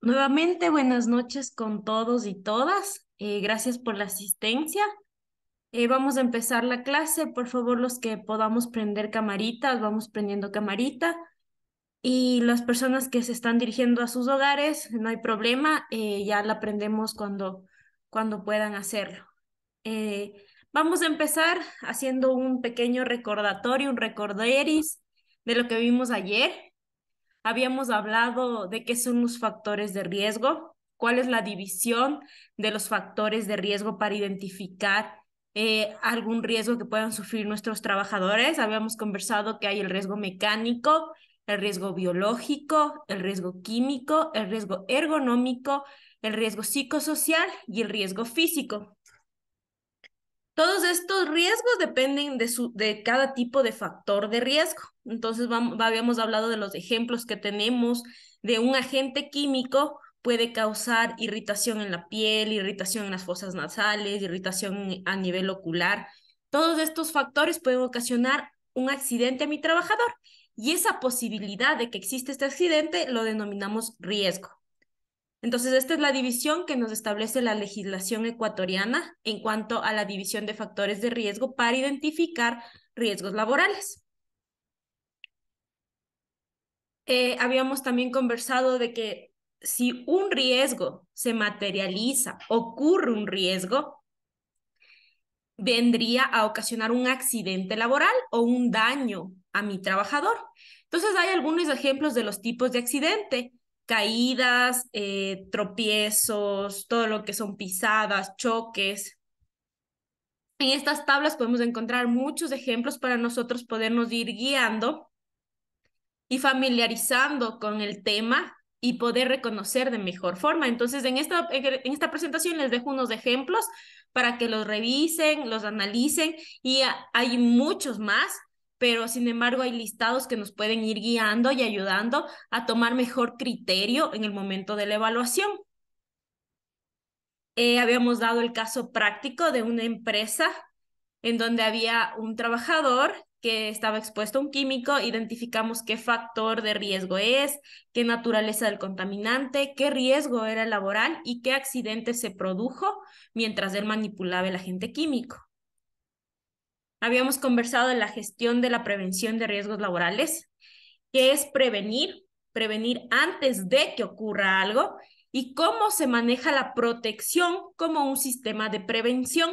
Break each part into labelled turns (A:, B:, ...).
A: Nuevamente, buenas noches con todos y todas. Gracias por la asistencia. Vamos a empezar la clase. Por favor, los que podamos prender camaritas, vamos prendiendo camarita. Y las personas que se están dirigiendo a sus hogares, no hay problema, ya la prendemos cuando puedan hacerlo. Eh, Vamos a empezar haciendo un pequeño recordatorio, un recorderis de lo que vimos ayer. Habíamos hablado de qué son los factores de riesgo, cuál es la división de los factores de riesgo para identificar algún riesgo que puedan sufrir nuestros trabajadores. Habíamos conversado que hay el riesgo mecánico, el riesgo biológico, el riesgo químico, el riesgo ergonómico, el riesgo psicosocial y el riesgo físico. Todos estos riesgos dependen de cada tipo de factor de riesgo. Entonces, habíamos hablado de los ejemplos que tenemos de un agente químico puede causar irritación en la piel, irritación en las fosas nasales, irritación a nivel ocular. Todos estos factores pueden ocasionar un accidente a mi trabajador y esa posibilidad de que existe este accidente lo denominamos riesgo. Entonces, esta es la división que nos establece la legislación ecuatoriana en cuanto a la división de factores de riesgo para identificar riesgos laborales. Habíamos también conversado de que si un riesgo se materializa, ocurre un riesgo, vendría a ocasionar un accidente laboral o un daño a mi trabajador. Entonces, hay algunos ejemplos de los tipos de accidente: caídas, tropiezos, todo lo que son pisadas, choques. En estas tablas podemos encontrar muchos ejemplos para nosotros podernos ir guiando y familiarizando con el tema y poder reconocer de mejor forma. Entonces, en esta presentación les dejo unos ejemplos para que los revisen, los analicen y hay muchos más, pero sin embargo hay listados que nos pueden ir guiando y ayudando a tomar mejor criterio en el momento de la evaluación. Habíamos dado el caso práctico de una empresa en donde había un trabajador que estaba expuesto a un químico. Identificamos qué factor de riesgo es, qué naturaleza del contaminante, qué riesgo era laboral y qué accidente se produjo mientras él manipulaba el agente químico. Habíamos conversado de la gestión de la prevención de riesgos laborales, que es prevenir antes de que ocurra algo, y cómo se maneja la protección como un sistema de prevención.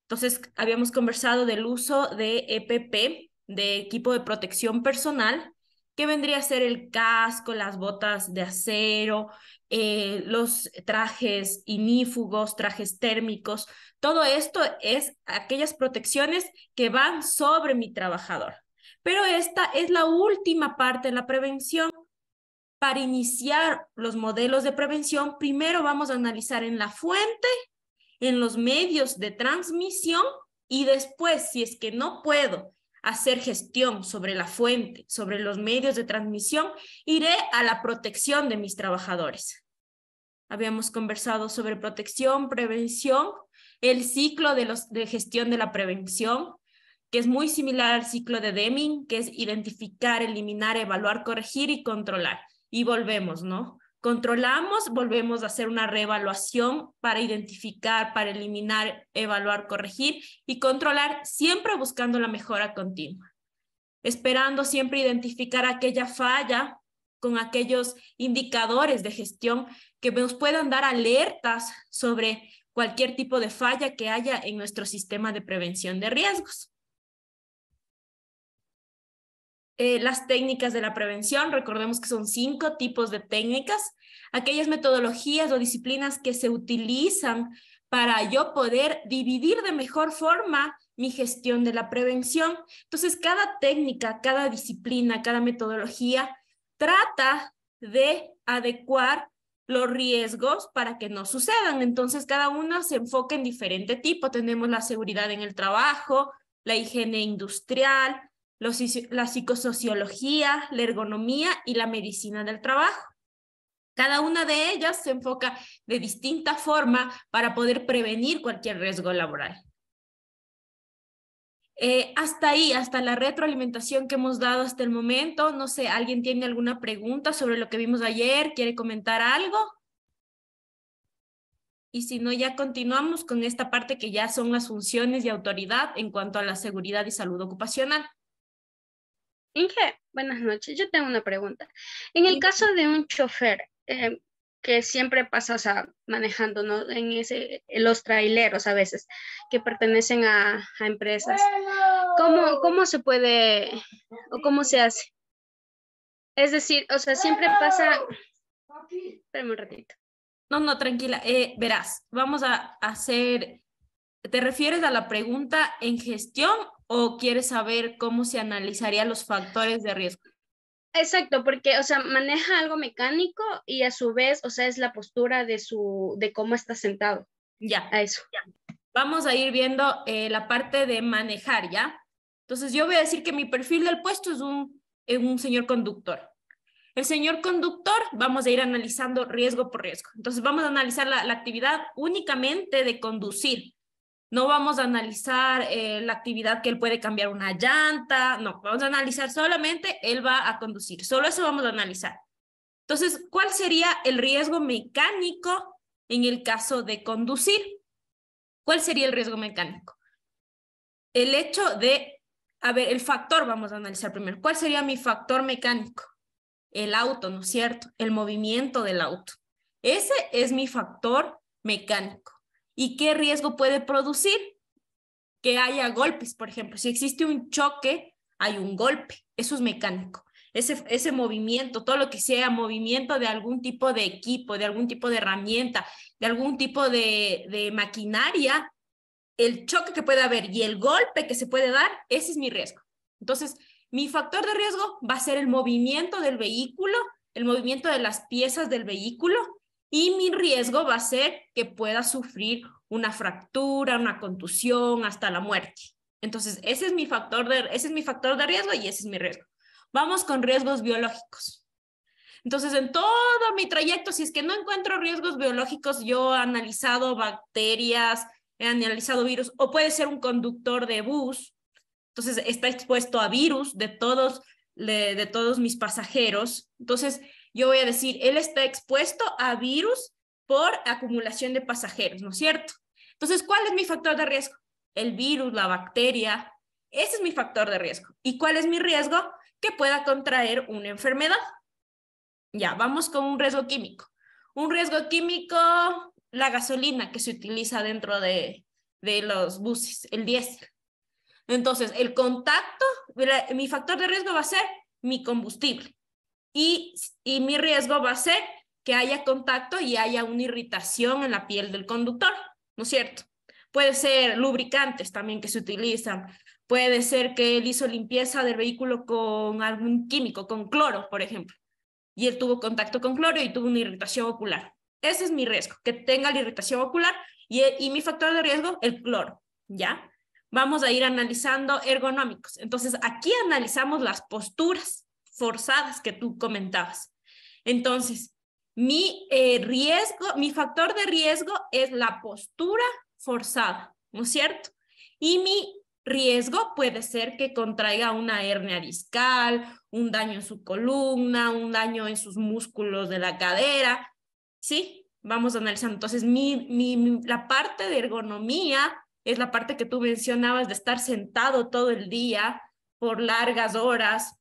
A: Entonces, habíamos conversado del uso de EPP, de equipo de protección personal, que vendría a ser el casco, las botas de acero, los trajes inífugos, trajes térmicos. Todo esto es aquellas protecciones que van sobre mi trabajador. Pero esta es la última parte de la prevención. Para iniciar los modelos de prevención, primero vamos a analizar en la fuente, en los medios de transmisión, y después, si es que no puedo hacer gestión sobre la fuente, sobre los medios de transmisión, iré a la protección de mis trabajadores. Habíamos conversado sobre protección, prevención, el ciclo de gestión de la prevención, que es muy similar al ciclo de Deming, que es identificar, eliminar, evaluar, corregir y controlar. Y volvemos, ¿no? Controlamos, volvemos a hacer una reevaluación para identificar, para eliminar, evaluar, corregir y controlar, siempre buscando la mejora continua, esperando siempre identificar aquella falla con aquellos indicadores de gestión que nos puedan dar alertas sobre cualquier tipo de falla que haya en nuestro sistema de prevención de riesgos. Las técnicas de la prevención, recordemos que son 5 tipos de técnicas, aquellas metodologías o disciplinas que se utilizan para yo poder dividir de mejor forma mi gestión de la prevención. Entonces, cada técnica, cada disciplina, cada metodología trata de adecuar los riesgos para que no sucedan. Entonces, cada una se enfoca en diferente tipo. Tenemos la seguridad en el trabajo, la higiene industrial, la psicosociología, la ergonomía y la medicina del trabajo. Cada una de ellas se enfoca de distinta forma para poder prevenir cualquier riesgo laboral. Hasta ahí, hasta la retroalimentación que hemos dado hasta el momento. No sé, ¿alguien tiene alguna pregunta sobre lo que vimos ayer? ¿Quiere comentar algo? Y si no, ya continuamos con esta parte que ya son las funciones y autoridad en cuanto a la seguridad y salud ocupacional.
B: Inge, buenas noches. Yo tengo una pregunta. En el caso de un chofer que siempre pasa, o sea, manejando, ¿no? En los traileros a veces, que pertenecen a empresas, ¿cómo se puede o cómo se hace? Es decir, o sea, siempre pasa. Espérame un ratito.
A: No, no, tranquila. Verás, vamos a hacer, ¿te refieres a la pregunta en gestión o quieres saber cómo se analizarían los factores de riesgo?
B: Exacto, porque, o sea, maneja algo mecánico y a su vez, o sea, es la postura de cómo está sentado
A: Ya,
B: a eso.
A: vamos a ir viendo la parte de manejar, ¿ya? Entonces yo voy a decir que mi perfil del puesto es un señor conductor. El señor conductor, vamos a ir analizando riesgo por riesgo. Entonces vamos a analizar la actividad únicamente de conducir. No vamos a analizar la actividad que él puede cambiar una llanta, no, vamos a analizar solamente él va a conducir, solo eso vamos a analizar. Entonces, ¿cuál sería el riesgo mecánico en el caso de conducir? ¿Cuál sería el riesgo mecánico? El hecho de, a ver, el factor vamos a analizar primero. ¿Cuál sería mi factor mecánico? El auto, ¿no es cierto? El movimiento del auto. Ese es mi factor mecánico. ¿Y qué riesgo puede producir? Que haya golpes, por ejemplo. Si existe un choque, hay un golpe. Eso es mecánico. Ese movimiento, todo lo que sea movimiento de algún tipo de equipo, de algún tipo de herramienta, de algún tipo de maquinaria, el choque que puede haber y el golpe que se puede dar, ese es mi riesgo. Entonces, mi factor de riesgo va a ser el movimiento del vehículo, el movimiento de las piezas del vehículo, y mi riesgo va a ser que pueda sufrir una fractura, una contusión, hasta la muerte. Entonces, ese es mi factor de riesgo y ese es mi riesgo. Vamos con riesgos biológicos. Entonces, en todo mi trayecto, si es que no encuentro riesgos biológicos, yo he analizado bacterias, he analizado virus, o puede ser un conductor de bus, entonces está expuesto a virus de todos mis pasajeros. Entonces, yo voy a decir, él está expuesto a virus por acumulación de pasajeros, ¿no es cierto? Entonces, ¿cuál es mi factor de riesgo? El virus, la bacteria, ese es mi factor de riesgo. ¿Y cuál es mi riesgo? Que pueda contraer una enfermedad. Ya, vamos con un riesgo químico. Un riesgo químico, la gasolina que se utiliza dentro de los buses, el diésel. Entonces, el contacto, mi factor de riesgo va a ser mi combustible. Y mi riesgo va a ser que haya contacto y haya una irritación en la piel del conductor, ¿no es cierto? Puede ser lubricantes también que se utilizan. Puede ser que él hizo limpieza del vehículo con algún químico, con cloro, por ejemplo, y él tuvo contacto con cloro y tuvo una irritación ocular. Ese es mi riesgo, que tenga la irritación ocular y mi factor de riesgo, el cloro, ¿ya? Vamos a ir analizando ergonómicos. Entonces, aquí analizamos las posturas forzadas que tú comentabas. Entonces, mi factor de riesgo es la postura forzada, ¿no es cierto? Y mi riesgo puede ser que contraiga una hernia discal, un daño en su columna, un daño en sus músculos de la cadera, ¿sí? Vamos analizando. Entonces, la parte de ergonomía es la parte que tú mencionabas de estar sentado todo el día por largas horas,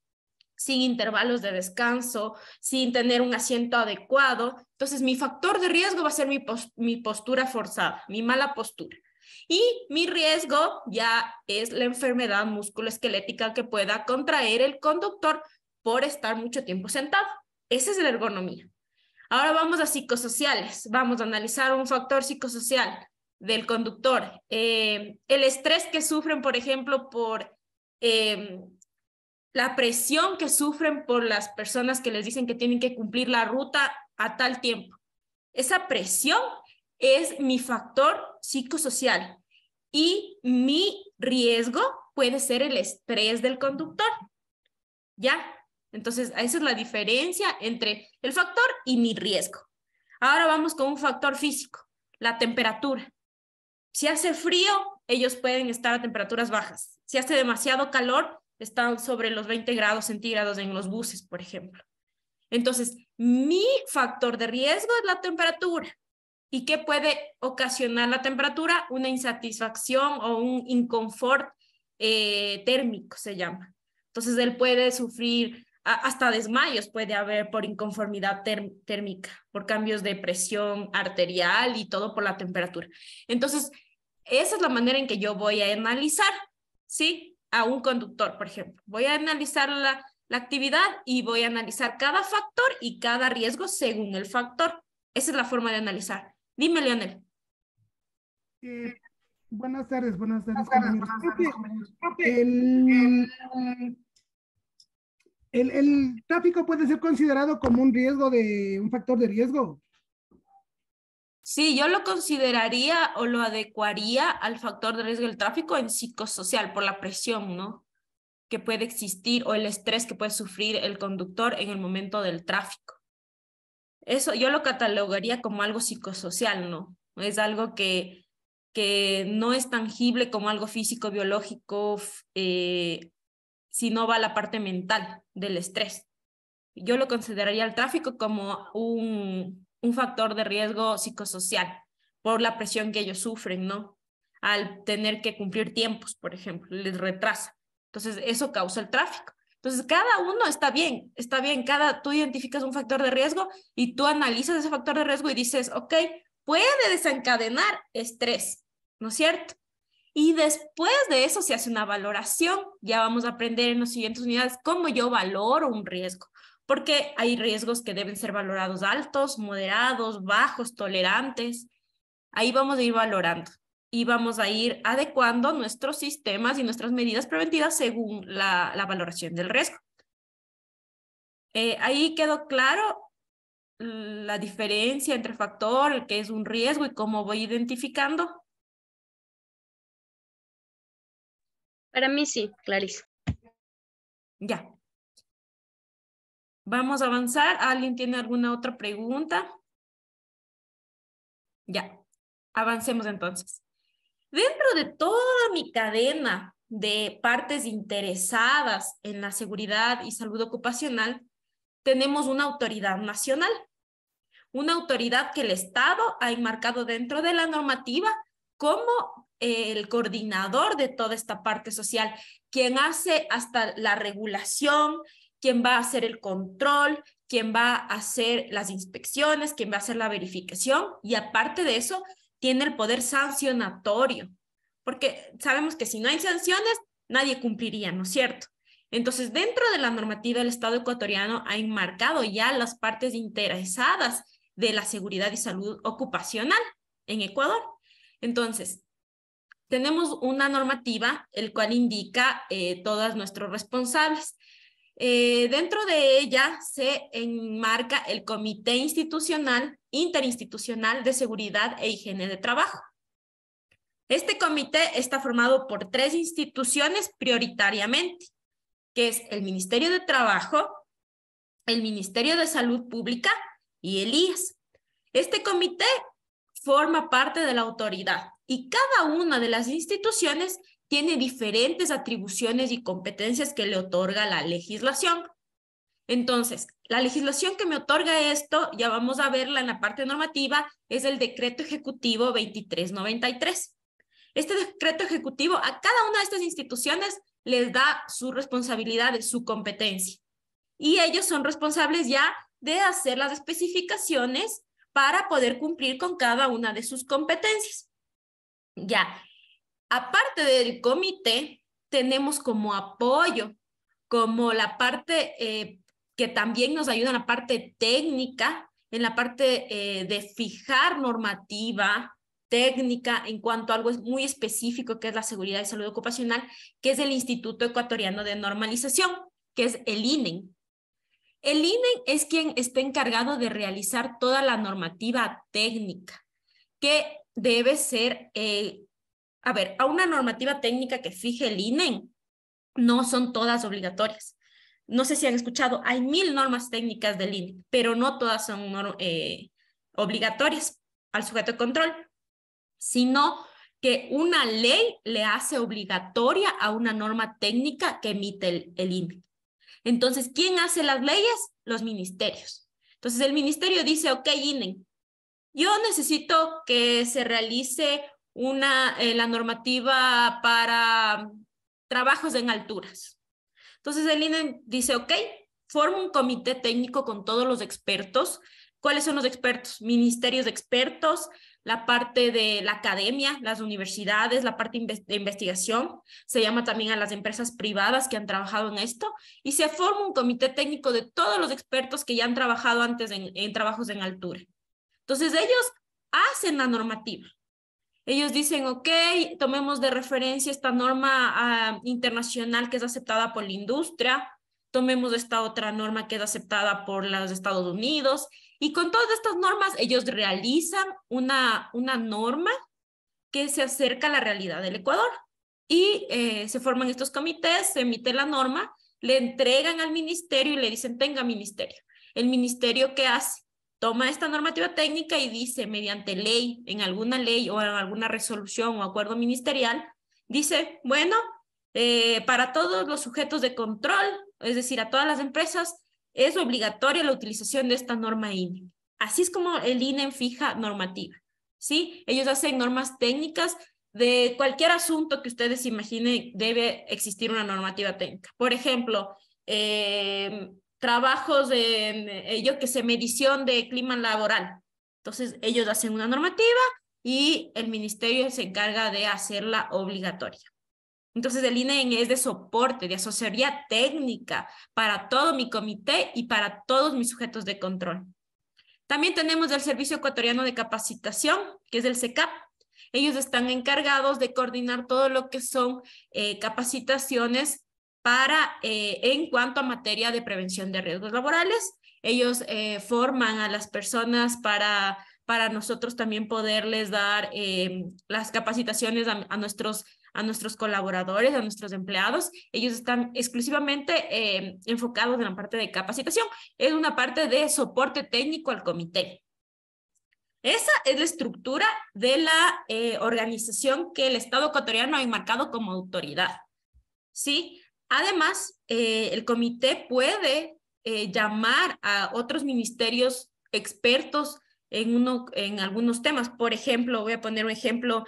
A: sin intervalos de descanso, sin tener un asiento adecuado. Entonces, mi factor de riesgo va a ser mi postura forzada, mi mala postura. Y mi riesgo ya es la enfermedad musculoesquelética que pueda contraer el conductor por estar mucho tiempo sentado. Esa es la ergonomía. Ahora vamos a psicosociales. Vamos a analizar un factor psicosocial del conductor. El estrés que sufren, por ejemplo, por la presión que sufren por las personas que les dicen que tienen que cumplir la ruta a tal tiempo. Esa presión es mi factor psicosocial y mi riesgo puede ser el estrés del conductor. ¿Ya? Entonces, esa es la diferencia entre el factor y mi riesgo. Ahora vamos con un factor físico, la temperatura. Si hace frío, ellos pueden estar a temperaturas bajas. Si hace demasiado calor, están sobre los 20 grados centígrados en los buses, por ejemplo. Entonces, mi factor de riesgo es la temperatura. ¿Y qué puede ocasionar la temperatura? Una insatisfacción o un inconfort térmico, se llama. Entonces, él puede sufrir hasta desmayos, puede haber por inconformidad térmica, por cambios de presión arterial y todo por la temperatura. Entonces, esa es la manera en que yo voy a analizar, ¿sí? A un conductor, por ejemplo. Voy a analizar la actividad y voy a analizar cada factor y cada riesgo según el factor. Esa es la forma de analizar. Dime, Leonel.
C: Buenas tardes, compañeros. El, el tráfico puede ser considerado como un riesgo un factor de riesgo.
A: Sí, yo lo consideraría o lo adecuaría al factor de riesgo del tráfico en psicosocial por la presión, ¿no? Que puede existir o el estrés que puede sufrir el conductor en el momento del tráfico. Eso yo lo catalogaría como algo psicosocial, ¿no? Es algo que no es tangible como algo físico, biológico, sino va a la parte mental del estrés. Yo lo consideraría el tráfico como un factor de riesgo psicosocial por la presión que ellos sufren, ¿no? Al tener que cumplir tiempos, por ejemplo, les retrasa. Entonces, eso causa el tráfico. Entonces, cada uno está bien, tú identificas un factor de riesgo y tú analizas ese factor de riesgo y dices, ok, puede desencadenar estrés, ¿no es cierto? Y después de eso se hace una valoración. Ya vamos a aprender en las siguientes unidades cómo yo valoro un riesgo, porque hay riesgos que deben ser valorados altos, moderados, bajos, tolerantes. Ahí vamos a ir valorando y vamos a ir adecuando nuestros sistemas y nuestras medidas preventivas según la valoración del riesgo. Ahí quedó claro la diferencia entre factor, que es un riesgo y cómo voy identificando.
B: Para mí sí, clarísimo.
A: Ya. Vamos a avanzar. ¿Alguien tiene alguna otra pregunta? Ya. Avancemos entonces. Dentro de toda mi cadena de partes interesadas en la seguridad y salud ocupacional, tenemos una autoridad nacional, una autoridad que el Estado ha enmarcado dentro de la normativa como el coordinador de toda esta parte social, quien hace hasta la regulación, quien va a hacer el control, quien va a hacer las inspecciones, quien va a hacer la verificación y aparte de eso, tiene el poder sancionatorio, porque sabemos que si no hay sanciones, nadie cumpliría, ¿no es cierto? Entonces, dentro de la normativa, el Estado ecuatoriano ha enmarcado ya las partes interesadas de la seguridad y salud ocupacional en Ecuador. Entonces, tenemos una normativa, el cual indica todos nuestros responsables. Dentro de ella se enmarca el Comité Interinstitucional de Seguridad e Higiene de Trabajo. Este comité está formado por 3 instituciones prioritariamente, que es el Ministerio de Trabajo, el Ministerio de Salud Pública y el IES. Este comité forma parte de la autoridad y cada una de las instituciones tiene diferentes atribuciones y competencias que le otorga la legislación. Entonces, la legislación que me otorga esto, ya vamos a verla en la parte normativa, es el Decreto Ejecutivo 2393. Este decreto ejecutivo a cada una de estas instituciones les da su responsabilidad, su competencia. Y ellos son responsables ya de hacer las especificaciones para poder cumplir con cada una de sus competencias. Ya, aparte del comité, tenemos como apoyo, como la parte que también nos ayuda en la parte técnica, en la parte de fijar normativa técnica en cuanto a algo muy específico que es la seguridad y salud ocupacional, que es el Instituto Ecuatoriano de Normalización, que es el INEN. El INEN es quien está encargado de realizar toda la normativa técnica, que debe ser, a una normativa técnica que fije el INEN, no son todas obligatorias. No sé si han escuchado, hay 1000 normas técnicas del INEN, pero no todas son obligatorias al sujeto de control, sino que una ley le hace obligatoria a una norma técnica que emite el INE. Entonces, ¿quién hace las leyes? Los ministerios. Entonces, el ministerio dice, ok, INE, yo necesito que se realice la normativa para trabajos en alturas. Entonces, el INE dice, ok, forma un comité técnico con todos los expertos. ¿Cuáles son los expertos? Ministerios de expertos, la parte de la academia, las universidades, la parte de investigación. Se llama también a las empresas privadas que han trabajado en esto y se forma un comité técnico de todos los expertos que ya han trabajado antes en trabajos en altura. Entonces ellos hacen la normativa. Ellos dicen, ok, tomemos de referencia esta norma internacional que es aceptada por la industria, tomemos esta otra norma que es aceptada por los Estados Unidos, y con todas estas normas ellos realizan una norma que se acerca a la realidad del Ecuador. Y se forman estos comités, se emite la norma, le entregan al ministerio y le dicen, tenga ministerio. El ministerio, ¿qué hace? Toma esta normativa técnica y dice, mediante ley, en alguna ley o en alguna resolución o acuerdo ministerial, dice, bueno, para todos los sujetos de control, es decir, a todas las empresas, es obligatoria la utilización de esta norma INE. Así es como el INE fija normativa, ¿sí? Ellos hacen normas técnicas de cualquier asunto que ustedes imaginen, debe existir una normativa técnica. Por ejemplo, trabajos yo que sé, medición de clima laboral. Entonces, ellos hacen una normativa y el ministerio se encarga de hacerla obligatoria. Entonces, el INE es de soporte, de asesoría técnica para todo mi comité y para todos mis sujetos de control. También tenemos el Servicio Ecuatoriano de Capacitación, que es el SECAP. Ellos están encargados de coordinar todo lo que son capacitaciones en cuanto a materia de prevención de riesgos laborales. Ellos forman a las personas para nosotros también poderles dar las capacitaciones a nuestros colaboradores, a nuestros empleados. Ellos están exclusivamente enfocados en la parte de capacitación. Es una parte de soporte técnico al comité. Esa es la estructura de la organización que el Estado ecuatoriano ha enmarcado como autoridad, ¿sí? Además, el comité puede llamar a otros ministerios expertos en algunos temas. Por ejemplo, voy a poner un ejemplo,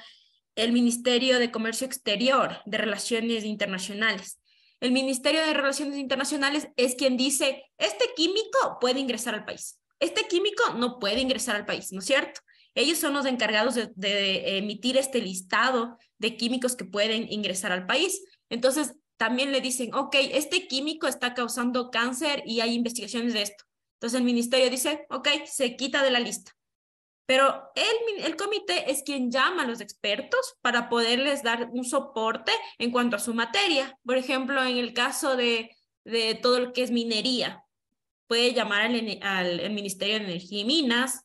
A: el Ministerio de Comercio Exterior, de Relaciones Internacionales. El Ministerio de Relaciones Internacionales es quien dice, este químico puede ingresar al país. Este químico no puede ingresar al país, ¿no es cierto? Ellos son los encargados de emitir este listado de químicos que pueden ingresar al país. Entonces, también le dicen, ok, este químico está causando cáncer y hay investigaciones de esto. Entonces, el ministerio dice, ok, se quita de la lista. Pero el comité es quien llama a los expertos para poderles dar un soporte en cuanto a su materia. Por ejemplo, en el caso de todo lo que es minería, puede llamar al Ministerio de Energía y Minas.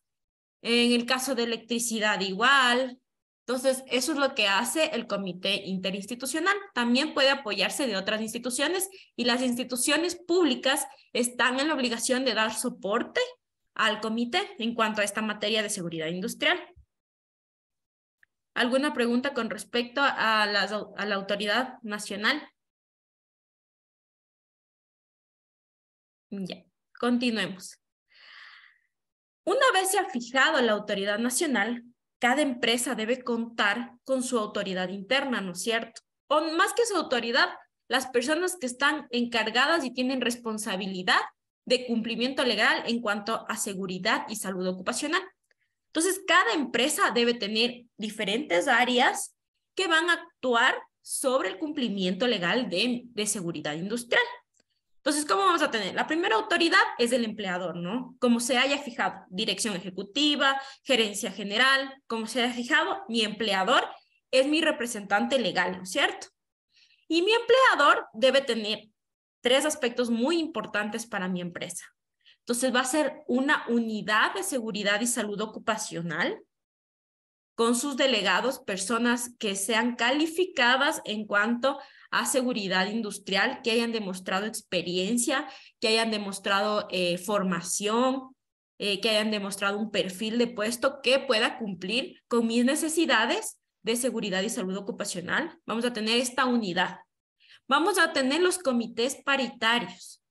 A: En el caso de electricidad igual. Entonces, eso es lo que hace el comité interinstitucional. También puede apoyarse de otras instituciones y las instituciones públicas están en la obligación de dar soporte al comité en cuanto a esta materia de seguridad industrial. ¿Alguna pregunta con respecto a la autoridad nacional? Ya, continuemos. Una vez se ha fijado la autoridad nacional, cada empresa debe contar con su autoridad interna, ¿no es cierto? O más que su autoridad, las personas que están encargadas y tienen responsabilidad de cumplimiento legal en cuanto a seguridad y salud ocupacional. Entonces, cada empresa debe tener diferentes áreas que van a actuar sobre el cumplimiento legal de seguridad industrial. Entonces, ¿cómo vamos a tener? La primera autoridad es el empleador, ¿no? Como se haya fijado, dirección ejecutiva, gerencia general, como se haya fijado, mi empleador es mi representante legal, ¿no es cierto? Y mi empleador debe tener 3 aspectos muy importantes para mi empresa. Entonces, va a ser una unidad de seguridad y salud ocupacional con sus delegados, personas que sean calificadas en cuanto a seguridad industrial, que hayan demostrado experiencia, que hayan demostrado formación, que hayan demostrado un perfil de puesto que pueda cumplir con mis necesidades de seguridad y salud ocupacional, vamos a tener esta unidad. Vamos a tener los comités paritarios.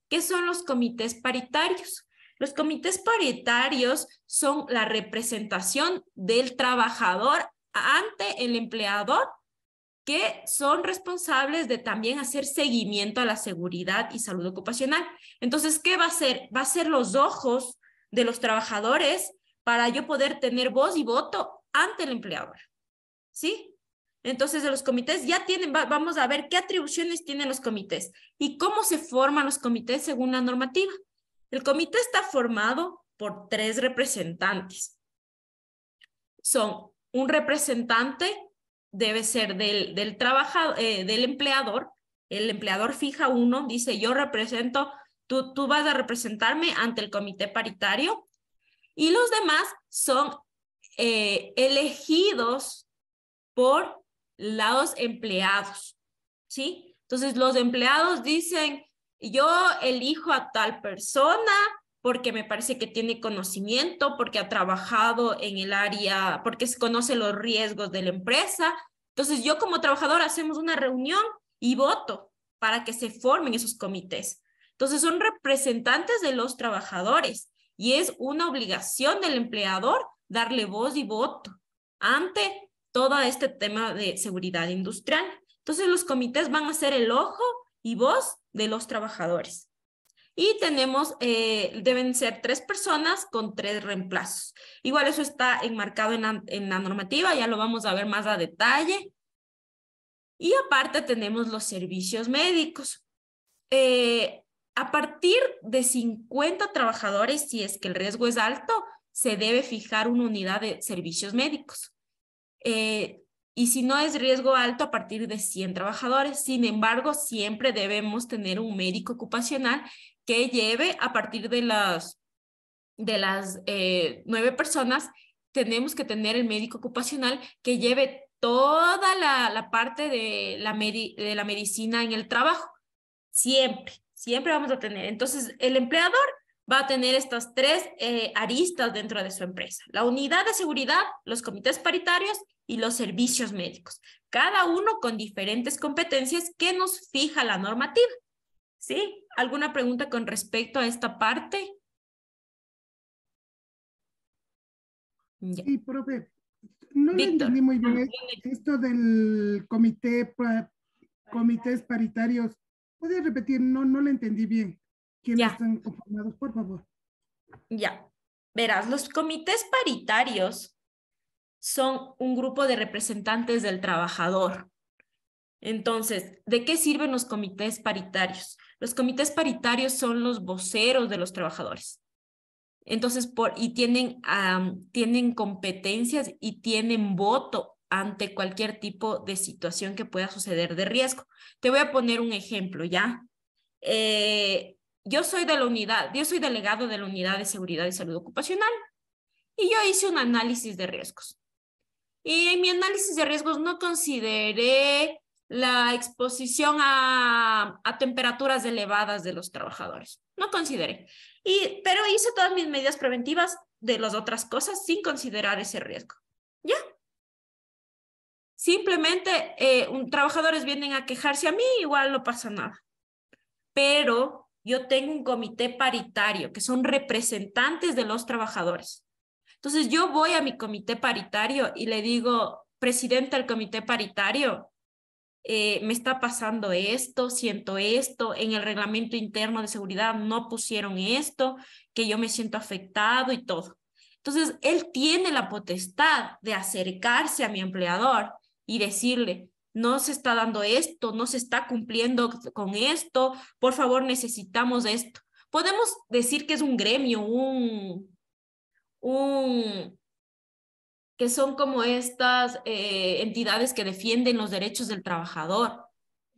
A: ¿Qué son los comités paritarios? Los comités paritarios son la representación del trabajador ante el empleador, que son responsables de también hacer seguimiento a la seguridad y salud ocupacional. Entonces, ¿qué va a hacer? Va a ser los ojos de los trabajadores para yo poder tener voz y voto ante el empleador. ¿Sí? Entonces, de los comités ya tienen, vamos a ver qué atribuciones tienen los comités y cómo se forman los comités según la normativa. El comité está formado por 3 representantes. Son un representante, debe ser del trabajador, del empleador. El empleador fija uno, dice yo represento, tú vas a representarme ante el comité paritario, y los demás son elegidos por los empleados, ¿sí? Entonces los empleados dicen, yo elijo a tal persona porque me parece que tiene conocimiento, porque ha trabajado en el área, porque se conoce los riesgos de la empresa. Entonces yo como trabajador hacemos una reunión y voto para que se formen esos comités. Entonces son representantes de los trabajadores y es una obligación del empleador darle voz y voto ante todo este tema de seguridad industrial. Entonces los comités van a ser el ojo y voz de los trabajadores. Y tenemos, deben ser 3 personas con 3 reemplazos. Igual eso está enmarcado en la normativa, ya lo vamos a ver más a detalle. Y aparte tenemos los servicios médicos. A partir de 50 trabajadores, si es que el riesgo es alto, se debe fijar una unidad de servicios médicos. Y si no es riesgo alto, a partir de 100 trabajadores. Sin embargo, siempre debemos tener un médico ocupacional que lleve a partir de las 9 personas, tenemos que tener el médico ocupacional que lleve toda la parte de la medicina en el trabajo. Siempre vamos a tener. Entonces, el empleador va a tener estas 3 aristas dentro de su empresa. La unidad de seguridad, los comités paritarios y los servicios médicos. Cada uno con diferentes competencias que nos fija la normativa. ¿Sí? ¿Alguna pregunta con respecto a esta parte?
C: Ya. Sí, profe. No le
A: Víctor.
C: entendí muy bien esto del comités paritarios. ¿Puedes repetir? No le entendí bien. ¿Quiénes están conformados, por favor?
A: Ya. Verás, los comités paritarios son un grupo de representantes del trabajador. Entonces, ¿de qué sirven los comités paritarios? Los comités paritarios son los voceros de los trabajadores. Entonces, tienen competencias y tienen voto ante cualquier tipo de situación que pueda suceder de riesgo. Te voy a poner un ejemplo, ¿ya? Yo soy delegado de la Unidad de Seguridad y Salud Ocupacional y yo hice un análisis de riesgos. Y en mi análisis de riesgos no consideré la exposición a temperaturas elevadas de los trabajadores. No consideré. Pero hice todas mis medidas preventivas de las otras cosas sin considerar ese riesgo. ¿Ya? Simplemente trabajadores vienen a quejarse a mí, igual no pasa nada. Pero yo tengo un comité paritario, que son representantes de los trabajadores. Entonces yo voy a mi comité paritario y le digo, presidente del comité paritario, me está pasando esto, siento esto, en el reglamento interno de seguridad no pusieron esto, que yo me siento afectado y todo. Entonces, él tiene la potestad de acercarse a mi empleador y decirle, no se está dando esto, no se está cumpliendo con esto, por favor necesitamos esto. Podemos decir que es un gremio, que son como estas entidades que defienden los derechos del trabajador.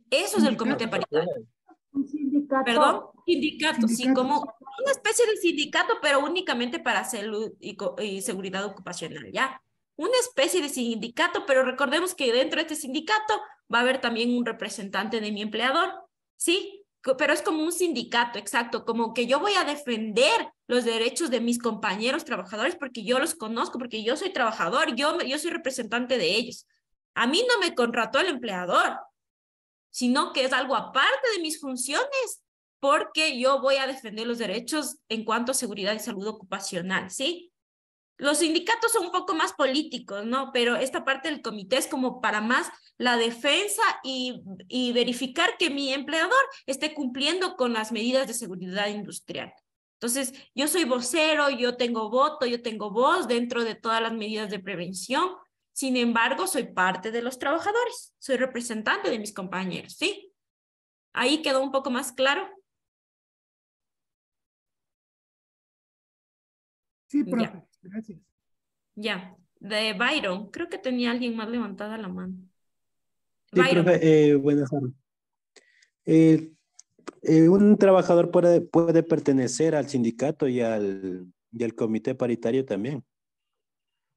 A: Eso es el comité paritario.
B: Un sindicato.
A: ¿Perdón? Sindicato, sí, como una especie de sindicato, pero únicamente para salud y seguridad ocupacional, ¿ya? Una especie de sindicato, pero recordemos que dentro de este sindicato va a haber también un representante de mi empleador, ¿sí? pero es como un sindicato, exacto, como que yo voy a defender los derechos de mis compañeros trabajadores porque yo los conozco, porque yo soy trabajador, yo soy representante de ellos. A mí no me contrató el empleador, sino que es algo aparte de mis funciones, porque yo voy a defender los derechos en cuanto a seguridad y salud ocupacional, ¿sí? Los sindicatos son un poco más políticos, ¿no? Pero esta parte del comité es como para más la defensa y verificar que mi empleador esté cumpliendo con las medidas de seguridad industrial. Entonces, yo soy vocero, yo tengo voto, yo tengo voz dentro de todas las medidas de prevención. Sin embargo, soy parte de los trabajadores, soy representante de mis compañeros, ¿sí? Ahí quedó un poco más claro.
C: Sí,
A: Ya,
C: profe, gracias.
A: ya. De Byron, creo que tenía alguien más levantada la mano.
D: Sí,
A: Byron.
D: profe, buenas tardes. Un trabajador puede pertenecer al sindicato y al comité paritario también,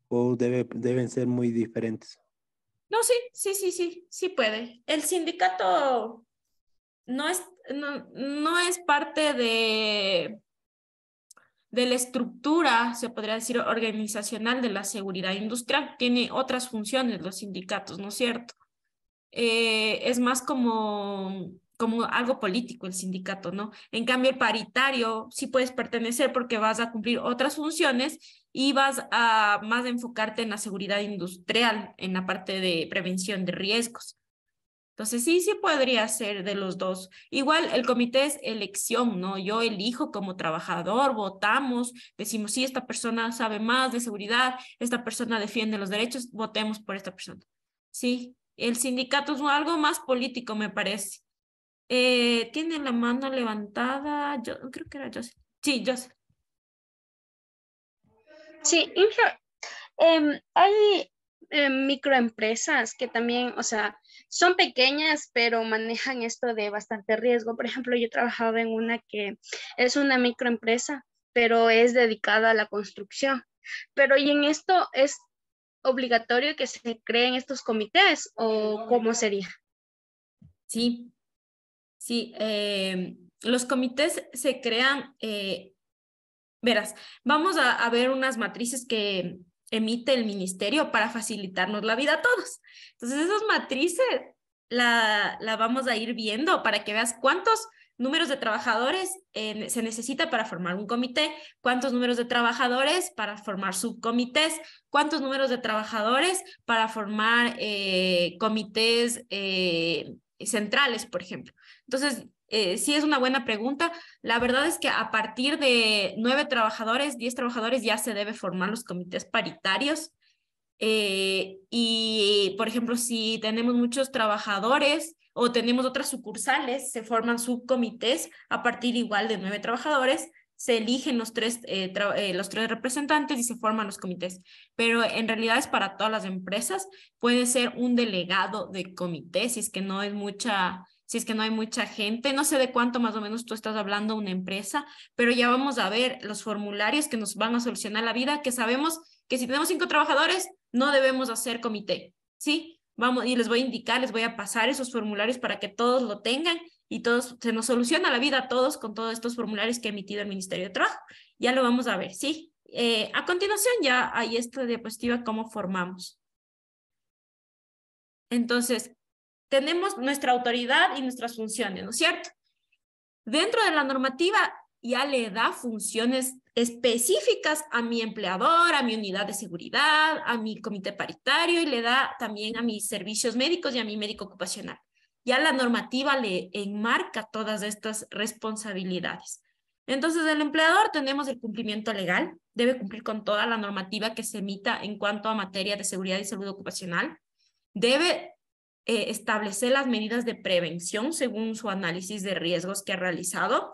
D: o deben ser muy diferentes.
A: No, sí puede. El sindicato no es parte de la estructura, se podría decir, organizacional de la seguridad industrial. Tiene otras funciones los sindicatos, ¿no es cierto? Es más como algo político el sindicato, ¿no? En cambio, el paritario sí puedes pertenecer porque vas a cumplir otras funciones y vas a más enfocarte en la seguridad industrial, en la parte de prevención de riesgos. Entonces, sí podría ser de los dos. Igual el comité es elección, ¿no? Yo elijo como trabajador, votamos, decimos, sí, esta persona sabe más de seguridad, esta persona defiende los derechos, votemos por esta persona. Sí, el sindicato es algo más político, me parece. Tiene la mano levantada, yo creo que era Joseph. Sí, Joseph.
B: Sí, hay microempresas que también, o sea, son pequeñas, pero manejan esto de bastante riesgo. Por ejemplo, yo he trabajado en una que es una microempresa, pero es dedicada a la construcción. Pero ¿y en esto es obligatorio que se creen estos comités o cómo sería?
A: Sí, los comités se crean, verás, vamos a ver unas matrices que emite el ministerio para facilitarnos la vida a todos. Entonces, esas matrices la vamos a ir viendo para que veas cuántos números de trabajadores se necesita para formar un comité, cuántos números de trabajadores para formar subcomités, cuántos números de trabajadores para formar comités centrales, por ejemplo. Entonces, sí es una buena pregunta. La verdad es que a partir de 9 trabajadores, 10 trabajadores ya se debe formar los comités paritarios. Y, por ejemplo, si tenemos muchos trabajadores o tenemos otras sucursales, se forman subcomités a partir igual de 9 trabajadores, se eligen los tres representantes y se forman los comités. Pero en realidad es para todas las empresas. Puede ser un delegado de comité si es que no hay mucha gente. No sé de cuánto más o menos tú estás hablando una empresa, pero ya vamos a ver los formularios que nos van a solucionar la vida, que sabemos que si tenemos 5 trabajadores, no debemos hacer comité, ¿sí? Vamos, y les voy a indicar, les voy a pasar esos formularios para que todos lo tengan y todos, se nos soluciona la vida a todos con todos estos formularios que ha emitido el Ministerio de Trabajo. Ya lo vamos a ver, ¿sí? A continuación ya hay esta diapositiva, cómo formamos. Entonces, tenemos nuestra autoridad y nuestras funciones, ¿no es cierto? Dentro de la normativa ya le da funciones específicas a mi empleador, a mi unidad de seguridad, a mi comité paritario y le da también a mis servicios médicos y a mi médico ocupacional. Ya la normativa le enmarca todas estas responsabilidades. Entonces, el empleador tenemos el cumplimiento legal, debe cumplir con toda la normativa que se emita en cuanto a materia de seguridad y salud ocupacional, debe establecer las medidas de prevención según su análisis de riesgos que ha realizado,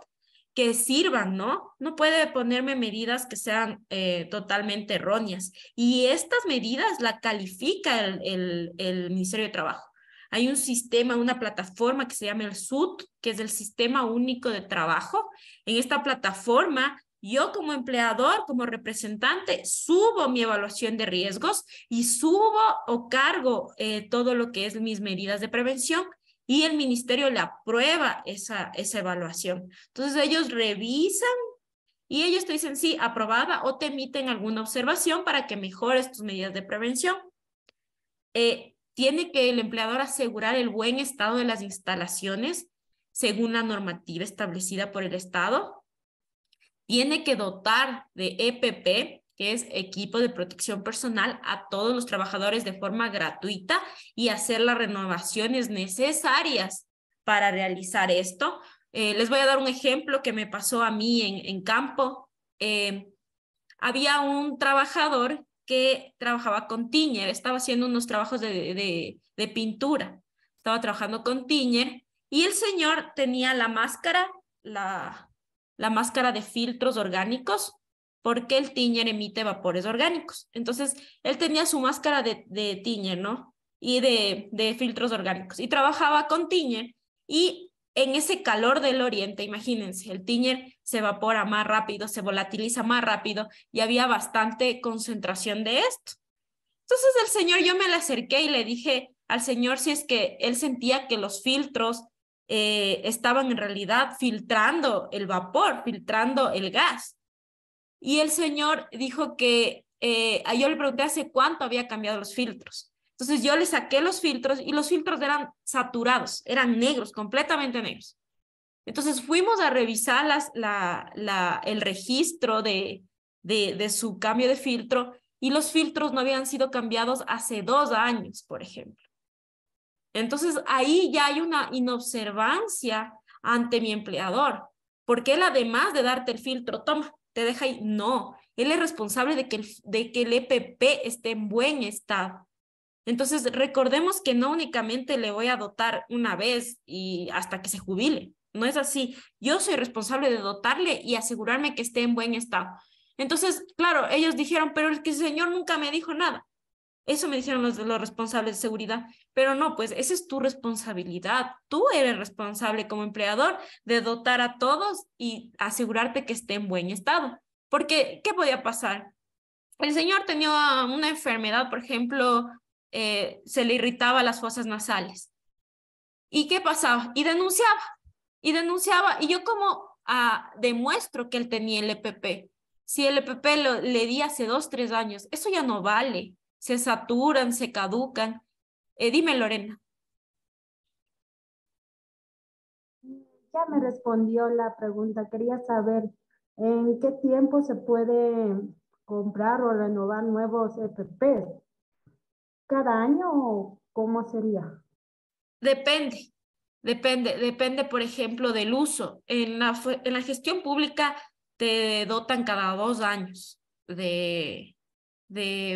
A: que sirvan, ¿no? No puede ponerme medidas que sean totalmente erróneas. Y estas medidas la califica el Ministerio de Trabajo. Hay un sistema, una plataforma que se llama el SUT, que es el Sistema Único de Trabajo. En esta plataforma, yo como empleador, como representante, subo mi evaluación de riesgos y subo o cargo todo lo que es mis medidas de prevención. y el ministerio le aprueba esa evaluación. Entonces ellos revisan y ellos te dicen sí, aprobada, o te emiten alguna observación para que mejores tus medidas de prevención. Tiene que el empleador asegurar el buen estado de las instalaciones según la normativa establecida por el Estado. Tiene que dotar de EPP, que es equipo de protección personal, a todos los trabajadores de forma gratuita y hacer las renovaciones necesarias para realizar esto. Les voy a dar un ejemplo que me pasó a mí en campo. Había un trabajador que trabajaba con Tiñer, estaba haciendo unos trabajos de pintura, estaba trabajando con Tiñer y el señor tenía la máscara, la máscara de filtros orgánicos, porque el Tiñer emite vapores orgánicos. Entonces, él tenía su máscara de Tiñer, ¿no? Y de filtros orgánicos. Y trabajaba con Tiñer y en ese calor del oriente, imagínense, el Tiñer se evapora más rápido, se volatiliza más rápido y había bastante concentración de esto. Entonces el señor, yo me le acerqué y le dije al señor si es que él sentía que los filtros estaban en realidad filtrando el vapor, filtrando el gas. Y el señor dijo que, yo le pregunté hace cuánto había cambiado los filtros. Entonces yo le saqué los filtros y los filtros eran saturados, eran negros, completamente negros. Entonces fuimos a revisar el registro de su cambio de filtro y los filtros no habían sido cambiados hace 2 años, por ejemplo. Entonces ahí ya hay una inobservancia ante mi empleador, porque él además de darte el filtro, toma, te deja ahí. No, él es responsable de que el EPP esté en buen estado. Entonces recordemos que no únicamente le voy a dotar una vez y hasta que se jubile. No es así. Yo soy responsable de dotarle y asegurarme que esté en buen estado. Entonces, claro, ellos dijeron, pero es que el señor nunca me dijo nada. Eso me dijeron los responsables de seguridad, pero no, pues esa es tu responsabilidad. Tú eres responsable como empleador de dotar a todos y asegurarte que esté en buen estado. Porque, ¿qué podía pasar? El señor tenía una enfermedad, por ejemplo, se le irritaba las fosas nasales. ¿Y qué pasaba? Y denunciaba, y yo como demuestro que él tenía el EPP. Si el EPP le di hace 2, 3 años, eso ya no vale. Se saturan, se caducan. Dime, Lorena.
E: Ya me respondió la pregunta. Quería saber en qué tiempo se puede comprar o renovar nuevos EPPs. ¿Cada año o cómo sería?
A: Depende, por ejemplo, del uso. En la gestión pública te dotan cada 2 años de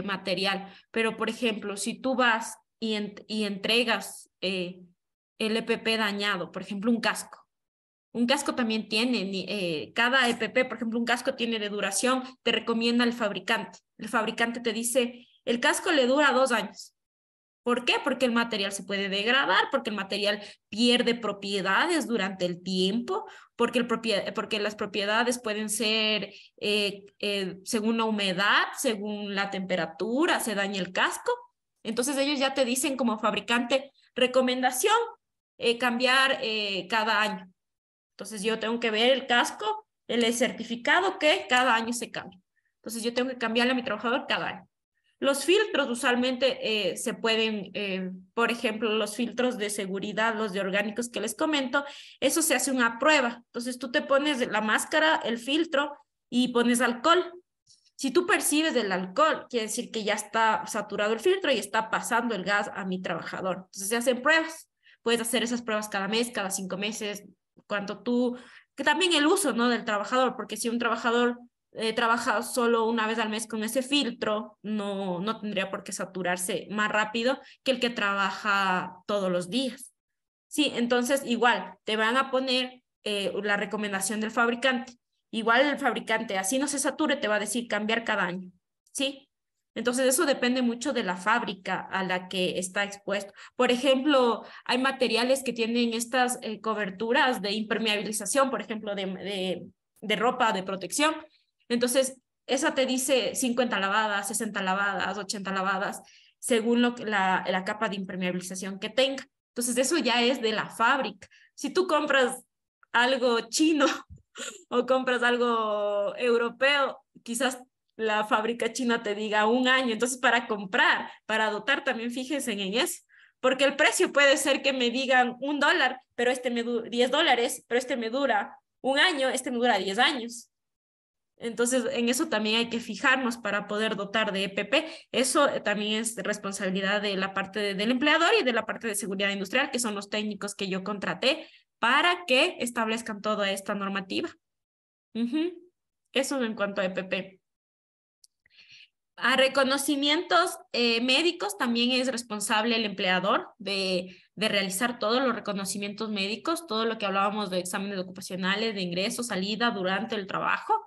A: material, pero por ejemplo, si tú vas y entregas el EPP dañado, por ejemplo, un casco también tiene, cada EPP, por ejemplo, un casco tiene de duración, te recomienda el fabricante te dice, el casco le dura 2 años. ¿Por qué? Porque el material se puede degradar, porque el material pierde propiedades durante el tiempo, porque las propiedades pueden ser según la humedad, según la temperatura, se daña el casco. Entonces ellos ya te dicen como fabricante, recomendación, cambiar cada año. Entonces yo tengo que ver el casco, el certificado que cada año se cambia. Entonces yo tengo que cambiarle a mi trabajador cada año. Los filtros usualmente se pueden, por ejemplo, los filtros de seguridad, los de orgánicos que les comento, eso se hace una prueba. Entonces tú te pones la máscara, el filtro y pones alcohol. Si tú percibes el alcohol, quiere decir que ya está saturado el filtro y está pasando el gas a mi trabajador. Entonces se hacen pruebas. Puedes hacer esas pruebas cada mes, cada 5 meses, que también el uso, ¿no?, del trabajador, porque si un trabajador trabaja solo una vez al mes con ese filtro, no tendría por qué saturarse más rápido que el que trabaja todos los días. Sí, entonces igual te van a poner la recomendación del fabricante. Igual el fabricante, así no se sature, te va a decir cambiar cada año. ¿Sí? Entonces eso depende mucho de la fábrica a la que está expuesto. Por ejemplo, hay materiales que tienen estas coberturas de impermeabilización, por ejemplo, de ropa de protección. Entonces, esa te dice 50 lavadas, 60 lavadas, 80 lavadas, según la capa de impermeabilización que tenga. Entonces eso ya es de la fábrica. Si tú compras algo chino o compras algo europeo, quizás la fábrica china te diga 1 año. Entonces, para comprar, para dotar, también fíjense en eso. Porque el precio puede ser que me digan $1, pero este me dura $10, pero este me dura 1 año, este me dura 10 años. Entonces, en eso también hay que fijarnos para poder dotar de EPP. Eso también es responsabilidad de la parte del empleador y de la parte de seguridad industrial, que son los técnicos que yo contraté para que establezcan toda esta normativa. Eso en cuanto a EPP. A reconocimientos médicos también es responsable el empleador de realizar todos los reconocimientos médicos, todo lo que hablábamos de exámenes ocupacionales, de ingreso, salida, durante el trabajo.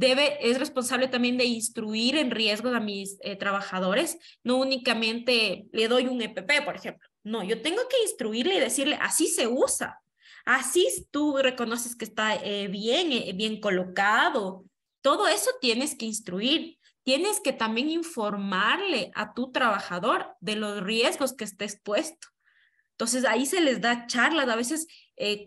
A: Es responsable también de instruir en riesgos a mis trabajadores. No únicamente le doy un EPP, por ejemplo. No, yo tengo que instruirle y decirle, así se usa. Así tú reconoces que está bien colocado. Todo eso tienes que instruir. Tienes que también informarle a tu trabajador de los riesgos que esté expuesto. Entonces, ahí se les da charlas. A veces,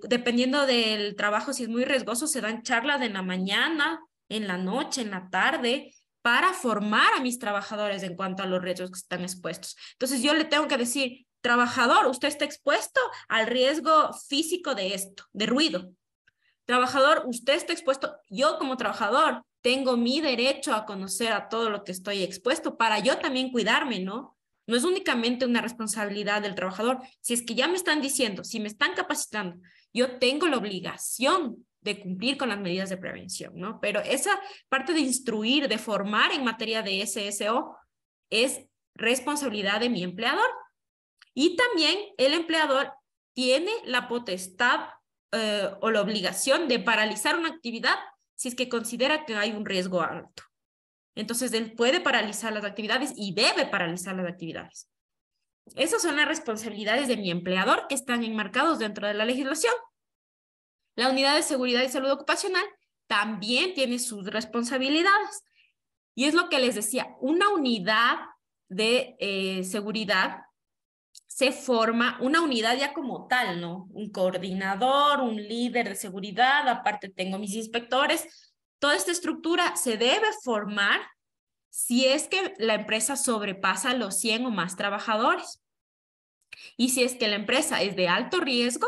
A: dependiendo del trabajo, si es muy riesgoso, se dan charlas en la mañana, en la noche, en la tarde, para formar a mis trabajadores en cuanto a los riesgos que están expuestos. Entonces, yo le tengo que decir, trabajador, usted está expuesto al riesgo físico de esto, de ruido. Trabajador, usted está expuesto, yo como trabajador tengo mi derecho a conocer a todo lo que estoy expuesto para yo también cuidarme, ¿no? No es únicamente una responsabilidad del trabajador. Si es que ya me están diciendo, si me están capacitando, yo tengo la obligación de cumplir con las medidas de prevención, ¿no? Pero esa parte de instruir, de formar en materia de SSO es responsabilidad de mi empleador. Y también el empleador tiene la potestad o la obligación de paralizar una actividad si es que considera que hay un riesgo alto. Entonces, él puede paralizar las actividades y debe paralizar las actividades. Esas son las responsabilidades de mi empleador que están enmarcados dentro de la legislación. La Unidad de Seguridad y Salud Ocupacional también tiene sus responsabilidades. Y es lo que les decía, una unidad de seguridad se forma, una unidad ya como tal, ¿no? Un coordinador, un líder de seguridad, aparte tengo mis inspectores. Toda esta estructura se debe formar si es que la empresa sobrepasa los 100 o más trabajadores. Y si es que la empresa es de alto riesgo,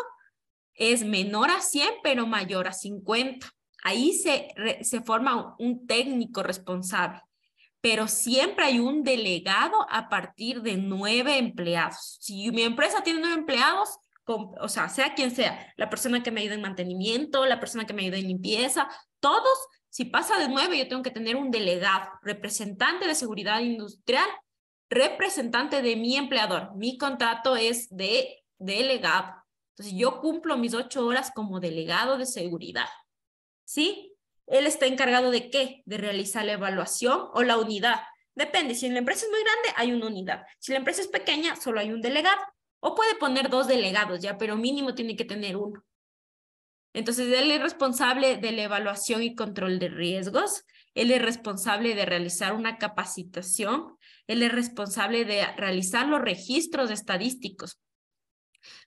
A: es menor a 100, pero mayor a 50. Ahí se forma un técnico responsable. Pero siempre hay un delegado a partir de 9 empleados. Si mi empresa tiene 9 empleados, o sea quien sea, la persona que me ayuda en mantenimiento, la persona que me ayuda en limpieza, todos, si pasa de 9, yo tengo que tener un delegado, representante de seguridad industrial, representante de mi empleador. Mi contrato es de delegado. Entonces, yo cumplo mis 8 horas como delegado de seguridad. ¿Sí? Él está encargado de ¿qué? De realizar la evaluación o la unidad. Depende, si la empresa es muy grande, hay una unidad. Si la empresa es pequeña, solo hay un delegado. O puede poner 2 delegados ya, pero mínimo tiene que tener 1. Entonces, él es responsable de la evaluación y control de riesgos. Él es responsable de realizar una capacitación. Él es responsable de realizar los registros estadísticos.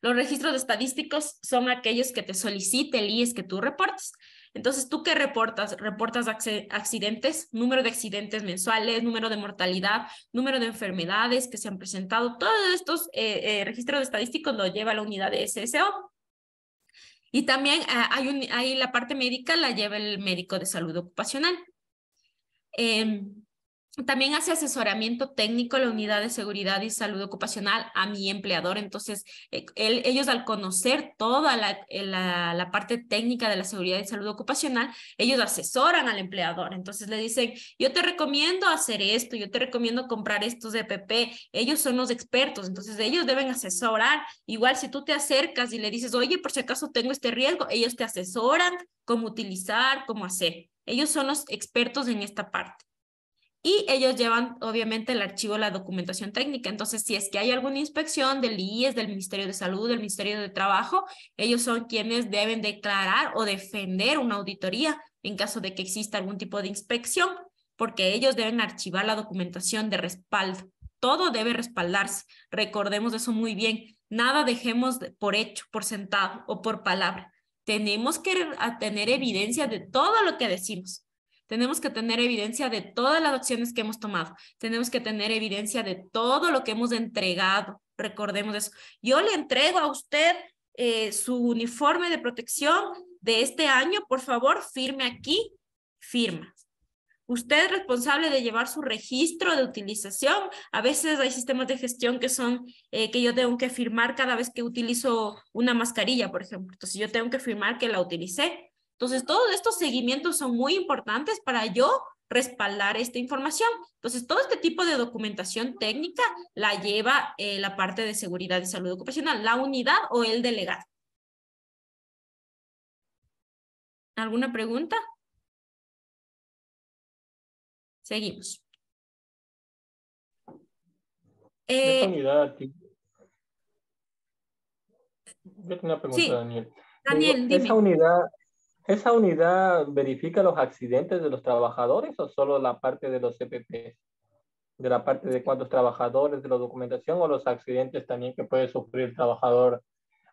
A: Los registros estadísticos son aquellos que te solicite el IES que tú reportes. Entonces, ¿tú qué reportas? Reportas accidentes, número de accidentes mensuales, número de mortalidad, número de enfermedades que se han presentado. Todos estos registros estadísticos los lleva la unidad de SSO. Y también hay la parte médica, la lleva el médico de salud ocupacional. También hace asesoramiento técnico la unidad de seguridad y salud ocupacional a mi empleador. Entonces, ellos al conocer toda la parte técnica de la seguridad y salud ocupacional, ellos asesoran al empleador. Entonces, le dicen, yo te recomiendo hacer esto, yo te recomiendo comprar estos EPP. Ellos son los expertos, entonces ellos deben asesorar. Igual, si tú te acercas y le dices, oye, por si acaso tengo este riesgo, ellos te asesoran cómo utilizar, cómo hacer. Ellos son los expertos en esta parte. Y ellos llevan, obviamente, el archivo, la documentación técnica. Entonces, si es que hay alguna inspección del IES, del Ministerio de Salud, del Ministerio de Trabajo, ellos son quienes deben declarar o defender una auditoría en caso de que exista algún tipo de inspección, porque ellos deben archivar la documentación de respaldo. Todo debe respaldarse. Recordemos eso muy bien. Nada dejemos por hecho, por sentado o por palabra. Tenemos que tener evidencia de todo lo que decimos. Tenemos que tener evidencia de todas las acciones que hemos tomado. Tenemos que tener evidencia de todo lo que hemos entregado. Recordemos eso. Yo le entrego a usted su uniforme de protección de este año. Por favor, firme aquí. Firma. Usted es responsable de llevar su registro de utilización. A veces hay sistemas de gestión que son que yo tengo que firmar cada vez que utilizo una mascarilla, por ejemplo. Entonces yo tengo que firmar que la utilicé. Entonces todos estos seguimientos son muy importantes para yo respaldar esta información. Entonces todo este tipo de documentación técnica la lleva la parte de seguridad y salud ocupacional, la unidad o el delegado. ¿Alguna pregunta? Seguimos.
F: Esa unidad, yo tengo una pregunta,
A: Sí,
F: Daniel.
A: Daniel,
F: Digo,
A: dime.
F: ¿esa unidad verifica los accidentes de los trabajadores o solo la parte de los CPP? ¿De la parte de cuántos trabajadores, de la documentación o los accidentes también que puede sufrir el trabajador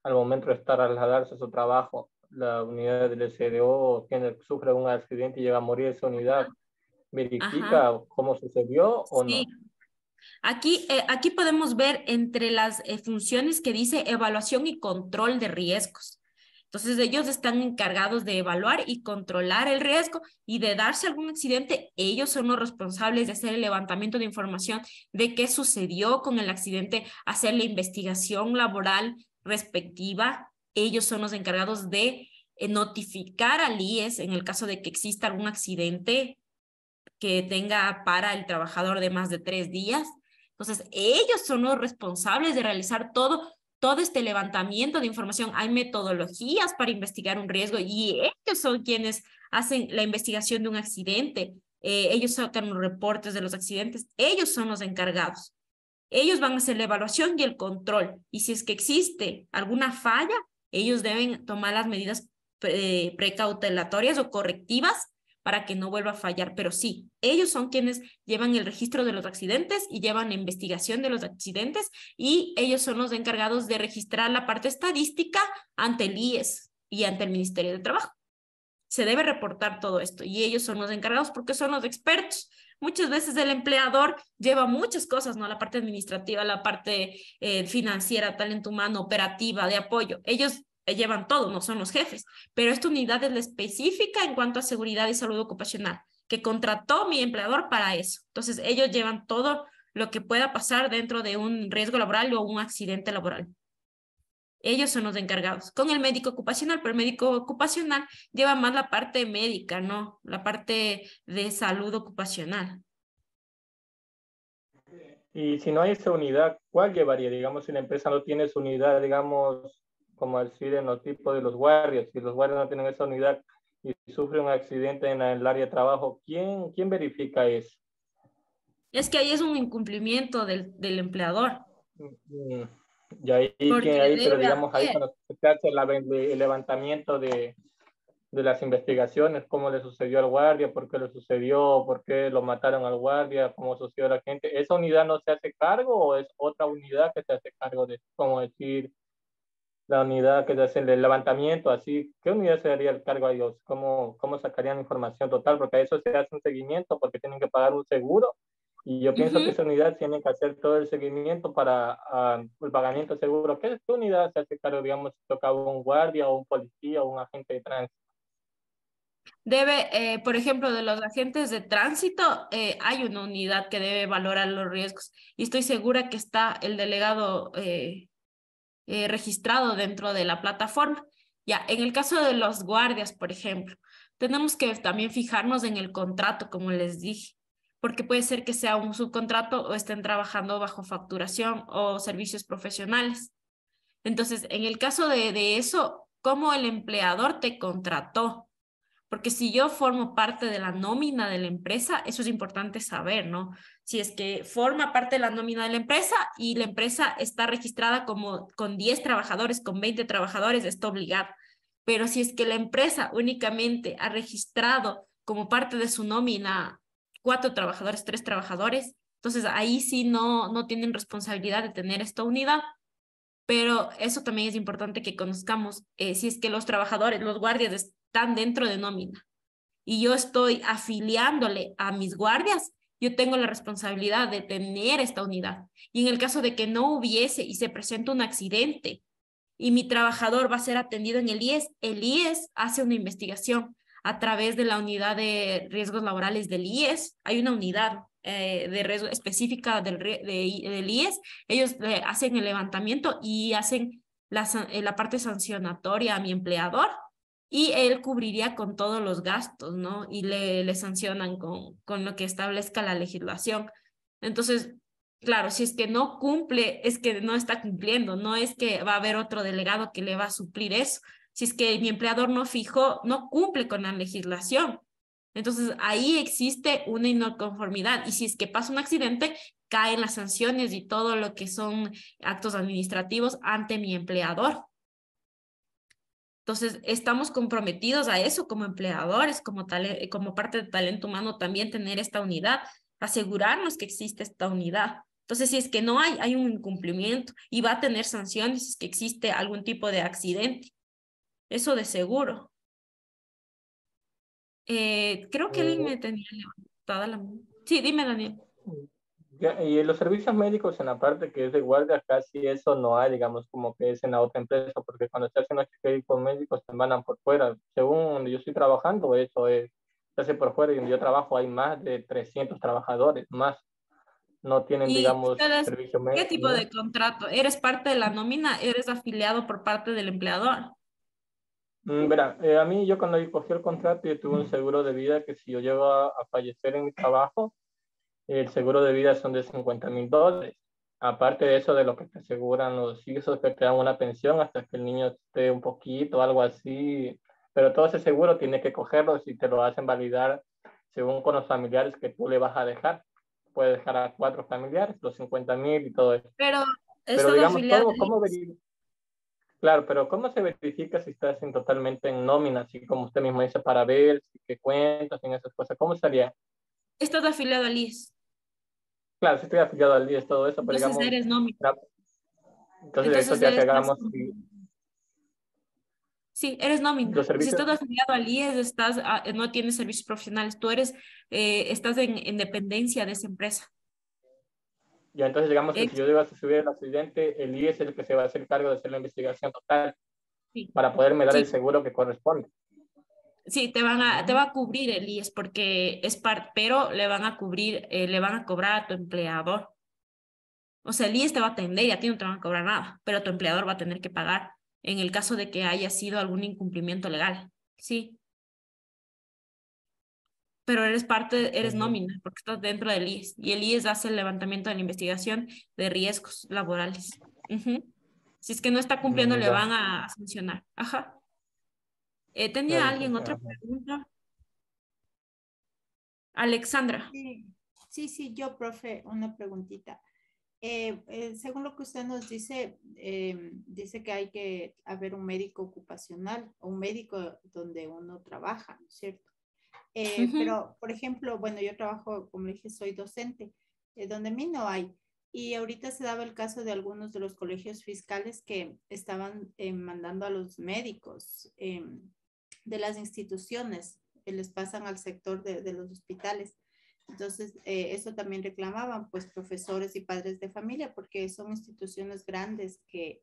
F: al momento de estar al trasladarse a su trabajo? La unidad del SDO sufre un accidente y llega a morir esa unidad. ¿Verifica
A: Ajá,
F: cómo sucedió o
A: sí.
F: no?
A: Aquí podemos ver entre las funciones que dice evaluación y control de riesgos. Entonces, ellos están encargados de evaluar y controlar el riesgo y de darse algún accidente. Ellos son los responsables de hacer el levantamiento de información de qué sucedió con el accidente, hacer la investigación laboral respectiva. Ellos son los encargados de notificar al IES en el caso de que exista algún accidente que tenga para el trabajador de más de 3 días. Entonces, ellos son los responsables de realizar todo este levantamiento de información. Hay metodologías para investigar un riesgo y ellos son quienes hacen la investigación de un accidente. Ellos sacan los reportes de los accidentes. Ellos son los encargados. Ellos van a hacer la evaluación y el control. Y si es que existe alguna falla, ellos deben tomar las medidas precautelatorias o correctivas para que no vuelva a fallar. Pero sí, ellos son quienes llevan el registro de los accidentes y llevan la investigación de los accidentes y ellos son los encargados de registrar la parte estadística ante el IES y ante el Ministerio de Trabajo. Se debe reportar todo esto y ellos son los encargados porque son los expertos. Muchas veces el empleador lleva muchas cosas, ¿no? La parte administrativa, la parte financiera, talento humano, operativa, de apoyo. Ellos llevan todo, no son los jefes, pero esta unidad es la específica en cuanto a seguridad y salud ocupacional, que contrató mi empleador para eso. Entonces, ellos llevan todo lo que pueda pasar dentro de un riesgo laboral o un accidente laboral. Ellos son los encargados, con el médico ocupacional, pero el médico ocupacional lleva más la parte médica, ¿no? La parte de salud ocupacional.
F: Y si no hay esa unidad, ¿cuál llevaría? Digamos, si la empresa no tiene su unidad, digamos, como decir en los tipos de los guardias, si los guardias no tienen esa unidad y sufre un accidente en el área de trabajo, ¿quién verifica eso?
A: Es que ahí es un incumplimiento del empleador.
F: Y ahí,
A: Porque
F: pero
A: debe
F: digamos, ahí
A: haber.
F: cuando se hace el levantamiento de las investigaciones, cómo le sucedió al guardia, por qué le sucedió, por qué lo mataron al guardia, cómo sucedió a la gente. ¿Esa unidad no se hace cargo o es otra unidad que se hace cargo de, como decir, la unidad que se hace el levantamiento, así? ¿Qué unidad se daría el cargo a ellos? ¿Cómo sacarían información total? Porque a eso se hace un seguimiento porque tienen que pagar un seguro. Y yo pienso que esa unidad tiene que hacer todo el seguimiento para el pagamiento de seguro. ¿Qué unidad se hace cargo, digamos, si tocaba un guardia o un policía o un agente de tránsito?
A: Debe, por ejemplo, de los agentes de tránsito, hay una unidad que debe valorar los riesgos y estoy segura que está el delegado registrado dentro de la plataforma. Ya, en el caso de los guardias, por ejemplo, tenemos que también fijarnos en el contrato, como les dije, porque puede ser que sea un subcontrato o estén trabajando bajo facturación o servicios profesionales. Entonces, en el caso de eso, ¿cómo el empleador te contrató? Porque si yo formo parte de la nómina de la empresa, eso es importante saber, ¿no? Si es que forma parte de la nómina de la empresa y la empresa está registrada como con 10 trabajadores, con 20 trabajadores, está obligada. Pero si es que la empresa únicamente ha registrado como parte de su nómina 4 trabajadores, 3 trabajadores, entonces ahí sí no tienen responsabilidad de tener esta unidad. Pero eso también es importante que conozcamos si es que los trabajadores, los guardias están dentro de nómina y yo estoy afiliándole a mis guardias, yo tengo la responsabilidad de tener esta unidad. Y en el caso de que no hubiese y se presenta un accidente y mi trabajador va a ser atendido en el IES hace una investigación a través de la unidad de riesgos laborales del IES. Hay una unidad de riesgo específica del IES. Ellos hacen el levantamiento y hacen la parte sancionatoria a mi empleador y él cubriría con todos los gastos, ¿no? Y le sancionan con lo que establezca la legislación. Entonces, claro, si es que no cumple, es que no está cumpliendo, no es que va a haber otro delegado que le va a suplir eso. Si es que mi empleador no fijó, no cumple con la legislación. Entonces, ahí existe una inconformidad. Y si es que pasa un accidente, caen las sanciones y todo lo que son actos administrativos ante mi empleador. Entonces, estamos comprometidos a eso como empleadores, como parte de talento humano, también tener esta unidad, asegurarnos que existe esta unidad. Entonces, si es que no hay un incumplimiento y va a tener sanciones si es que existe algún tipo de accidente. Eso de seguro. Creo que alguien me tenía levantada la mano. Sí, dime, Daniel.
F: Y en los servicios médicos, en la parte que es de guardia, casi eso no hay, digamos, como que es en la otra empresa, porque cuando se hacen los chequeos médicos se mandan por fuera. Según donde yo estoy trabajando, eso es, se hace por fuera, y donde yo trabajo hay más de 300 trabajadores, más. No tienen,
A: ¿Y
F: digamos,
A: ustedes
F: servicio
A: qué
F: médico.
A: tipo de contrato? ¿Eres parte de la nómina? ¿Eres afiliado por parte del empleador?
F: Verá, a mí yo cuando cogí el contrato yo tuve un seguro de vida que si yo llego a fallecer en mi trabajo, el seguro de vida son de $50,000. Aparte de eso, de lo que te aseguran los hijos, que te dan una pensión hasta que el niño esté un poquito, algo así. Pero todo ese seguro tienes que cogerlo si te lo hacen validar según con los familiares que tú le vas a dejar. Puedes dejar a 4 familiares, los 50,000 y todo eso.
A: Pero
F: Pero
A: estás
F: digamos,
A: afiliado al
F: ¿cómo
A: IMSS.
F: Claro, pero ¿cómo se verifica si estás totalmente en nómina, así como usted mismo dice, para ver si qué cuentas en esas cosas? ¿Cómo sería?
A: Estás afiliado al IMSS.
F: Claro, si estoy afiliado al día, todo eso, pero
A: Entonces
F: digamos,
A: eres nómina.
F: entonces eso
A: Entonces
F: ya que
A: estás
F: hagamos
A: sí, eres
F: los
A: nómina. Si
F: servicios,
A: estás afiliado al IES, no tienes servicios profesionales. Tú estás en dependencia de esa empresa.
F: ya entonces digamos que si
A: Ex-
F: yo llego a sufrir el accidente, el IE es el que se va a hacer cargo de hacer la investigación total
A: Sí,
F: para poderme dar el
A: sí,
F: seguro que corresponde.
A: sí, te va a cubrir el IES porque es parte, pero le van a cubrir, le van a cobrar a tu empleador. O sea, el IES te va a atender y a ti no te van a cobrar nada, pero tu empleador va a tener que pagar en el caso de que haya sido algún incumplimiento legal. Sí, pero eres nómina porque estás dentro del IES y el IES hace el levantamiento de la investigación de riesgos laborales. Ujú. Si es que no está cumpliendo, le
F: Ya,
A: van a sancionar. Ajá. ¿Tenía
F: claro,
A: alguien otra
F: ajá.
A: pregunta? Alexandra.
G: Sí, sí, sí, yo, profe, una preguntita. Según lo que usted nos dice, dice que hay que haber un médico ocupacional o un médico donde uno trabaja, ¿no es cierto?
A: Ujú.
G: Pero, por ejemplo, bueno, yo trabajo, como le dije, soy docente, donde a mí no hay. Y ahorita se daba el caso de algunos de los colegios fiscales que estaban mandando a los médicos de las instituciones, les pasan al sector de los hospitales. Entonces, eso también reclamaban, pues, profesores y padres de familia, porque son instituciones grandes que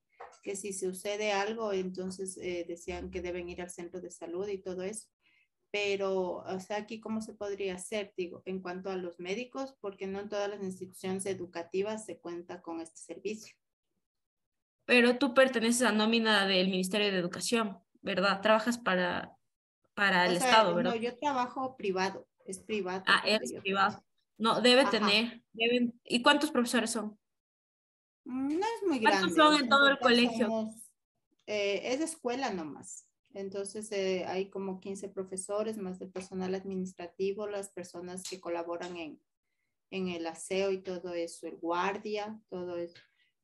G: si sucede algo, entonces decían que deben ir al centro de salud y todo eso. Pero, o sea, aquí cómo se podría hacer, digo, en cuanto a los médicos, porque no en todas las instituciones educativas se cuenta con este servicio.
A: Pero tú perteneces a nómina del Ministerio de Educación, ¿verdad? Trabajas para
G: O
A: el
G: sea,
A: Estado,
G: no,
A: ¿verdad?
G: yo trabajo privado, es privado
A: Ah,
G: donde
A: eres
G: yo
A: privado.
G: trabajo.
A: No, debe
G: Ajá.
A: tener. ¿Y cuántos profesores son?
G: No es muy
A: ¿Cuántos
G: grande,
A: son en
G: en
A: todo el
G: total
A: colegio?
G: somos, es de escuela nomás. Entonces hay como 15 profesores, más de personal administrativo, las personas que colaboran en el aseo y todo eso, el guardia, todo eso.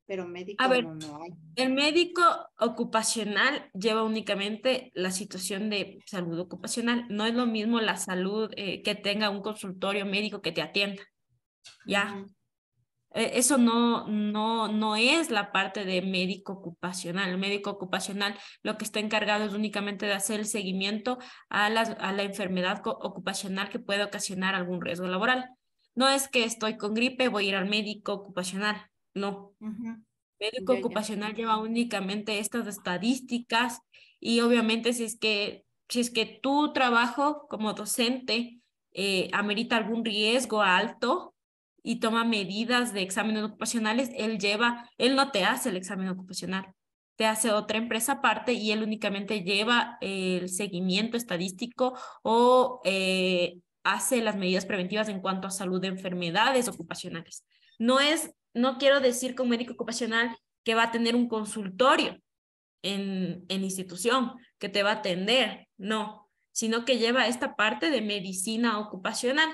G: Pero
A: A
G: médico
A: ver,
G: no, no hay.
A: el médico ocupacional lleva únicamente la situación de salud ocupacional. No es lo mismo la salud que tenga un consultorio médico que te atienda, ¿ya?
G: Ujú.
A: Eso no es la parte de médico ocupacional. El médico ocupacional lo que está encargado es únicamente de hacer el seguimiento a la enfermedad ocupacional que puede ocasionar algún riesgo laboral. No es que estoy con gripe, voy a ir al médico ocupacional. No. Médico ocupacional lleva únicamente estas estadísticas y obviamente si es que tu trabajo como docente amerita algún riesgo alto y toma medidas de exámenes ocupacionales, él no te hace el examen ocupacional, te hace otra empresa aparte y él únicamente lleva el seguimiento estadístico o hace las medidas preventivas en cuanto a salud de enfermedades ocupacionales. No quiero decir con médico ocupacional que va a tener un consultorio en institución, que te va a atender, no, sino que lleva esta parte de medicina ocupacional.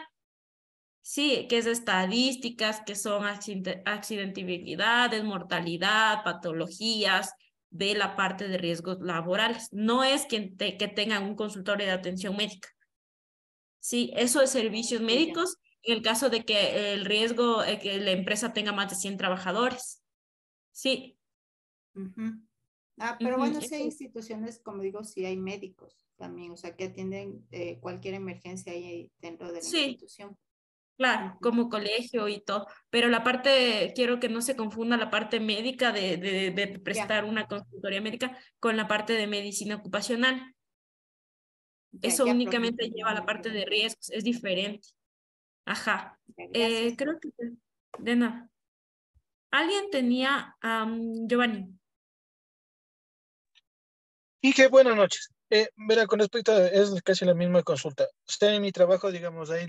A: Sí, que es estadísticas, que son accidentabilidades, mortalidad, patologías de la parte de riesgos laborales. No es que tenga un consultorio de atención médica. Sí, eso es servicios médicos en el caso de que el riesgo, que la empresa tenga más de 100 trabajadores. Sí.
G: Pero bueno, sí hay instituciones, como digo, sí hay médicos también, o sea, que atienden cualquier emergencia ahí dentro de la institución.
A: Claro, como colegio y todo, pero la parte, quiero que no se confunda la parte médica de prestar una consultoría médica con la parte de medicina ocupacional. Eso únicamente lleva a la parte de riesgos, es diferente. Ajá. Creo que de nada. ¿Alguien tenía, Giovanni?
H: Y qué buenas noches. Mira, con respecto a, es casi la misma consulta. Usted en mi trabajo, digamos, ahí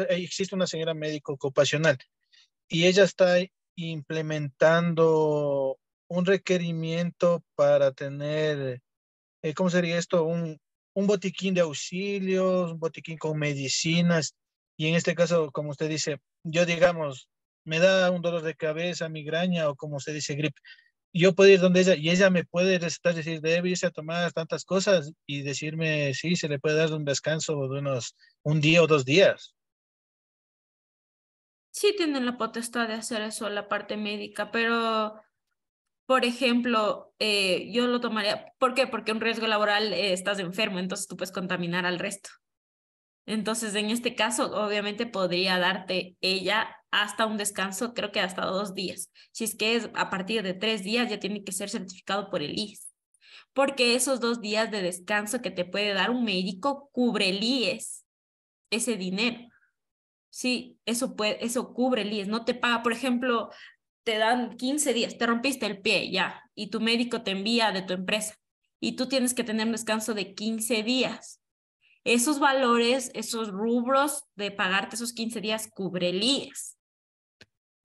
H: existe una señora médico ocupacional y ella está implementando un requerimiento para tener, ¿cómo sería esto? Un botiquín de auxilios, un botiquín con medicinas. Y en este caso, como usted dice, yo digamos, me da un dolor de cabeza, migraña o como usted dice, gripe. Yo puedo ir donde ella y ella me puede recetar, decir, debe irse a tomar tantas cosas y decirme, sí, se le puede dar un descanso de un día o 2 días.
A: Sí tienen la potestad de hacer eso, la parte médica, pero, por ejemplo, yo lo tomaría, ¿por qué? Porque un riesgo laboral estás enfermo, entonces tú puedes contaminar al resto. Entonces, en este caso, obviamente podría darte ella hasta un descanso, creo que hasta 2 días. Si es que es a partir de 3 días, ya tiene que ser certificado por el IES. Porque esos 2 días de descanso que te puede dar un médico cubre el IES, ese dinero. Sí, eso cubre el IES. No te paga, por ejemplo, te dan 15 días, te rompiste el pie ya, y tu médico te envía de tu empresa, y tú tienes que tener un descanso de 15 días. Esos valores, esos rubros de pagarte esos 15 días cubre el IES.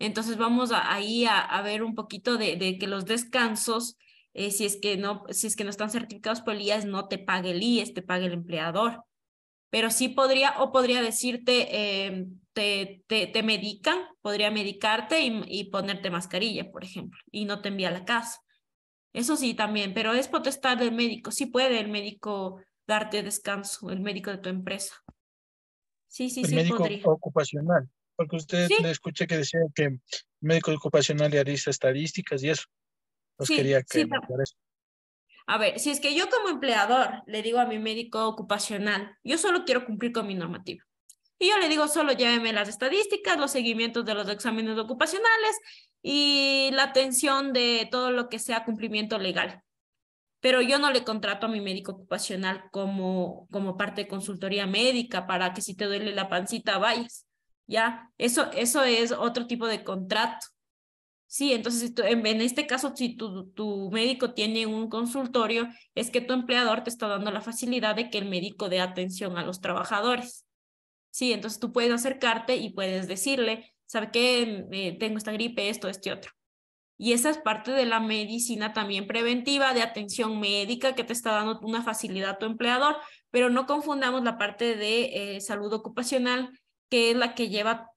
A: Entonces vamos ahí a ver un poquito de que los descansos, si es que no están certificados por el IES, no te pague el IES, te pague el empleador. Pero sí podría decirte, te medican, podría medicarte y ponerte mascarilla, por ejemplo, y no te envía a la casa. Eso sí también, pero es potestad del médico. Sí puede el médico darte descanso, el médico de tu empresa. Sí,
H: El médico
A: podría.
H: ocupacional, porque usted le escuché que decía que el médico ocupacional realiza estadísticas y eso. Pues quería que me aclarara.
A: A ver, si es que yo como empleador le digo a mi médico ocupacional, yo solo quiero cumplir con mi normativa. Y yo le digo, solo lléveme las estadísticas, los seguimientos de los exámenes ocupacionales y la atención de todo lo que sea cumplimiento legal. Pero yo no le contrato a mi médico ocupacional como parte de consultoría médica para que si te duele la pancita vayas. ¿Ya? Eso es otro tipo de contrato. Sí, entonces en este caso, si tu médico tiene un consultorio, es que tu empleador te está dando la facilidad de que el médico dé atención a los trabajadores. Sí, entonces tú puedes acercarte y puedes decirle, ¿sabe qué? Tengo esta gripe, esto, este otro. Y esa es parte de la medicina también preventiva, de atención médica que te está dando una facilidad a tu empleador, pero no confundamos la parte de salud ocupacional, que es la que lleva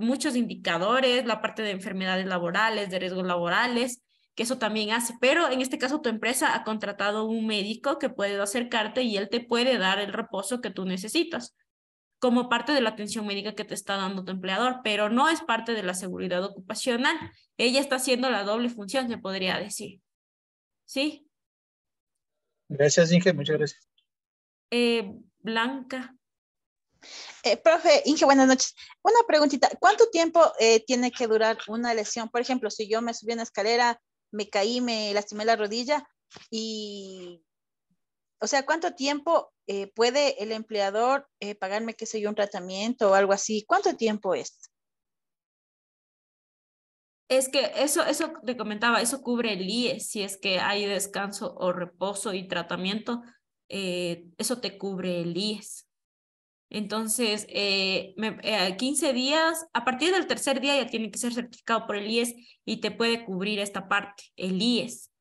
A: muchos indicadores, la parte de enfermedades laborales, de riesgos laborales, que eso también hace, pero en este caso tu empresa ha contratado un médico que puede acercarte y él te puede dar el reposo que tú necesitas. como parte de la atención médica que te está dando tu empleador, pero no es parte de la seguridad ocupacional. Ella está haciendo la doble función, se podría decir. ¿Sí?
H: Gracias, Inge, muchas gracias.
A: Blanca.
I: Profe, Inge, buenas noches. Una preguntita, ¿cuánto tiempo tiene que durar una lesión? Por ejemplo, si yo me subí a una escalera, me caí, me lastimé la rodilla y, o sea, ¿cuánto tiempo puede el empleador pagarme, qué sé yo, un tratamiento o algo así? ¿Cuánto tiempo es?
A: Es que eso te comentaba, eso cubre el IES, si es que hay descanso o reposo y tratamiento, eso te cubre el IES. Entonces, 15 días, a partir del tercer día ya tiene que ser certificado por el IES y te puede cubrir esta parte, el IES.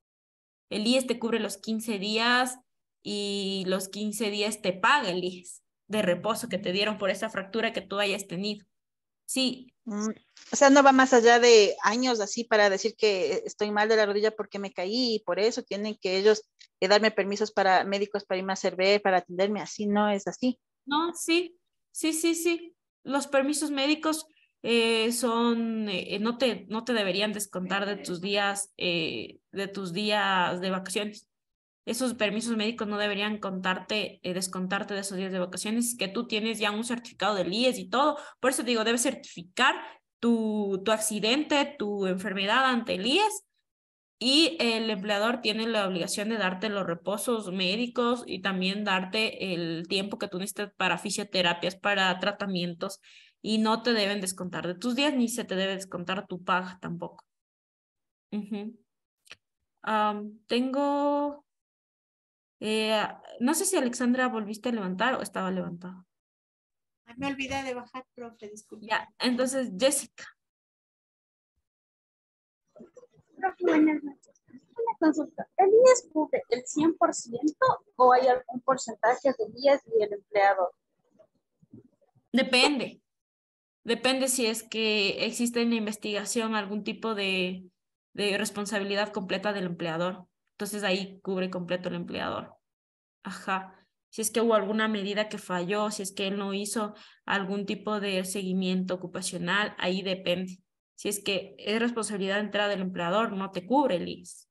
A: El IES te cubre los 15 días y los 15 días te paga el IES de reposo que te dieron por esa fractura que tú hayas tenido. Sí.
I: O sea, no va más allá de años así para decir que estoy mal de la rodilla porque me caí y por eso tienen que ellos darme permisos para médicos para irme a hacer ver, para atenderme, así no es así.
A: No, sí. Los permisos médicos no te deberían descontar de tus días de vacaciones. Esos permisos médicos no deberían descontarte de esos días de vacaciones, que tú tienes ya un certificado del IES y todo. Por eso digo, debes certificar tu accidente, tu enfermedad ante el IES, y el empleador tiene la obligación de darte los reposos médicos y también darte el tiempo que tú necesitas para fisioterapias, para tratamientos, y no te deben descontar de tus días ni se te debe descontar tu paga tampoco. Tengo... no sé si Alexandra volviste a levantar o estaba levantado.
G: Me olvidé de bajar, profe, disculpe.
A: Ya, entonces Jessica.
J: Profe, buenas noches. Una consulta. ¿El IES cubre el 100% o hay algún porcentaje del IES y el empleador?
A: Depende. Depende si es que existe en la investigación algún tipo de responsabilidad completa del empleador. Entonces ahí cubre completo el empleador. Ajá. Si es que hubo alguna medida que falló, si es que él no hizo algún tipo de seguimiento ocupacional, ahí depende. Si es que es responsabilidad entera del empleador, no te cubre el IES.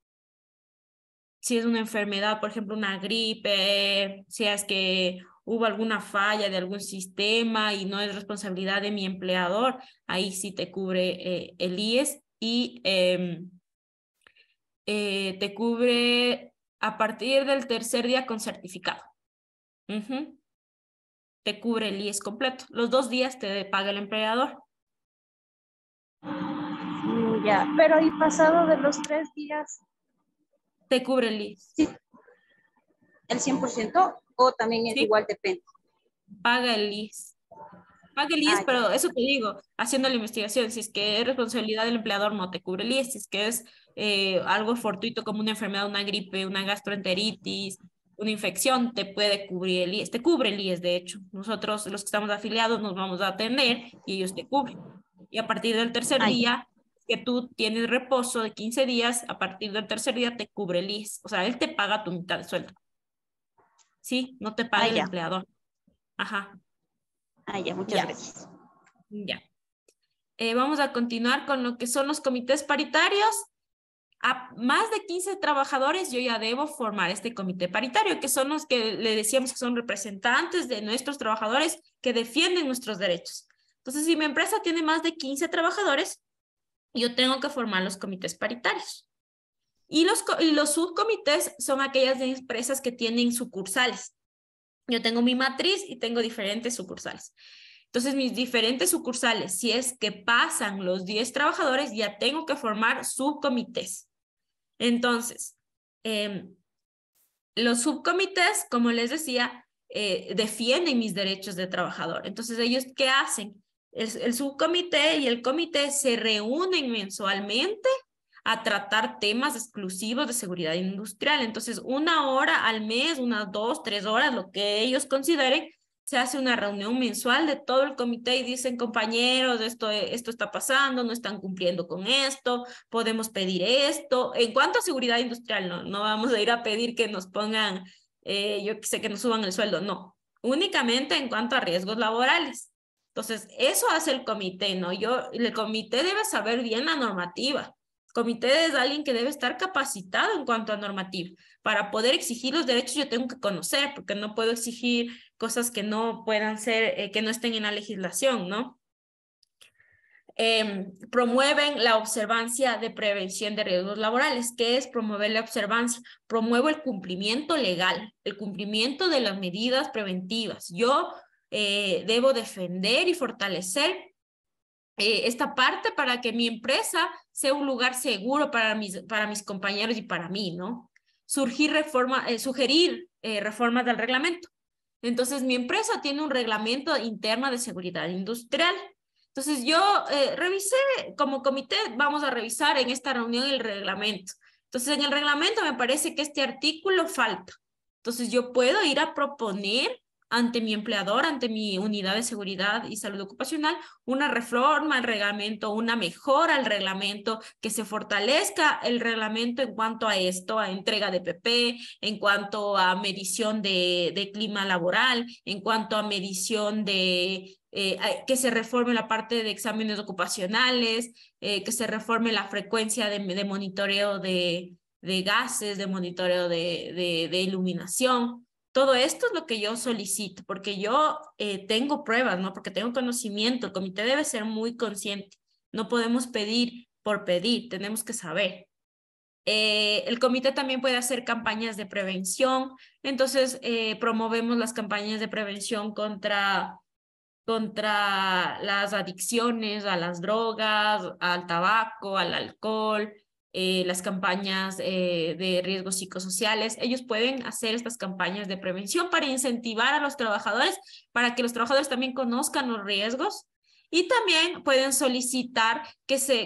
A: Si es una enfermedad, por ejemplo, una gripe, si es que hubo alguna falla de algún sistema y no es responsabilidad de mi empleador, ahí sí te cubre el IES y te cubre a partir del tercer día con certificado. Te cubre el IES completo. Los 2 días te paga el empleador.
J: Ya, pero ¿y pasado de los 3 días?
A: Te cubre el IES.
J: Sí. ¿El 100% o también es igual, depende?
A: Paga el IES. Paga el IES, pero eso te digo, haciendo la investigación, si es que es responsabilidad del empleador, no te cubre el IES. Si es que es algo fortuito como una enfermedad, una gripe, una gastroenteritis, una infección, te puede cubrir el IES. Te cubre el IES, de hecho. Nosotros, los que estamos afiliados, nos vamos a atender y ellos te cubren. Y a partir del tercer día, que tú tienes reposo de 15 días, a partir del tercer día te cubre el IES. O sea, él te paga tu mitad de sueldo. Sí, no te paga el empleador. Ajá.
I: Ya, muchas gracias.
A: Ya. Vamos a continuar con lo que son los comités paritarios. A más de 15 trabajadores yo ya debo formar este comité paritario, que son los que le decíamos que son representantes de nuestros trabajadores que defienden nuestros derechos. Entonces, si mi empresa tiene más de 15 trabajadores, yo tengo que formar los comités paritarios. Y los subcomités son aquellas empresas que tienen sucursales. Yo tengo mi matriz y tengo diferentes sucursales. Entonces, mis diferentes sucursales, si es que pasan los 10 trabajadores, ya tengo que formar subcomités. Entonces, los subcomités, como les decía, defienden mis derechos de trabajador. Entonces, ¿ellos qué hacen? El subcomité y el comité se reúnen mensualmente a tratar temas exclusivos de seguridad industrial. Entonces, 1 hora al mes, unas 2, 3 horas, lo que ellos consideren, se hace una reunión mensual de todo el comité y dicen, compañeros, esto está pasando, no están cumpliendo con esto, podemos pedir esto. En cuanto a seguridad industrial, no vamos a ir a pedir que nos pongan, yo que sé, que nos suban el sueldo, no. únicamente en cuanto a riesgos laborales. Entonces, eso hace el comité, ¿no? El comité debe saber bien la normativa. El comité es alguien que debe estar capacitado en cuanto a normativa. Para poder exigir los derechos yo tengo que conocer, porque no puedo exigir cosas que no puedan ser, que no estén en la legislación, ¿no? Promueven la observancia de prevención de riesgos laborales. ¿Qué es promover la observancia? Promuevo el cumplimiento legal, el cumplimiento de las medidas preventivas. Yo debo defender y fortalecer esta parte para que mi empresa sea un lugar seguro para mis compañeros y para mí, ¿no? Sugerir reformas del reglamento. Entonces, mi empresa tiene un reglamento interno de seguridad industrial. Entonces, yo revisé, como comité, vamos a revisar en esta reunión el reglamento. Entonces, en el reglamento me parece que este artículo falta. Entonces, yo puedo ir a proponer ante mi empleador, ante mi unidad de seguridad y salud ocupacional, una reforma al reglamento, una mejora al reglamento, que se fortalezca el reglamento en cuanto a esto, a entrega de PP, en cuanto a medición de clima laboral, en cuanto a medición de que se reforme la parte de exámenes ocupacionales, que se reforme la frecuencia de monitoreo de gases, de monitoreo de iluminación. Todo esto es lo que yo solicito, porque yo tengo pruebas, ¿no? Porque tengo conocimiento. El comité debe ser muy consciente. No podemos pedir por pedir, tenemos que saber. El comité también puede hacer campañas de prevención. Entonces, promovemos las campañas de prevención contra las adicciones, a las drogas, al tabaco, al alcohol, las campañas de riesgos psicosociales. Ellos pueden hacer estas campañas de prevención para incentivar a los trabajadores, para que los trabajadores también conozcan los riesgos. Y también pueden solicitar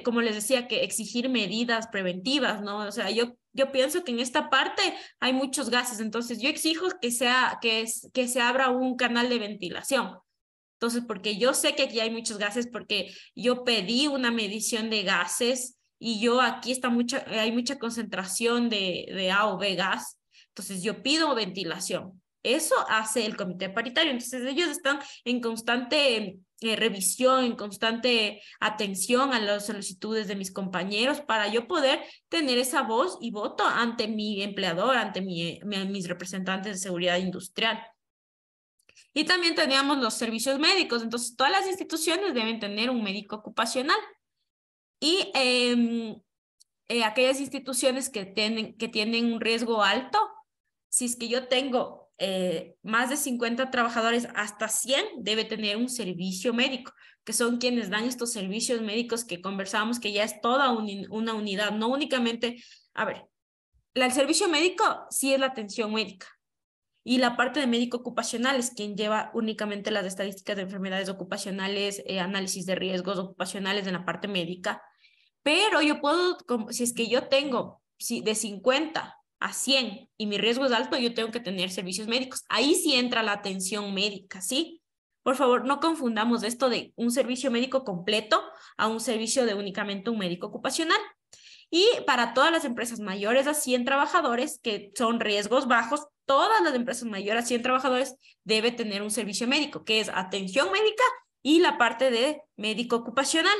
A: como les decía, que exigir medidas preventivas, ¿no? O sea, yo pienso que en esta parte hay muchos gases, entonces yo exijo que se abra un canal de ventilación. Entonces, porque yo sé que aquí hay muchos gases, porque yo pedí una medición de gases y aquí hay mucha concentración de A o B gas. Entonces, yo pido ventilación. Eso hace el comité paritario. Entonces, ellos están en constante revisión, en constante atención a las solicitudes de mis compañeros para yo poder tener esa voz y voto ante mi empleador, ante mis representantes de seguridad industrial. Y también teníamos los servicios médicos. Entonces, todas las instituciones deben tener un médico ocupacional. Y aquellas instituciones que tienen un riesgo alto, si es que yo tengo más de 50 trabajadores, hasta 100, debe tener un servicio médico, que son quienes dan estos servicios médicos que conversamos, que ya es toda una unidad, no únicamente, el servicio médico sí es la atención médica. Y la parte de médico ocupacional es quien lleva únicamente las estadísticas de enfermedades ocupacionales, análisis de riesgos ocupacionales en la parte médica. Pero yo puedo, si es que yo tengo de 50 a 100 y mi riesgo es alto, yo tengo que tener servicios médicos. Ahí sí entra la atención médica, ¿sí? Por favor, no confundamos esto de un servicio médico completo a un servicio de únicamente un médico ocupacional. Y para todas las empresas mayores a 100 trabajadores, que son riesgos bajos, todas las empresas mayores a 100 trabajadores debe tener un servicio médico, que es atención médica y la parte de médico ocupacional.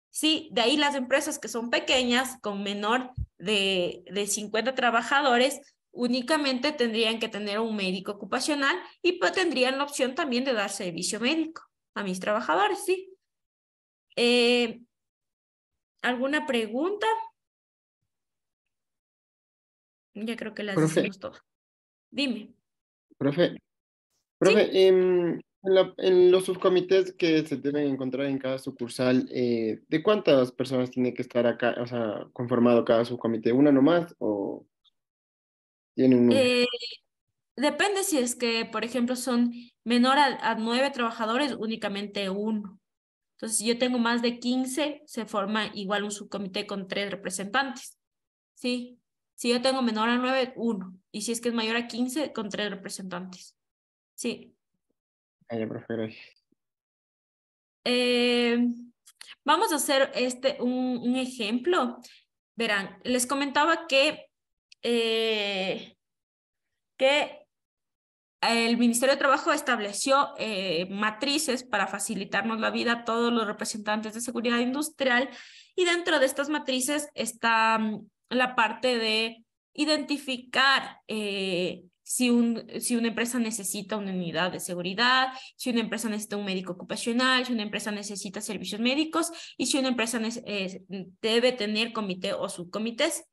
A: Sí, de ahí las empresas que son pequeñas, con menor de 50 trabajadores, únicamente tendrían que tener un médico ocupacional y pues tendrían la opción también de dar servicio médico a mis trabajadores, ¿sí? ¿Alguna pregunta? Ya creo que las hicimos todas. Dime.
K: Profe,
A: ¿Sí?
K: en los subcomités que se deben encontrar en cada sucursal, ¿de cuántas personas tiene que estar acá, o sea, conformado cada subcomité? ¿Una nomás o tiene un número?
A: Depende si es que, por ejemplo, son menor a 9 trabajadores, únicamente uno. Entonces, si yo tengo más de 15, se forma igual un subcomité con 3 representantes. ¿Sí? Si yo tengo menor a 9, 1. Y si es que es mayor a 15, con 3 representantes. Sí.
K: Ya, profe, gracias.
A: Vamos a hacer un ejemplo. Verán, les comentaba que el Ministerio de Trabajo estableció matrices para facilitarnos la vida a todos los representantes de seguridad industrial, y dentro de estas matrices está la parte de identificar si una empresa necesita una unidad de seguridad, si una empresa necesita un médico ocupacional, si una empresa necesita servicios médicos y si una empresa debe tener comité o subcomités.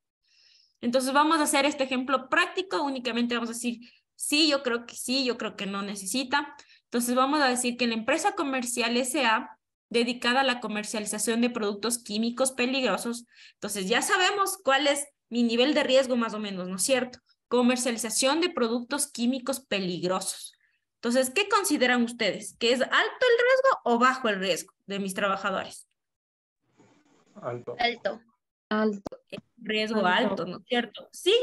A: Entonces vamos a hacer este ejemplo práctico, únicamente vamos a decir sí, yo creo que sí, yo creo que no necesita. Entonces vamos a decir que la empresa comercial S.A. dedicada a la comercialización de productos químicos peligrosos. Entonces ya sabemos cuál es mi nivel de riesgo más o menos, ¿no es cierto? Comercialización de productos químicos peligrosos. Entonces, ¿qué consideran ustedes? ¿Que es alto el riesgo o bajo el riesgo de mis trabajadores?
F: Alto.
B: Alto.
I: Alto.
A: Riesgo alto, ¿no es cierto? Sin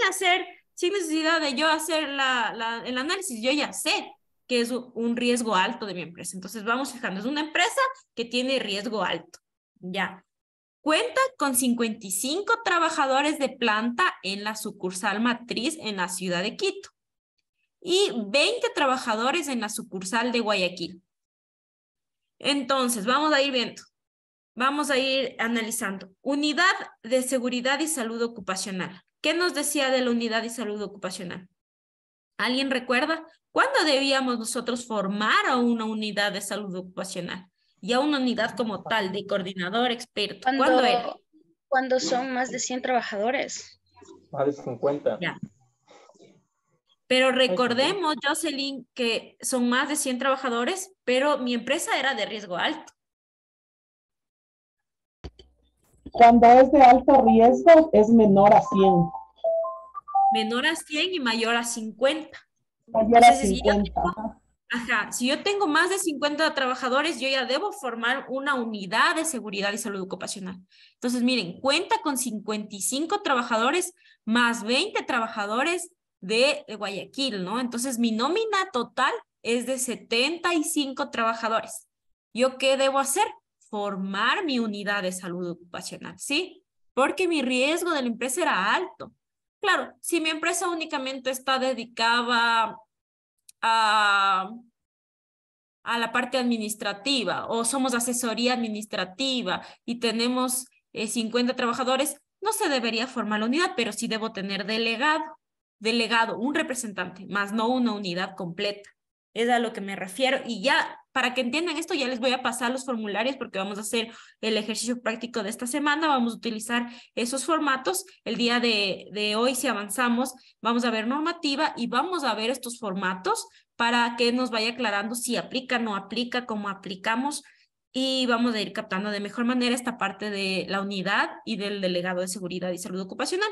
A: necesidad de yo hacer el análisis, yo ya sé que es un riesgo alto de mi empresa. Entonces vamos fijando, es una empresa que tiene riesgo alto. Ya. Cuenta con 55 trabajadores de planta en la sucursal matriz en la ciudad de Quito y 20 trabajadores en la sucursal de Guayaquil. Entonces, vamos a ir viendo. Vamos a ir analizando. Unidad de Seguridad y Salud Ocupacional. ¿Qué nos decía de la Unidad de Salud Ocupacional? ¿Alguien recuerda? ¿Cuándo debíamos nosotros formar a una unidad de salud ocupacional? Y a una unidad como tal, de coordinador experto. ¿Cuándo era?
B: Cuando son más de 100 trabajadores.
F: Más de 50.
A: Ya. Pero recordemos, Jocelyn, que son más de 100 trabajadores, pero mi empresa era de riesgo alto.
L: Cuando es de alto riesgo, es menor a 100.
A: Menor a 100 y mayor a 50.
L: Mayor a 50.
A: Si yo tengo más de 50 trabajadores, yo ya debo formar una unidad de seguridad y salud ocupacional. Entonces, miren, cuenta con 55 trabajadores más 20 trabajadores de Guayaquil, ¿no? Entonces, mi nómina total es de 75 trabajadores. ¿Yo qué debo hacer? Formar mi unidad de salud ocupacional, ¿sí? Porque mi riesgo de la empresa era alto. Claro, si mi empresa únicamente está dedicada a la parte administrativa o somos asesoría administrativa y tenemos 50 trabajadores, no se debería formar la unidad, pero sí debo tener delegado, un representante, más no una unidad completa. Es a lo que me refiero. Y ya, para que entiendan esto, ya les voy a pasar los formularios porque vamos a hacer el ejercicio práctico de esta semana. Vamos a utilizar esos formatos. El día de hoy, si avanzamos, vamos a ver normativa y vamos a ver estos formatos para que nos vaya aclarando si aplica, no aplica, cómo aplicamos, y vamos a ir captando de mejor manera esta parte de la unidad y del delegado de seguridad y salud ocupacional.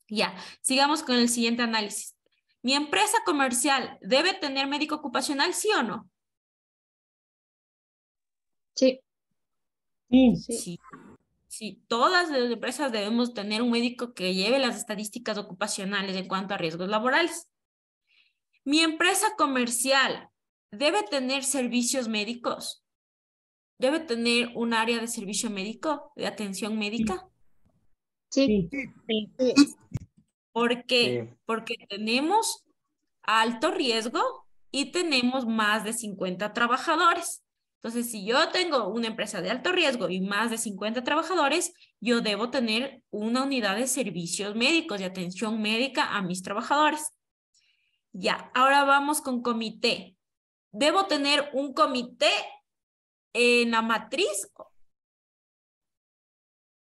A: Ya, sigamos con el siguiente análisis. ¿Mi empresa comercial debe tener médico ocupacional, sí o no?
I: Sí.
A: Sí, todas las empresas debemos tener un médico que lleve las estadísticas ocupacionales en cuanto a riesgos laborales. ¿Mi empresa comercial debe tener servicios médicos? ¿Debe tener un área de servicio médico, de atención médica?
I: Sí.
A: ¿Por qué? Sí. Porque tenemos alto riesgo y tenemos más de 50 trabajadores. Entonces, si yo tengo una empresa de alto riesgo y más de 50 trabajadores, yo debo tener una unidad de servicios médicos, de atención médica a mis trabajadores. Ya, ahora vamos con comité. ¿Debo tener un comité en la matriz?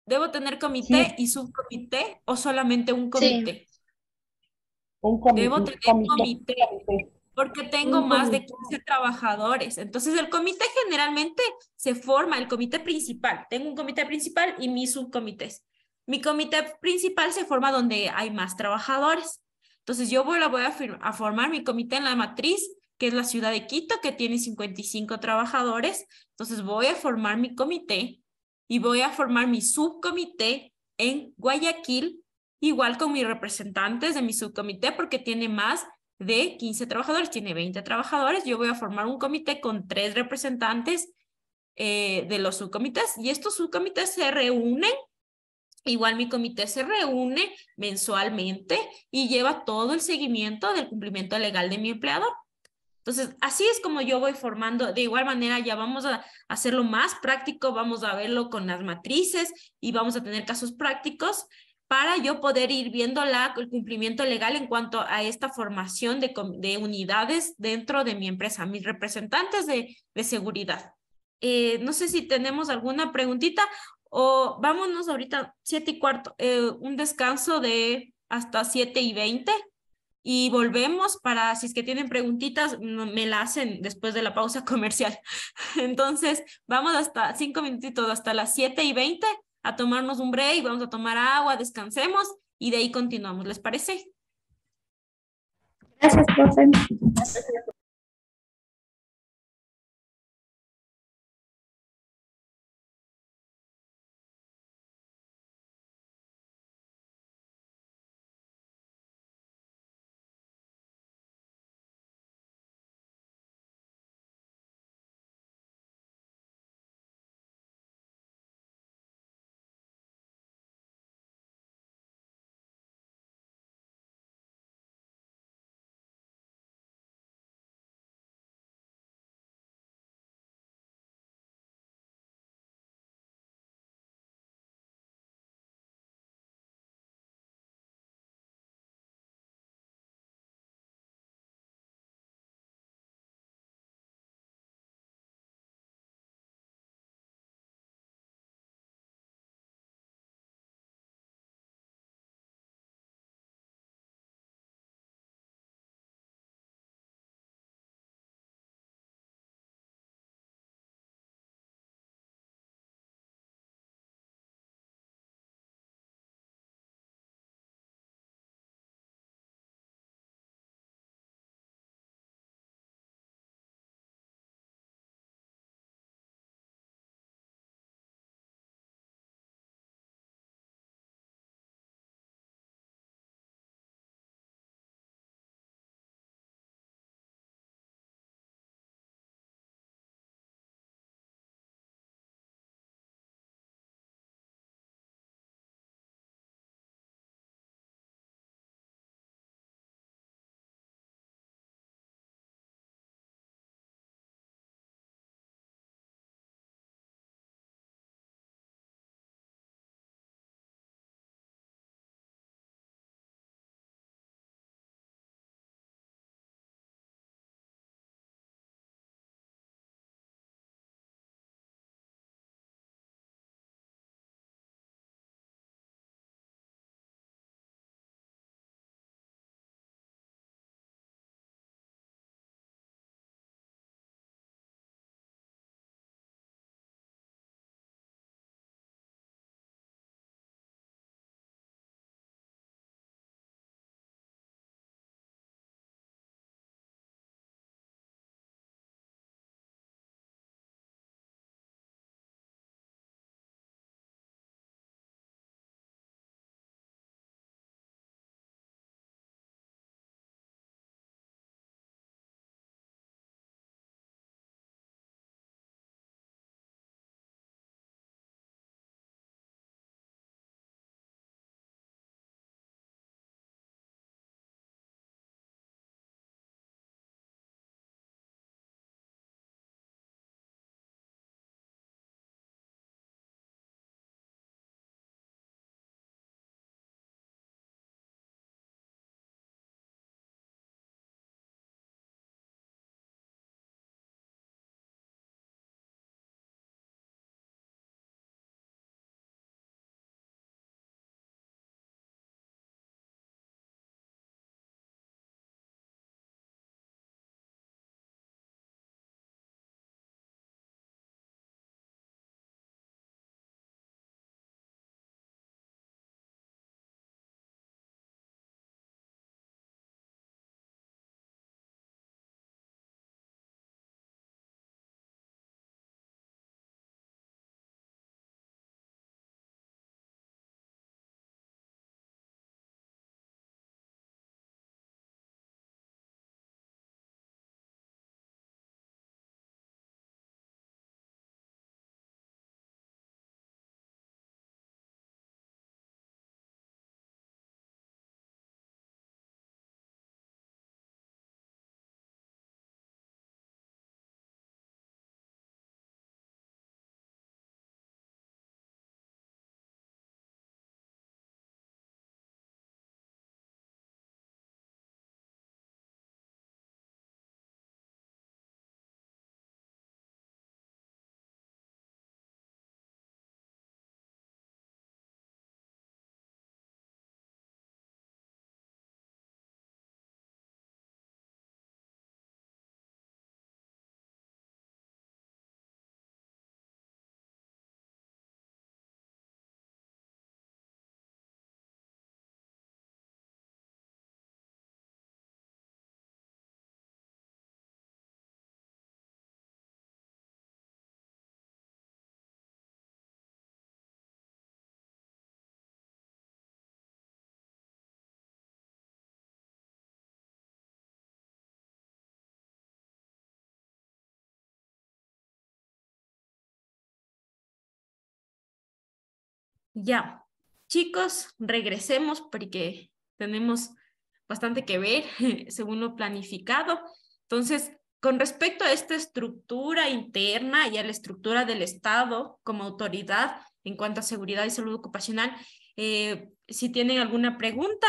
A: ¿Debo tener comité y subcomité o solamente un comité?
L: Sí.
A: Debo tener comité porque tengo más de 15 trabajadores. Entonces, el comité generalmente se forma, el comité principal. Tengo un comité principal y mis subcomités. Mi comité principal se forma donde hay más trabajadores. Entonces, yo voy a formar mi comité en la matriz, que es la ciudad de Quito, que tiene 55 trabajadores. Entonces, voy a formar mi comité y voy a formar mi subcomité en Guayaquil, igual con mis representantes de mi subcomité, porque tiene más de 15 trabajadores, tiene 20 trabajadores. Yo voy a formar un comité con 3 representantes de los subcomités, y estos subcomités se reúnen. Igual mi comité se reúne mensualmente y lleva todo el seguimiento del cumplimiento legal de mi empleador. Entonces, así es como yo voy formando. De igual manera, ya vamos a hacerlo más práctico, vamos a verlo con las matrices y vamos a tener casos prácticos para yo poder ir viendo el cumplimiento legal en cuanto a esta formación de unidades dentro de mi empresa, mis representantes de seguridad. No sé si tenemos alguna preguntita o vámonos ahorita 7:15, un descanso de hasta 7:20 y volvemos para, si es que tienen preguntitas, me la hacen después de la pausa comercial. Entonces, vamos hasta 5 minutitos, hasta las 7:20 a tomarnos un break, vamos a tomar agua, descansemos y de ahí continuamos. ¿Les parece?
J: Gracias, profe.
A: Ya, chicos, regresemos porque tenemos bastante que ver según lo planificado. Entonces, con respecto a esta estructura interna y a la estructura del Estado como autoridad en cuanto a seguridad y salud ocupacional, si tienen alguna pregunta.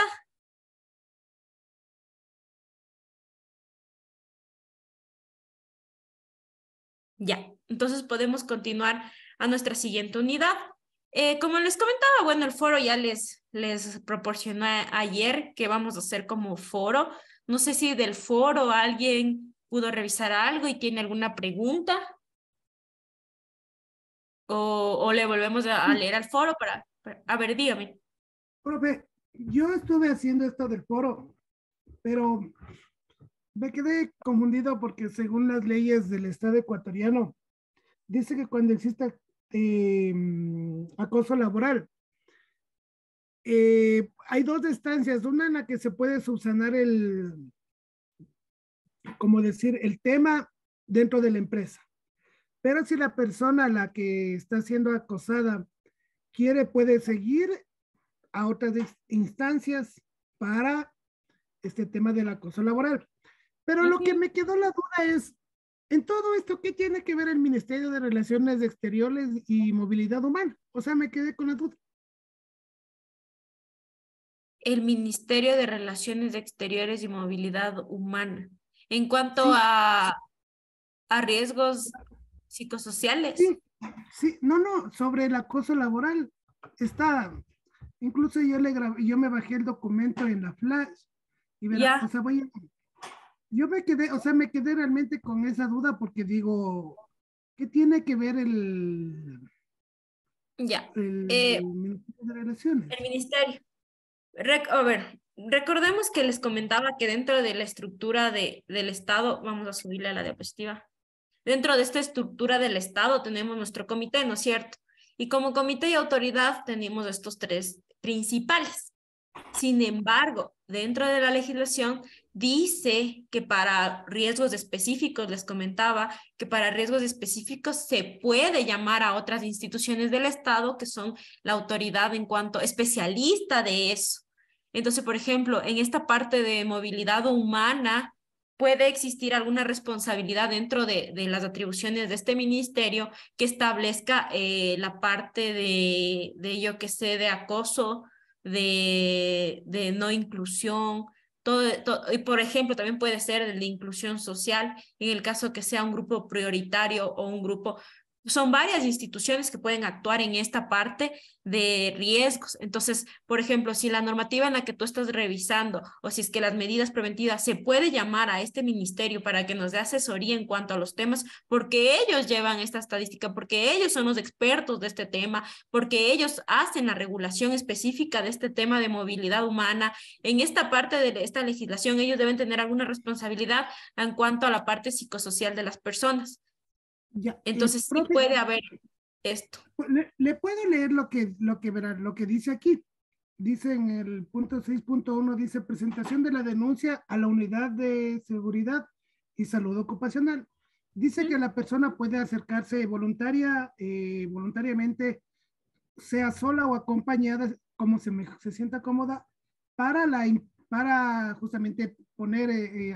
A: Ya, entonces podemos continuar a nuestra siguiente unidad. Como les comentaba, bueno, el foro ya les proporcionó ayer que vamos a hacer como foro. No sé si del foro alguien pudo revisar algo y tiene alguna pregunta. O le volvemos a leer al foro para... A ver, dígame.
C: Profe, yo estuve haciendo esto del foro, pero me quedé confundido porque según las leyes del Estado ecuatoriano, dice que cuando exista acoso laboral, hay dos instancias, una en la que se puede subsanar el, como decir, el tema dentro de la empresa. Pero si la persona a la que está siendo acosada quiere, puede seguir a otras instancias para este tema del acoso laboral. Pero lo que me quedó la duda es, en todo esto, ¿qué tiene que ver el Ministerio de Relaciones Exteriores y Movilidad Humana? O sea, me quedé con la duda.
A: El Ministerio de Relaciones Exteriores y Movilidad Humana. En cuanto a riesgos psicosociales.
C: Sí, no, sobre el acoso laboral. Está, incluso yo me bajé el documento en la Flash y verá, o sea, yo me quedé realmente con esa duda porque digo, ¿qué tiene que ver el Ministerio de Relaciones?
A: El Ministerio. A ver, recordemos que les comentaba que dentro de la estructura del Estado, vamos a subirle a la diapositiva, dentro de esta estructura del Estado tenemos nuestro comité, ¿no es cierto? Y como comité y autoridad tenemos estos tres principales. Sin embargo, dentro de la legislación dice que para riesgos específicos, les comentaba, que para riesgos específicos se puede llamar a otras instituciones del Estado que son la autoridad en cuanto especialista de eso. Entonces, por ejemplo, en esta parte de movilidad humana, puede existir alguna responsabilidad dentro de las atribuciones de este ministerio que establezca la parte yo que sé, de acoso, de no inclusión, y por ejemplo, también puede ser de inclusión social, en el caso que sea un grupo prioritario o un grupo. Son varias instituciones que pueden actuar en esta parte de riesgos. Entonces, por ejemplo, si la normativa en la que tú estás revisando o si es que las medidas preventivas, se puede llamar a este ministerio para que nos dé asesoría en cuanto a los temas, porque ellos llevan esta estadística, porque ellos son los expertos de este tema, porque ellos hacen la regulación específica de este tema de movilidad humana. En esta parte de esta legislación, ellos deben tener alguna responsabilidad en cuanto a la parte psicosocial de las personas.
C: Ya,
A: entonces sí puede haber esto.
C: Le puedo leer lo que dice aquí. Dice en el punto 6.1, dice presentación de la denuncia a la unidad de seguridad y salud ocupacional. Dice que la persona puede acercarse voluntariamente, sea sola o acompañada, como se sienta cómoda, para justamente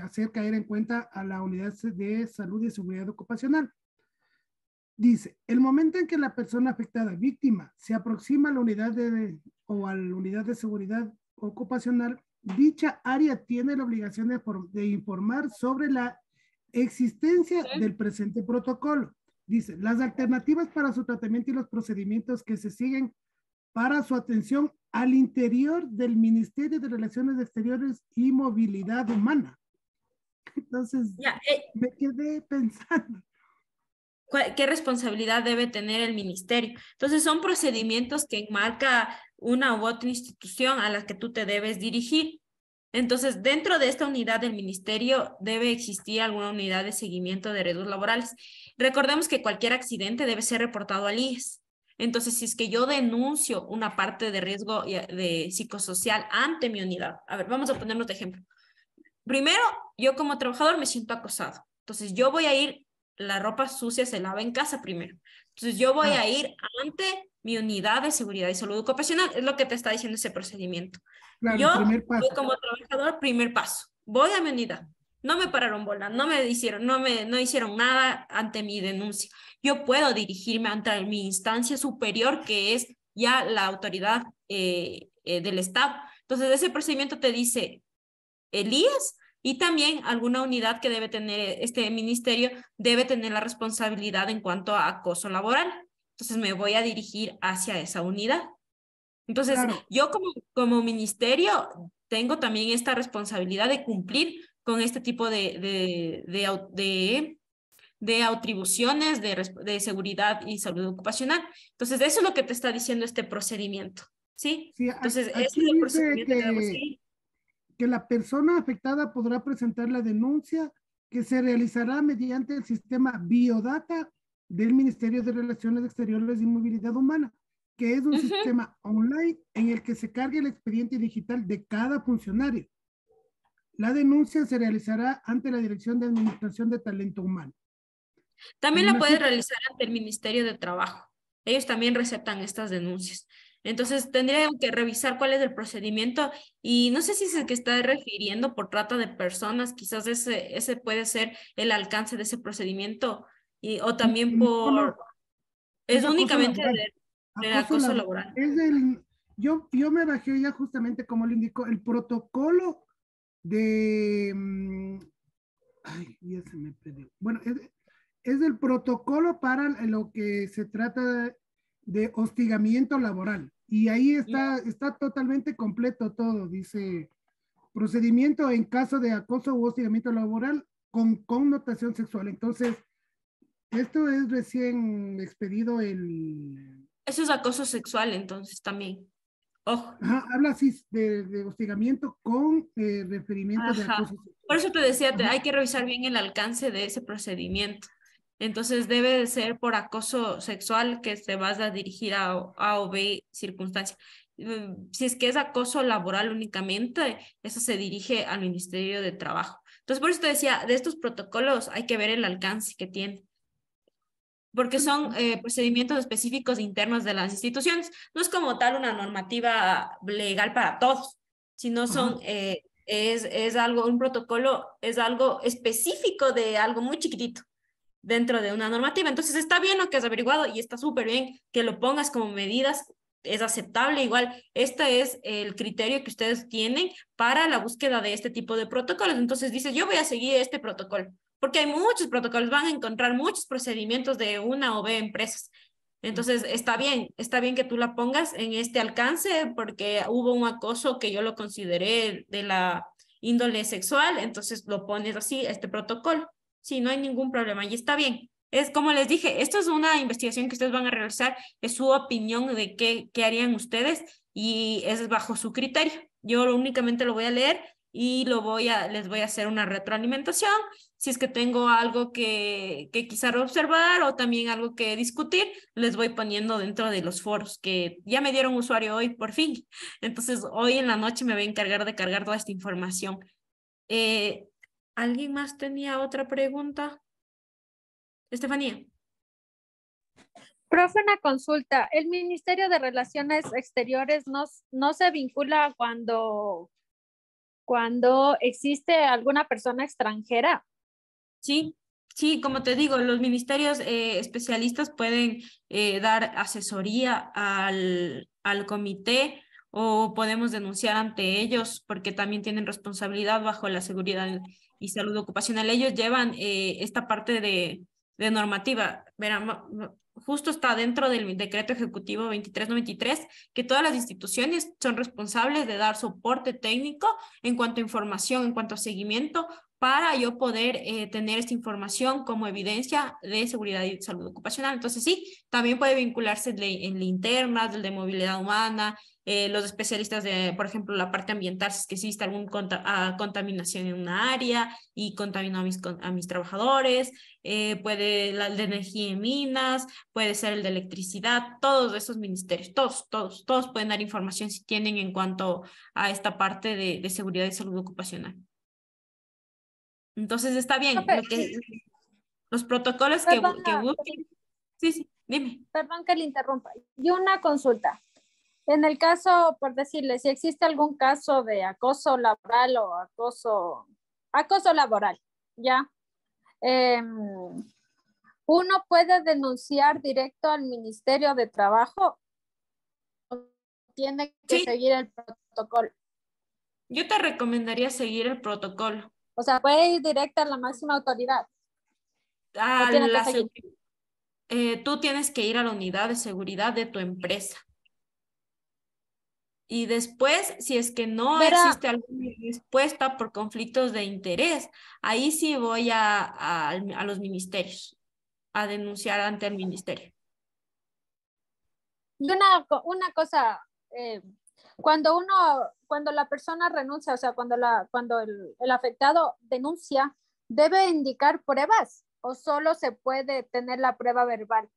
C: hacer caer en cuenta a la unidad de salud y seguridad ocupacional. Dice, el momento en que la persona afectada, víctima, se aproxima a la unidad o a la unidad de seguridad ocupacional, dicha área tiene la obligación de informar sobre la existencia del presente protocolo. Dice, las alternativas para su tratamiento y los procedimientos que se siguen para su atención al interior del Ministerio de Relaciones Exteriores y Movilidad Humana. Entonces, me quedé pensando.
A: ¿Qué responsabilidad debe tener el ministerio? Entonces, son procedimientos que enmarca una u otra institución a la que tú te debes dirigir. Entonces, dentro de esta unidad del ministerio debe existir alguna unidad de seguimiento de riesgos laborales. Recordemos que cualquier accidente debe ser reportado al IES. Entonces, si es que yo denuncio una parte de riesgo de psicosocial ante mi unidad, a ver, vamos a ponernos de ejemplo. Primero, yo como trabajador me siento acosado. Entonces, yo voy a ir, la ropa sucia se lava en casa primero. Entonces yo voy a ir ante mi unidad de seguridad y salud ocupacional, es lo que te está diciendo ese procedimiento.
C: Claro,
A: Yo
C: primer paso.
A: voy como trabajador, primer paso, voy a mi unidad. No me pararon bola, no hicieron nada ante mi denuncia. Yo puedo dirigirme ante mi instancia superior, que es ya la autoridad del Estado. Entonces, ese procedimiento te dice el IES y también alguna unidad que debe tener este ministerio, debe tener la responsabilidad en cuanto a acoso laboral. Entonces, me voy a dirigir hacia esa unidad. Entonces,
C: Claro.
A: yo como ministerio tengo también esta responsabilidad de cumplir con este tipo de atribuciones de seguridad y salud ocupacional. Entonces, eso es lo que te está diciendo este procedimiento, ¿sí?
C: Sí,
A: Entonces, ese
C: aquí
A: es el
C: dice
A: procedimiento que debemos seguir.
C: que la persona afectada podrá presentar la denuncia que se realizará mediante el sistema Biodata del Ministerio de Relaciones Exteriores y Movilidad Humana, que es un sistema online en el que se carga el expediente digital de cada funcionario. La denuncia se realizará ante la Dirección de Administración de Talento Humano.
A: También la puedes realizar ante el Ministerio de Trabajo. Ellos también receptan estas denuncias. Entonces, tendrían que revisar cuál es el procedimiento y no sé si es el que está refiriendo por trata de personas, quizás ese puede ser el alcance de ese procedimiento o también por... Es únicamente de acoso laboral.
C: Es yo me bajé ya justamente como le indicó, el protocolo de... ay, ya se me perdió. Bueno, es el protocolo para lo que se trata de hostigamiento laboral. Y ahí está totalmente completo todo. Dice, procedimiento en caso de acoso u hostigamiento laboral con connotación sexual. Entonces, esto es recién expedido
A: Eso es acoso sexual, entonces también. Ojo.
C: Ajá, habla así de hostigamiento con referimiento de acoso sexual.
A: Por eso te decía, hay que revisar bien el alcance de ese procedimiento. Entonces debe de ser por acoso sexual que te vas a dirigir a o B circunstancia. Si es que es acoso laboral únicamente, eso se dirige al Ministerio de Trabajo. Entonces, por eso te decía, de estos protocolos hay que ver el alcance que tiene. Porque son procedimientos específicos internos de las instituciones. No es como tal una normativa legal para todos, sino son, es algo, un protocolo es algo específico de algo muy chiquitito dentro de una normativa. Entonces está bien lo que has averiguado y está súper bien que lo pongas como medidas, es aceptable. Igual, este es el criterio que ustedes tienen para la búsqueda de este tipo de protocolos. Entonces dices, yo voy a seguir este protocolo, porque hay muchos protocolos, van a encontrar muchos procedimientos de una o B empresas. Entonces está bien que tú la pongas en este alcance, porque hubo un acoso que yo lo consideré de la índole sexual, entonces lo pones así, este protocolo. Sí, no hay ningún problema y está bien. Es como les dije, esto es una investigación que ustedes van a realizar, es su opinión de qué harían ustedes y es bajo su criterio. Yo únicamente lo voy a leer y les voy a hacer una retroalimentación. Si es que tengo algo que quizá observar o también algo que discutir, les voy poniendo dentro de los foros que ya me dieron usuario hoy por fin. Entonces, hoy en la noche me voy a encargar de cargar toda esta información. ¿Alguien más tenía otra pregunta? Estefanía.
M: Profe, una consulta. ¿El Ministerio de Relaciones Exteriores no se vincula cuando existe alguna persona extranjera?
A: Sí, como te digo, los ministerios especialistas pueden dar asesoría al comité o podemos denunciar ante ellos porque también tienen responsabilidad bajo la seguridad y salud ocupacional. Ellos llevan esta parte de normativa. Verán, justo está dentro del decreto ejecutivo 2393 que todas las instituciones son responsables de dar soporte técnico en cuanto a información, en cuanto a seguimiento, para yo poder tener esta información como evidencia de seguridad y salud ocupacional. Entonces sí, también puede vincularse en linternas, del de movilidad humana, los especialistas de, por ejemplo, la parte ambiental, si es que existe alguna contaminación en una área y contamino a mis trabajadores, puede el de energía y minas, puede ser el de electricidad, todos esos ministerios, todos pueden dar información si tienen en cuanto a esta parte de seguridad y salud ocupacional. Entonces está bien, los protocolos que busquen. Sí. Dime.
M: Perdón que le interrumpa. Y una consulta. En el caso, por decirle, si existe algún caso de acoso laboral o acoso laboral, ¿ya? ¿Uno puede denunciar directo al Ministerio de Trabajo o tiene que seguir el protocolo?
A: Yo te recomendaría seguir el protocolo.
M: O sea, puede ir directo a la máxima autoridad.
A: A
M: ¿O tiene que
A: la
M: seguir?
A: Tú tienes que ir a la unidad de seguridad de tu empresa. Y después, si es que no existe alguna respuesta por conflictos de interés, ahí sí voy a los ministerios, a denunciar ante el ministerio.
M: Y una cosa, cuando la persona renuncia, o sea, cuando el afectado denuncia, ¿debe indicar pruebas o solo se puede tener la prueba verbal?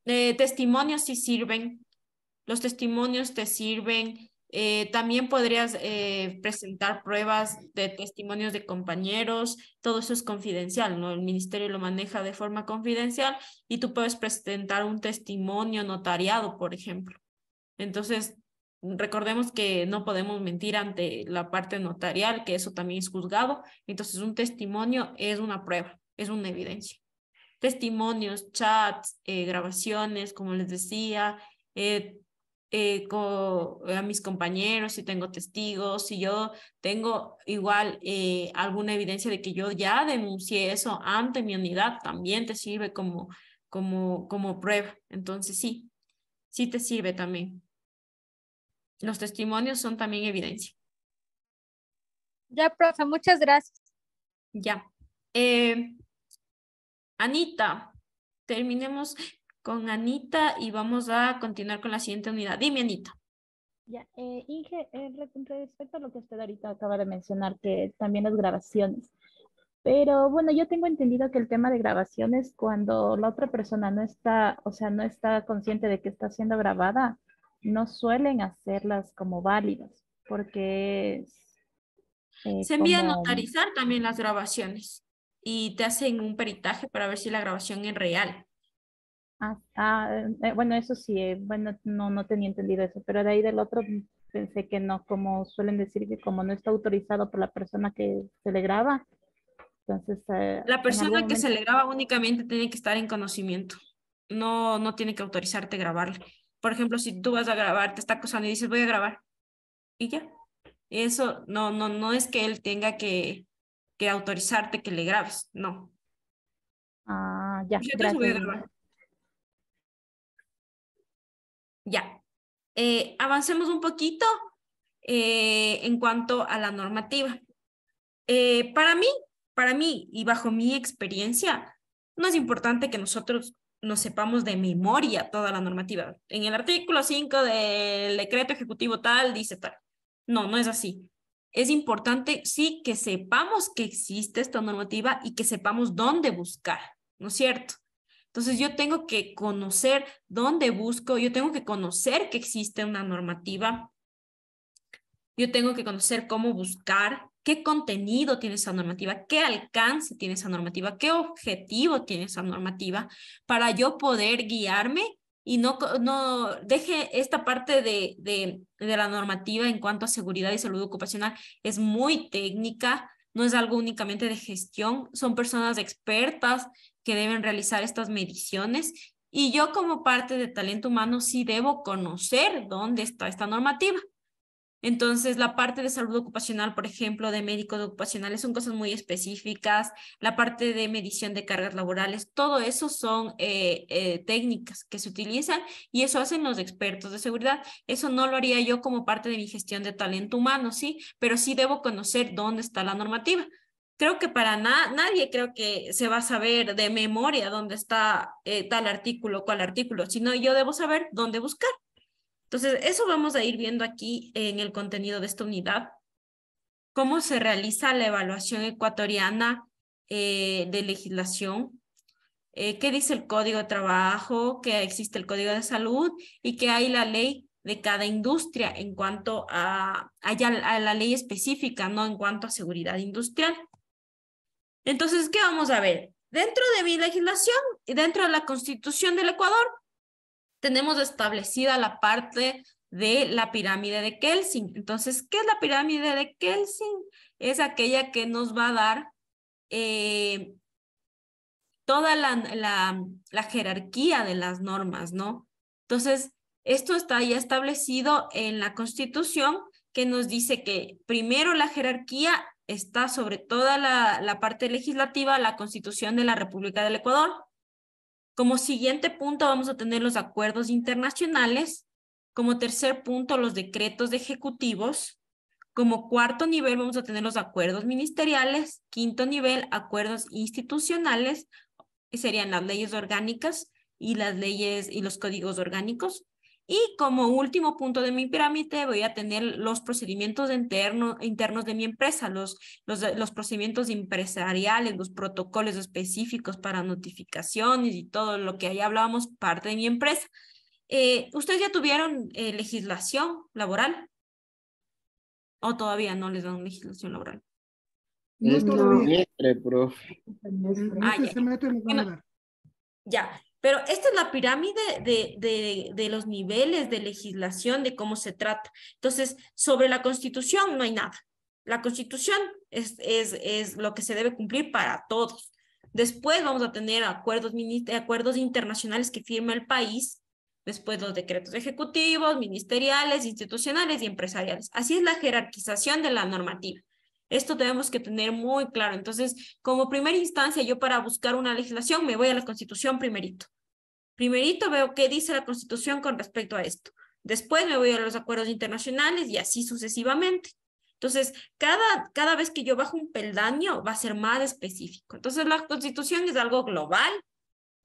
A: Testimonios sí sirven. Los testimonios te sirven. También podrías presentar pruebas de testimonios de compañeros. Todo eso es confidencial, ¿no? El ministerio lo maneja de forma confidencial y tú puedes presentar un testimonio notariado, por ejemplo. Entonces, recordemos que no podemos mentir ante la parte notarial, que eso también es juzgado. Entonces, un testimonio es una prueba, es una evidencia. Testimonios, chats, grabaciones, como les decía, a mis compañeros, si tengo testigos, si yo tengo igual alguna evidencia de que yo ya denuncié eso ante mi unidad, también te sirve como prueba. Entonces sí te sirve también. Los testimonios son también evidencia.
M: Ya, profe, muchas gracias.
A: Ya. Anita, terminemos con Anita y vamos a continuar con la siguiente unidad. Dime, Anita.
N: Ya, Inge, respecto a lo que usted ahorita acaba de mencionar, que también las grabaciones. Pero bueno, yo tengo entendido que el tema de grabaciones, cuando la otra persona no está, o sea, no está consciente de que está siendo grabada, no suelen hacerlas como válidas, porque
A: se envía a
N: como...
A: notarizar también las grabaciones y te hacen un peritaje para ver si la grabación es real.
N: Bueno, eso sí, bueno, no tenía entendido eso, pero de ahí del otro pensé que no, como suelen decir que como no está autorizado por la persona que se le graba, entonces
A: la persona que se le graba únicamente tiene que estar en conocimiento, no tiene que autorizarte a grabarle. Por ejemplo, si tú vas a grabar, te está acosando y dices voy a grabar y ya. Eso no es que él tenga que autorizarte que le grabes, no.
N: Ya,
A: Yo voy a grabar. Ya. Avancemos un poquito en cuanto a la normativa. Para mí y bajo mi experiencia, no es importante que nosotros nos sepamos de memoria toda la normativa. En el artículo 5 del decreto ejecutivo tal, dice tal. No es así. Es importante, sí, que sepamos que existe esta normativa y que sepamos dónde buscar, ¿no es cierto? Entonces yo tengo que conocer dónde busco, yo tengo que conocer que existe una normativa, yo tengo que conocer cómo buscar, qué contenido tiene esa normativa, qué alcance tiene esa normativa, qué objetivo tiene esa normativa, para yo poder guiarme y no deje esta parte de la normativa en cuanto a seguridad y salud ocupacional. Es muy técnica, no es algo únicamente de gestión, son personas expertas que deben realizar estas mediciones y yo como parte de talento humano sí debo conocer dónde está esta normativa. Entonces, la parte de salud ocupacional, por ejemplo, de médicos ocupacionales, son cosas muy específicas. La parte de medición de cargas laborales, todo eso son técnicas que se utilizan y eso hacen los expertos de seguridad. Eso no lo haría yo como parte de mi gestión de talento humano, ¿sí? Pero sí debo conocer dónde está la normativa. Creo que para nadie creo que se va a saber de memoria dónde está tal artículo, cuál artículo, sino yo debo saber dónde buscar. Entonces, eso vamos a ir viendo aquí en el contenido de esta unidad. Cómo se realiza la evaluación ecuatoriana de legislación. Qué dice el Código de Trabajo, que existe el Código de Salud y que hay la ley de cada industria en cuanto a la ley específica, no en cuanto a seguridad industrial. Entonces, ¿qué vamos a ver? dentro de mi legislación y dentro de la Constitución del Ecuador, tenemos establecida la parte de la pirámide de Kelsen. Entonces, ¿qué es la pirámide de Kelsen? Es aquella que nos va a dar toda la jerarquía de las normas, ¿no? Entonces, esto está ya establecido en la Constitución, que nos dice que primero la jerarquía está sobre toda la parte legislativa, la Constitución de la República del Ecuador. Como siguiente punto vamos a tener los acuerdos internacionales. Como tercer punto, los decretos ejecutivos. Como cuarto nivel vamos a tener los acuerdos ministeriales. Quinto nivel, acuerdos institucionales, que serían las leyes orgánicas y las leyes y los códigos orgánicos. Y como último punto de mi pirámide voy a tener los procedimientos internos de mi empresa, los procedimientos empresariales, los protocolos específicos para notificaciones y todo lo que ahí hablábamos, parte de mi empresa. ¿Ustedes ya tuvieron legislación laboral? ¿O todavía no les dan legislación laboral?
K: No todavía. Profe.
A: Ya. Pero esta es la pirámide de los niveles de legislación, de cómo se trata. Entonces, sobre la Constitución no hay nada. La Constitución es lo que se debe cumplir para todos. Después vamos a tener acuerdos internacionales que firma el país. Después los decretos ejecutivos, ministeriales, institucionales y empresariales. Así es la jerarquización de la normativa. Esto tenemos que tener muy claro. Entonces, como primera instancia, yo para buscar una legislación me voy a la Constitución primerito. Primerito veo qué dice la Constitución con respecto a esto. Después me voy a los acuerdos internacionales y así sucesivamente. Entonces, cada vez que yo bajo un peldaño va a ser más específico. Entonces, la Constitución es algo global.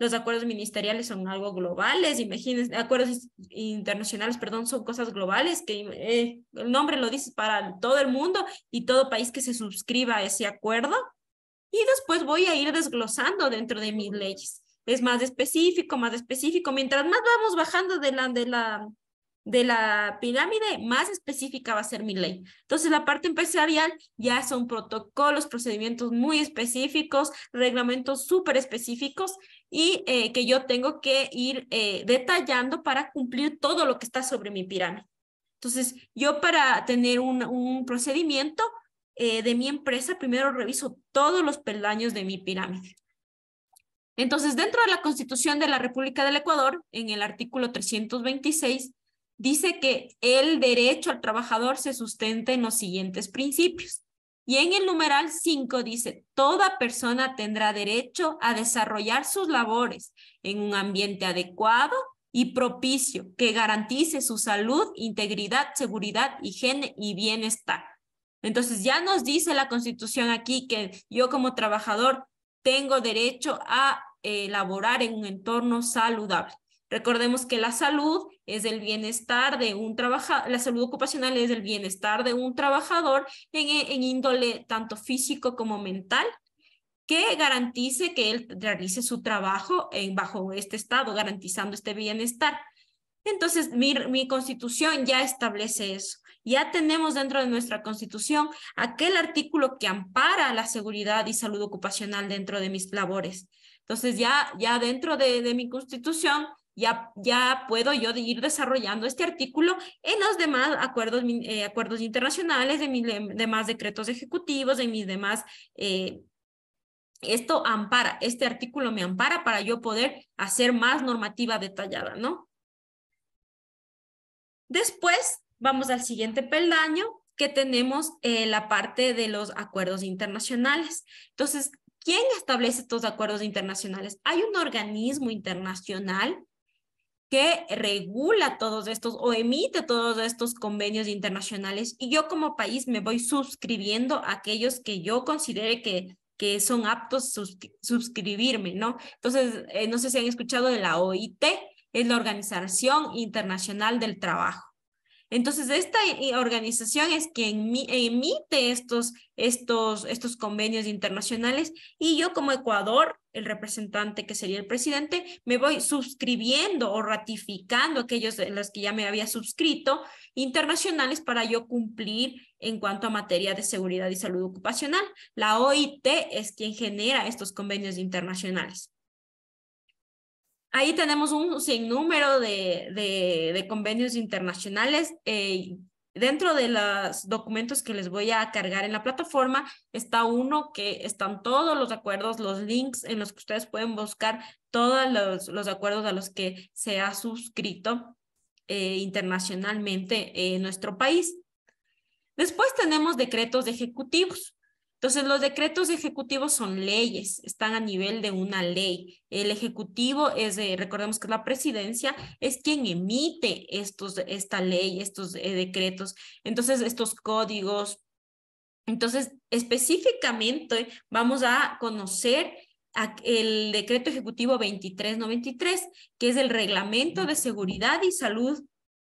A: Los acuerdos ministeriales son algo globales. Imagínense, acuerdos internacionales, perdón, son cosas globales que el nombre lo dice para todo el mundo y todo país que se suscriba a ese acuerdo. Y después voy a ir desglosando dentro de mis leyes. Es más específico, más específico. Mientras más vamos bajando de la pirámide, más específica va a ser mi ley. Entonces, la parte empresarial ya son protocolos, procedimientos muy específicos, reglamentos súper específicos y que yo tengo que ir detallando para cumplir todo lo que está sobre mi pirámide. Entonces, yo para tener un procedimiento de mi empresa, primero reviso todos los peldaños de mi pirámide. Entonces, dentro de la Constitución de la República del Ecuador, en el artículo 326, dice que el derecho al trabajador se sustenta en los siguientes principios. Y en el numeral 5 dice, toda persona tendrá derecho a desarrollar sus labores en un ambiente adecuado y propicio que garantice su salud, integridad, seguridad, higiene y bienestar. Entonces, ya nos dice la Constitución aquí que yo como trabajador tengo derecho a laborar en un entorno saludable. Recordemos que la salud es el bienestar de un trabajador, la salud ocupacional es el bienestar de un trabajador en índole tanto físico como mental, que garantice que él realice su trabajo bajo este estado, garantizando este bienestar. Entonces, mi Constitución ya establece eso. Ya tenemos dentro de nuestra Constitución aquel artículo que ampara la seguridad y salud ocupacional dentro de mis labores. Entonces, ya dentro de mi Constitución, ya puedo yo ir desarrollando este artículo en los demás acuerdos internacionales, en mis demás decretos ejecutivos, en mis demás... este artículo me ampara para yo poder hacer más normativa detallada, ¿no? Después vamos al siguiente peldaño que tenemos la parte de los acuerdos internacionales. Entonces, ¿quién establece estos acuerdos internacionales? Hay un organismo internacional que regula todos estos o emite todos estos convenios internacionales y yo como país me voy suscribiendo a aquellos que yo considere que son aptos suscribirme, ¿no? Entonces, no sé si han escuchado de la OIT, es la Organización Internacional del Trabajo. Entonces, esta organización es quien emite estos convenios internacionales y yo como Ecuador, el representante que sería el presidente, me voy suscribiendo o ratificando aquellos de los que ya me había suscrito internacionales para yo cumplir en cuanto a materia de seguridad y salud ocupacional. La OIT es quien genera estos convenios internacionales. Ahí tenemos un sinnúmero de convenios internacionales. Dentro de los documentos que les voy a cargar en la plataforma, está uno que están todos los acuerdos, los links en los que ustedes pueden buscar todos los acuerdos a los que se ha suscrito internacionalmente en nuestro país. Después tenemos decretos ejecutivos. Entonces, los decretos ejecutivos son leyes, están a nivel de una ley. El ejecutivo es, recordemos que la presidencia es quien emite esta ley, estos decretos, entonces estos códigos. Entonces, específicamente vamos a conocer el decreto ejecutivo 2393, que es el reglamento de seguridad y salud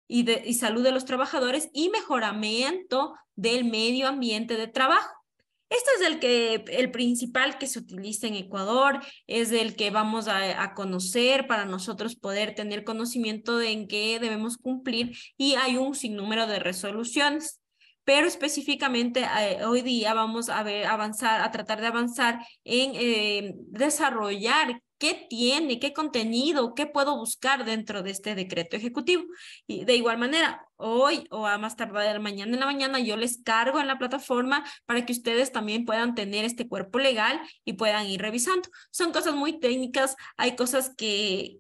A: y salud de los trabajadores y mejoramiento del medio ambiente de trabajo. Este es el principal que se utiliza en Ecuador, es el que vamos a conocer para nosotros poder tener conocimiento de en qué debemos cumplir y hay un sinnúmero de resoluciones. Pero específicamente hoy día vamos a tratar de avanzar en desarrollar qué tiene, qué contenido, qué puedo buscar dentro de este decreto ejecutivo. Y de igual manera, hoy o a más tardar mañana en la mañana, yo les cargo en la plataforma para que ustedes también puedan tener este cuerpo legal y puedan ir revisando. Son cosas muy técnicas, hay cosas que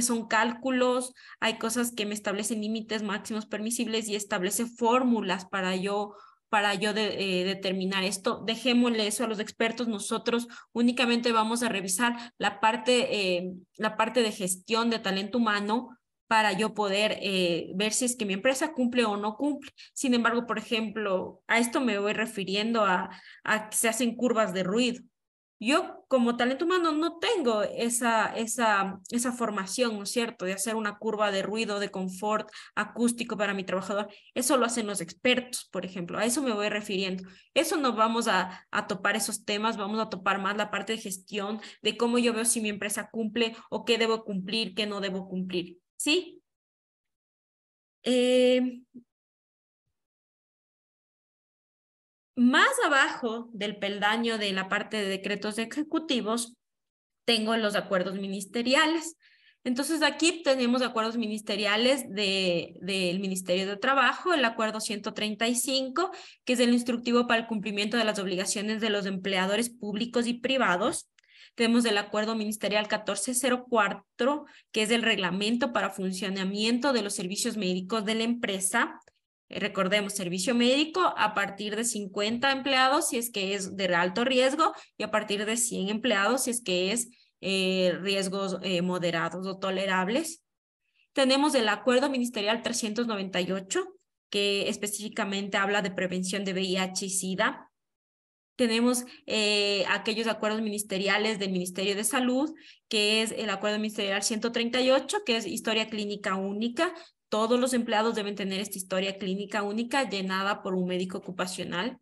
A: son cálculos, hay cosas que me establecen límites máximos permisibles y establece fórmulas para yo determinar esto. Dejémosle eso a los expertos. Nosotros únicamente vamos a revisar la parte de gestión de talento humano para yo poder ver si es que mi empresa cumple o no cumple. Sin embargo, por ejemplo, a esto me voy refiriendo a que se hacen curvas de ruido. Yo como talento humano no tengo esa formación, ¿no es cierto?, de hacer una curva de ruido, de confort acústico para mi trabajador. Eso lo hacen los expertos, por ejemplo. A eso me voy refiriendo. Eso no vamos a topar esos temas, vamos a topar más la parte de gestión, de cómo yo veo si mi empresa cumple o qué debo cumplir, qué no debo cumplir. ¿Sí? Más abajo del peldaño de la parte de decretos ejecutivos, tengo los acuerdos ministeriales. Entonces, aquí tenemos acuerdos ministeriales del Ministerio de Trabajo, el acuerdo 135, que es el instructivo para el cumplimiento de las obligaciones de los empleadores públicos y privados. Tenemos el acuerdo ministerial 1404, que es el reglamento para funcionamiento de los servicios médicos de la empresa. Recordemos, servicio médico a partir de 50 empleados si es que es de alto riesgo y a partir de 100 empleados si es que es riesgos moderados o tolerables. Tenemos el acuerdo ministerial 398 que específicamente habla de prevención de VIH y SIDA. Tenemos aquellos acuerdos ministeriales del Ministerio de Salud, que es el acuerdo ministerial 138, que es historia clínica única. Todos los empleados deben tener esta historia clínica única llenada por un médico ocupacional.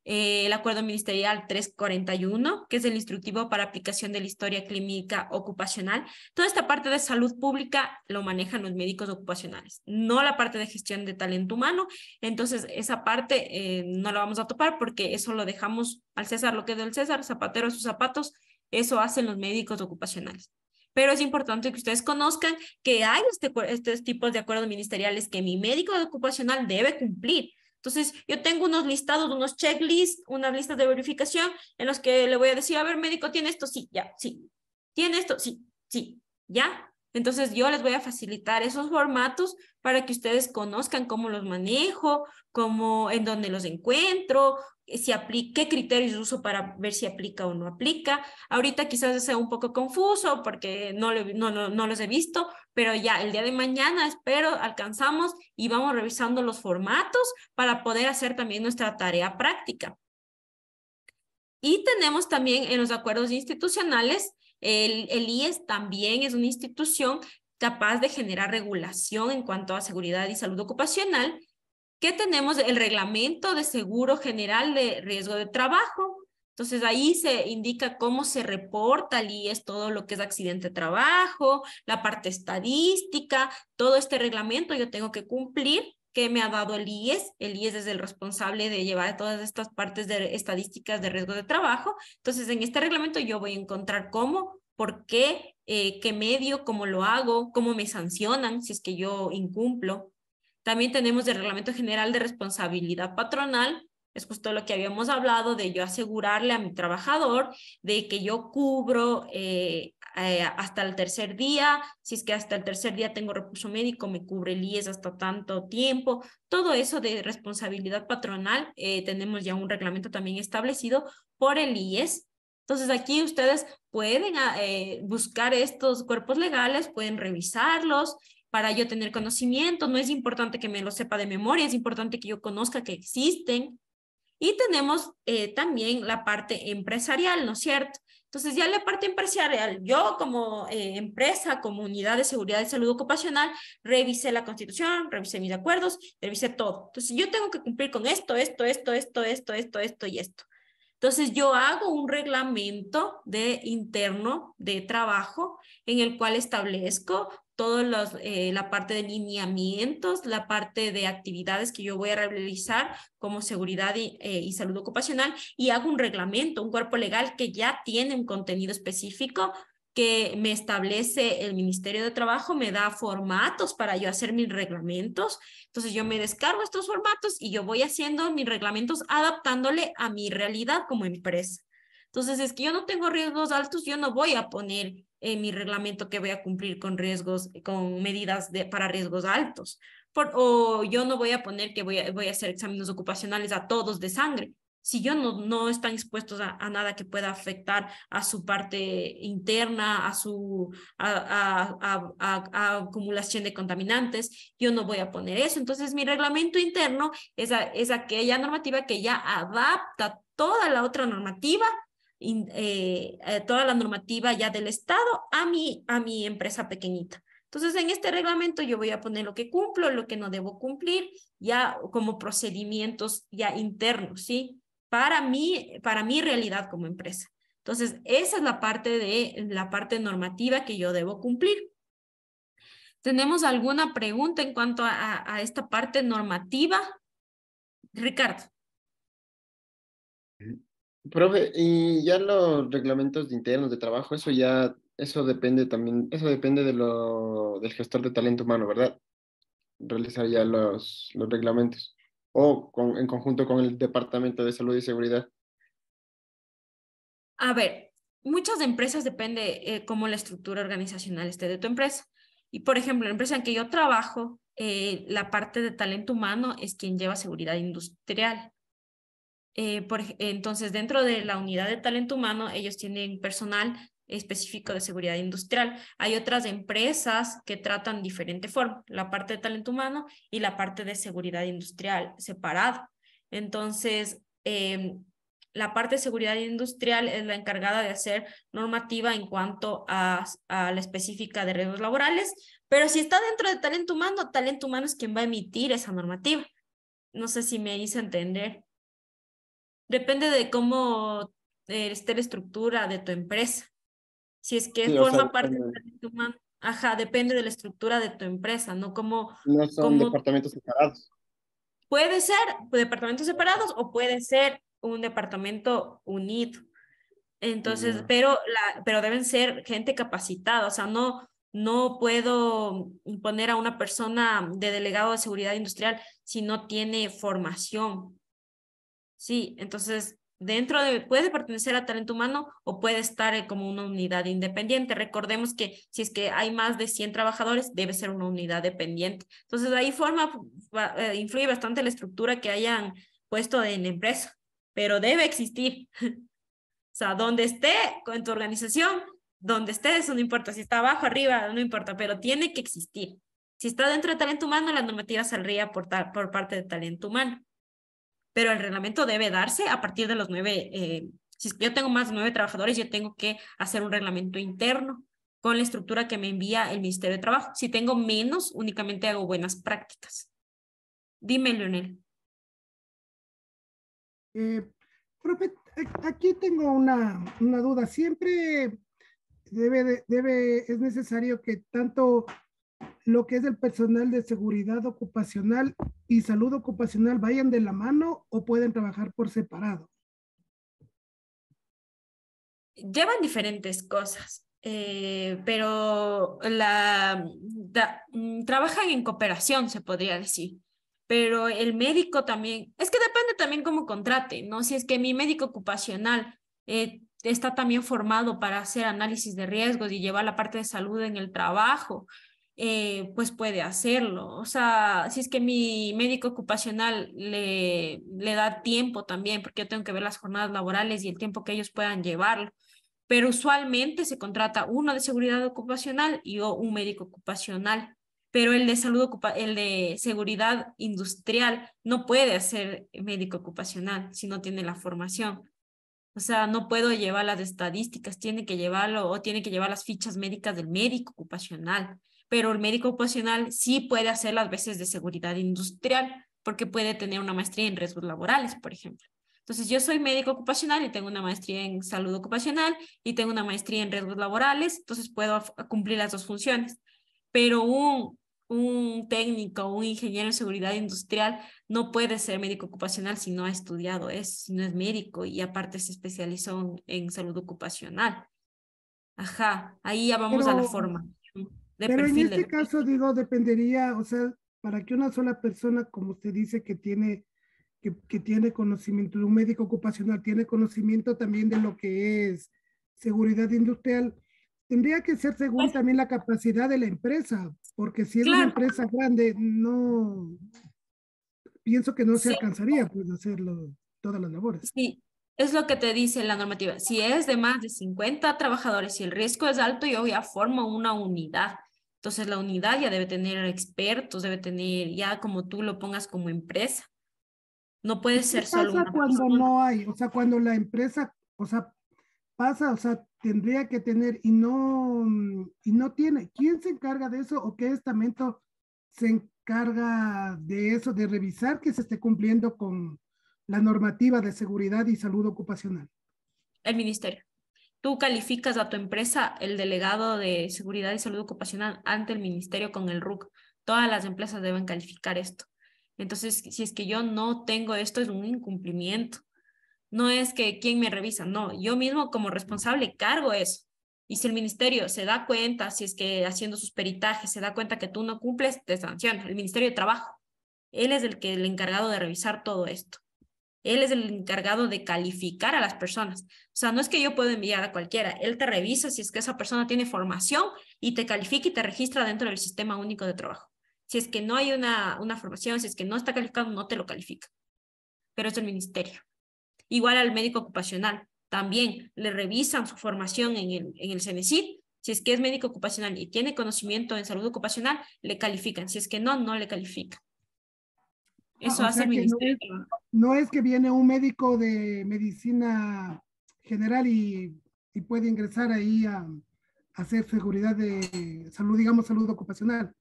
A: El acuerdo ministerial 341, que es el instructivo para aplicación de la historia clínica ocupacional. Toda esta parte de salud pública lo manejan los médicos ocupacionales, no la parte de gestión de talento humano. Entonces, esa parte no la vamos a topar porque eso lo dejamos al César, lo que es del César, zapatero a sus zapatos, eso hacen los médicos ocupacionales. Pero es importante que ustedes conozcan que hay estos tipos de acuerdos ministeriales que mi médico ocupacional debe cumplir. Entonces, yo tengo unos listados, unos checklists, unas listas de verificación en los que le voy a decir, a ver, médico, ¿tiene esto? Sí, ya, sí. ¿Tiene esto? Sí, sí, ya. Entonces, yo les voy a facilitar esos formatos para que ustedes conozcan cómo los manejo, en dónde los encuentro, qué criterios uso para ver si aplica o no aplica. Ahorita quizás sea un poco confuso porque no los he visto, pero ya el día de mañana espero alcanzamos y vamos revisando los formatos para poder hacer también nuestra tarea práctica. Y tenemos también en los acuerdos institucionales, el IES también es una institución capaz de generar regulación en cuanto a seguridad y salud ocupacional, que tenemos el Reglamento de Seguro General de Riesgo de Trabajo. Entonces ahí se indica cómo se reporta al IES todo lo que es accidente de trabajo, la parte estadística, todo este reglamento yo tengo que cumplir que me ha dado el IES. El IES es el responsable de llevar todas estas partes de estadísticas de riesgo de trabajo. Entonces en este reglamento yo voy a encontrar cómo, por qué, qué medio, cómo lo hago, cómo me sancionan si es que yo incumplo. También tenemos el Reglamento General de Responsabilidad Patronal. Es justo lo que habíamos hablado de yo asegurarle a mi trabajador de que yo cubro hasta el tercer día. Si es que hasta el tercer día tengo recurso médico, me cubre el IES hasta tanto tiempo. Todo eso de responsabilidad patronal, tenemos ya un reglamento también establecido por el IES. Entonces aquí ustedes pueden buscar estos cuerpos legales, pueden revisarlos para yo tener conocimiento. No es importante que me lo sepa de memoria, es importante que yo conozca que existen. Y tenemos también la parte empresarial, ¿no es cierto? Entonces ya la parte empresarial, yo como empresa, como unidad de seguridad y salud ocupacional, revisé la Constitución, revisé mis acuerdos, revisé todo. Entonces yo tengo que cumplir con esto y esto. Entonces yo hago un reglamento interno de trabajo en el cual establezco todos la parte de lineamientos, la parte de actividades que yo voy a realizar como seguridad y salud ocupacional, y hago un reglamento, un cuerpo legal que ya tiene un contenido específico que me establece el Ministerio de Trabajo, me da formatos para yo hacer mis reglamentos. Entonces yo me descargo estos formatos y yo voy haciendo mis reglamentos adaptándole a mi realidad como empresa. Entonces, es que yo no tengo riesgos altos, yo no voy a poner en mi reglamento que voy a cumplir con riesgos, con medidas para riesgos altos. O yo no voy a poner que voy a hacer exámenes ocupacionales a todos de sangre. Si yo no están expuestos a nada que pueda afectar a su parte interna, a acumulación de contaminantes, yo no voy a poner eso. Entonces, mi reglamento interno es aquella normativa que ya adapta toda la otra normativa, toda la normativa ya del Estado a mi empresa pequeñita. Entonces, en este reglamento yo voy a poner lo que cumplo, lo que no debo cumplir, ya como procedimientos ya internos, ¿sí? Para mi realidad como empresa. Entonces, esa es la parte normativa que yo debo cumplir. ¿Tenemos alguna pregunta en cuanto a esta parte normativa? Ricardo.
K: Profe, y ya los reglamentos internos de trabajo, eso depende también, eso depende del gestor de talento humano, ¿verdad? Realizar ya los reglamentos. O en conjunto con el Departamento de Salud y Seguridad.
A: A ver, muchas empresas depende cómo la estructura organizacional esté de tu empresa. Y por ejemplo, la empresa en que yo trabajo, la parte de talento humano es quien lleva seguridad industrial. Entonces, dentro de la unidad de talento humano, ellos tienen personal específico de seguridad industrial. Hay otras empresas que tratan diferente forma, la parte de talento humano y la parte de seguridad industrial separado. Entonces, la parte de seguridad industrial es la encargada de hacer normativa en cuanto a la específica de riesgos laborales, pero si está dentro de talento humano es quien va a emitir esa normativa. No sé si me hice entender. Depende de cómo esté la estructura de tu empresa. Si es que forma parte de talento humano, depende de la estructura de tu empresa, no como...
K: No son departamentos separados.
A: Puede ser departamentos separados o puede ser un departamento unido. Entonces, pero deben ser gente capacitada, o sea, no puedo imponer a una persona de delegado de seguridad industrial si no tiene formación. Sí, entonces puede pertenecer a talento humano o puede estar como una unidad independiente. Recordemos que si es que hay más de 100 trabajadores, debe ser una unidad dependiente. Entonces, ahí influye bastante la estructura que hayan puesto en la empresa, pero debe existir. O sea, donde esté en tu organización, donde esté, eso no importa. Si está abajo, arriba, no importa, pero tiene que existir. Si está dentro de talento humano, la normativa saldría por parte de talento humano. Pero el reglamento debe darse a partir de los 9, si yo tengo más de 9 trabajadores, yo tengo que hacer un reglamento interno con la estructura que me envía el Ministerio de Trabajo. Si tengo menos, únicamente hago buenas prácticas. Dime, Leonel.
C: Profe, aquí tengo una duda. Siempre es necesario que tanto lo que es el personal de seguridad ocupacional y salud ocupacional vayan de la mano o pueden trabajar por separado.
A: Llevan diferentes cosas, pero trabajan en cooperación, se podría decir. Pero el médico también, es que depende también cómo contrate, ¿no? Si es que mi médico ocupacional está también formado para hacer análisis de riesgos y llevar la parte de salud en el trabajo, pues puede hacerlo. O sea, si es que mi médico ocupacional le da tiempo también, porque yo tengo que ver las jornadas laborales y el tiempo que ellos puedan llevarlo. Pero usualmente se contrata uno de seguridad ocupacional y un médico ocupacional. Pero el de el de seguridad industrial no puede hacer médico ocupacional si no tiene la formación. O sea, no puedo llevar las estadísticas, tiene que llevarlo o tiene que llevar las fichas médicas del médico ocupacional. Pero el médico ocupacional sí puede hacer las veces de seguridad industrial porque puede tener una maestría en riesgos laborales, por ejemplo. Entonces, yo soy médico ocupacional y tengo una maestría en salud ocupacional y tengo una maestría en riesgos laborales, entonces puedo cumplir las dos funciones. Pero un técnico o un ingeniero en seguridad industrial no puede ser médico ocupacional si no ha estudiado eso, si no es médico y aparte se especializó en salud ocupacional. Ajá, ahí ya vamos a la formación de
C: Pero en
A: perfil
C: este caso, digo, dependería, o sea, para que una sola persona, como usted dice, que tiene conocimiento, un médico ocupacional, tiene conocimiento también de lo que es seguridad industrial, tendría que ser según también la capacidad de la empresa, porque si es una empresa grande, no, pienso que no se alcanzaría pues a hacerlo, todas las labores.
A: Sí, es lo que te dice la normativa. Si es de más de 50 trabajadores y el riesgo es alto, yo ya formo una unidad. Entonces la unidad ya debe tener expertos, debe tener ya como tú lo pongas como empresa. No puede ser
C: ¿Qué
A: solo
C: pasa
A: una
C: cuando
A: persona.
C: no hay? O sea, cuando la empresa, o sea, pasa, o sea, tendría que tener y no tiene. ¿Quién se encarga de eso o qué estamento se encarga de eso, de revisar que se esté cumpliendo con la normativa de seguridad y salud ocupacional?
A: El ministerio. Tú calificas a tu empresa, el delegado de seguridad y salud ocupacional, ante el ministerio con el RUC. Todas las empresas deben calificar esto. Entonces, si es que yo no tengo esto, es un incumplimiento. No es que quién me revisa, no, yo mismo como responsable cargo eso. Y si el ministerio se da cuenta, si es que haciendo sus peritajes se da cuenta que tú no cumples, te sanciona. El Ministerio de Trabajo, él es el encargado de revisar todo esto. Él es el encargado de calificar a las personas. O sea, no es que yo puedo enviar a cualquiera. Él te revisa si es que esa persona tiene formación y te califica y te registra dentro del Sistema Único de Trabajo. Si es que no hay una formación, si es que no está calificado, no te lo califica. Pero es el ministerio. Igual al médico ocupacional, también le revisan su formación en el CENESID. Si es que es médico ocupacional y tiene conocimiento en salud ocupacional, le califican. Si es que no, no le califican. Eso
C: O
A: hace
C: sea
A: el
C: que
A: ministerio.
C: no es que viene un médico de medicina general y puede ingresar ahí a hacer seguridad de salud, digamos, salud ocupacional.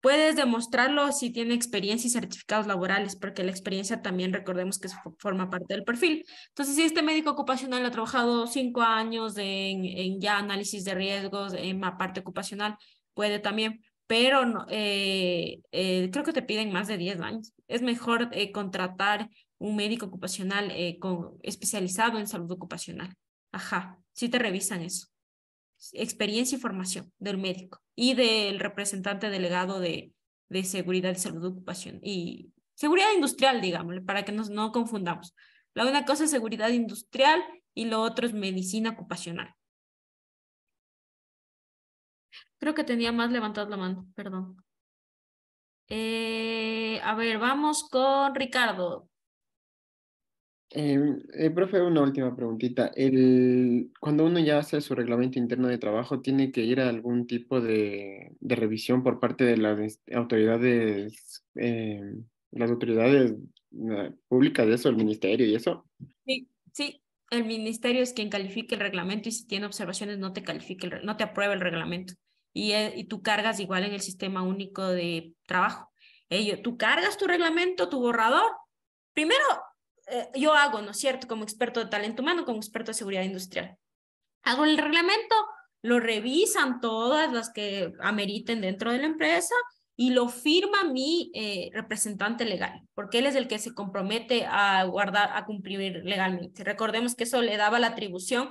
A: Puedes demostrarlo si tiene experiencia y certificados laborales, porque la experiencia también recordemos que forma parte del perfil. Entonces, si este médico ocupacional ha trabajado 5 años en ya análisis de riesgos, en la parte ocupacional, puede también, pero no, creo que te piden más de 10 años. Es mejor contratar un médico ocupacional especializado en salud ocupacional. Ajá, sí te revisan eso. Experiencia y formación del médico y del representante delegado de seguridad y salud ocupación y seguridad industrial, digámosle, para que no confundamos. Una cosa es seguridad industrial y lo otro es medicina ocupacional. Creo que tenía más levantado la mano, perdón. A ver, vamos con Ricardo.
K: Profe, una última preguntita. Cuando uno ya hace su reglamento interno de trabajo, ¿tiene que ir a algún tipo de revisión por parte de las autoridades públicas de eso, el ministerio y eso?
A: Sí, sí. el ministerio es quien califica el reglamento y si tiene observaciones no te califica, no te aprueba el reglamento. Y tú cargas igual en el Sistema Único de Trabajo. Tú cargas tu reglamento, tu borrador. Primero, yo hago, ¿no es cierto? Como experto de talento humano, como experto de seguridad industrial. Hago el reglamento, lo revisan todas las que ameriten dentro de la empresa y lo firma mi representante legal, porque él es el que se compromete a a cumplir legalmente. Recordemos que eso le daba la atribución,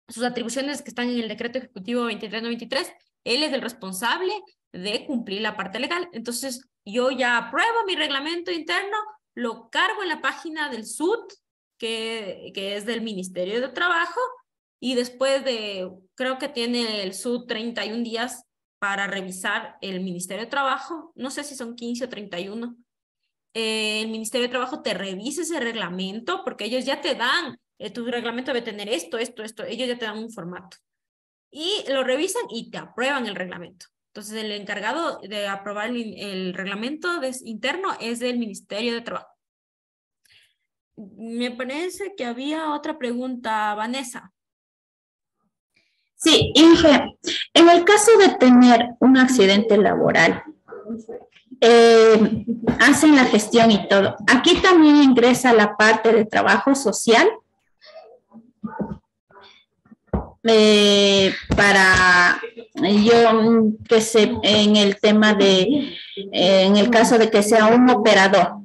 A: sus atribuciones que están en el decreto ejecutivo 2393, él es el responsable de cumplir la parte legal. Entonces, yo ya apruebo mi reglamento interno, lo cargo en la página del SUT, que es del Ministerio de Trabajo, y después creo que tiene el SUT 31 días para revisar el Ministerio de Trabajo, no sé si son 15 o 31. El Ministerio de Trabajo te revisa ese reglamento, porque ellos ya te dan, tu reglamento debe tener esto, ellos ya te dan un formato. Y lo revisan y te aprueban el reglamento. Entonces, el encargado de aprobar el reglamento interno es del Ministerio de Trabajo. Me parece que había otra pregunta, Vanessa.
O: Sí, Inge, en el caso de tener un accidente laboral, hacen la gestión y todo. Aquí también ingresa la parte de trabajo social para yo que sé, en el tema de, en el caso de que sea un operador.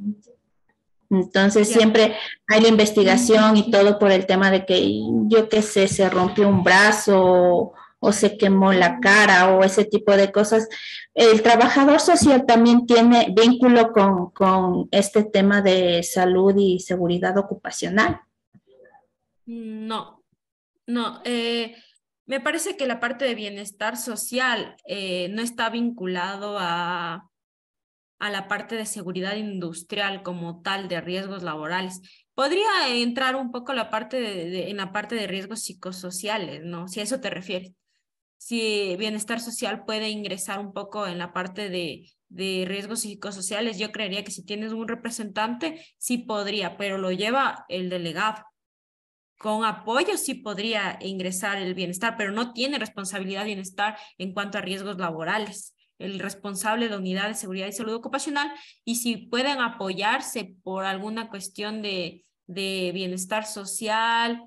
O: Entonces siempre hay la investigación y todo por el tema de que, yo qué sé, se rompió un brazo o se quemó la cara o ese tipo de cosas. ¿El trabajador social también tiene vínculo con este tema de salud y seguridad ocupacional?
A: No. Me parece que la parte de bienestar social no está vinculado a la parte de seguridad industrial como tal, de riesgos laborales. Podría entrar un poco la parte en la parte de riesgos psicosociales, ¿no? Si a eso te refieres. Si bienestar social puede ingresar un poco en la parte de riesgos psicosociales, yo creería que si tienes un representante, sí podría, pero lo lleva el delegado. Con apoyo sí podría ingresar el bienestar, pero no tiene responsabilidad de bienestar en cuanto a riesgos laborales. El responsable de la unidad de seguridad y salud ocupacional, y si pueden apoyarse por alguna cuestión de bienestar social.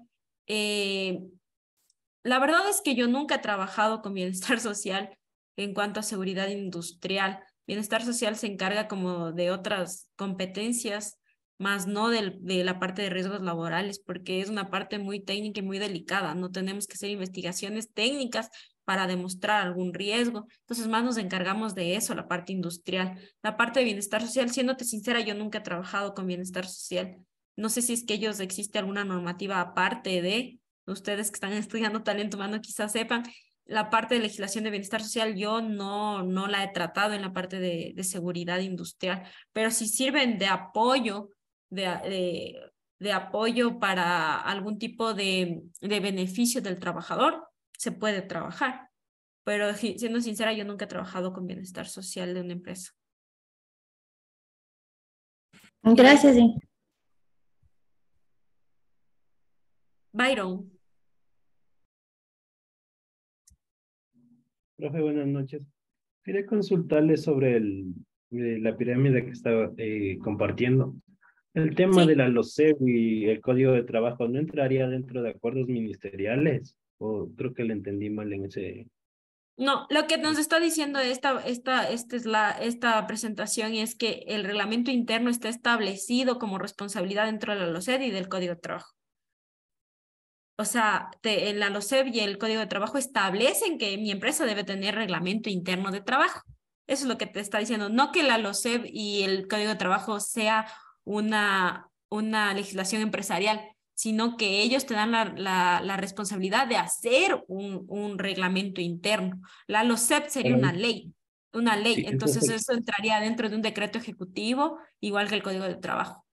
A: La verdad es que yo nunca he trabajado con bienestar social en cuanto a seguridad industrial. Bienestar social se encarga como de otras competencias, más no de la parte de riesgos laborales, porque es una parte muy técnica y muy delicada. No tenemos que hacer investigaciones técnicas para demostrar algún riesgo. Entonces, más nos encargamos de eso, la parte industrial. La parte de bienestar social, siéndote sincera, yo nunca he trabajado con bienestar social. No sé si es que existe alguna normativa aparte de ustedes que están estudiando talento humano, quizás sepan. La parte de legislación de bienestar social yo no la he tratado en la parte de seguridad industrial, pero si sirven de apoyo, de apoyo para algún tipo de beneficio del trabajador, se puede trabajar. Pero siendo sincera, yo nunca he trabajado con bienestar social de una empresa.
O: Gracias.
A: Byron.
D: Profe, buenas noches. Quería consultarle sobre la pirámide que estaba compartiendo. El tema de la LOCEP y el Código de Trabajo, ¿no entraría dentro de acuerdos ministeriales? O creo que le entendí mal en ese...
A: No, lo que nos está diciendo esta presentación es que el reglamento interno está establecido como responsabilidad dentro de la LOCEP y del Código de Trabajo. O sea, en la LOCEP y el Código de Trabajo establecen que mi empresa debe tener reglamento interno de trabajo. Eso es lo que te está diciendo. No que la LOCEP y el Código de Trabajo sea una legislación empresarial, sino que ellos te dan la responsabilidad de hacer un reglamento interno. La LOCEP sería una ley. Sí, entonces eso entraría dentro de un decreto ejecutivo, igual que el Código de Trabajo.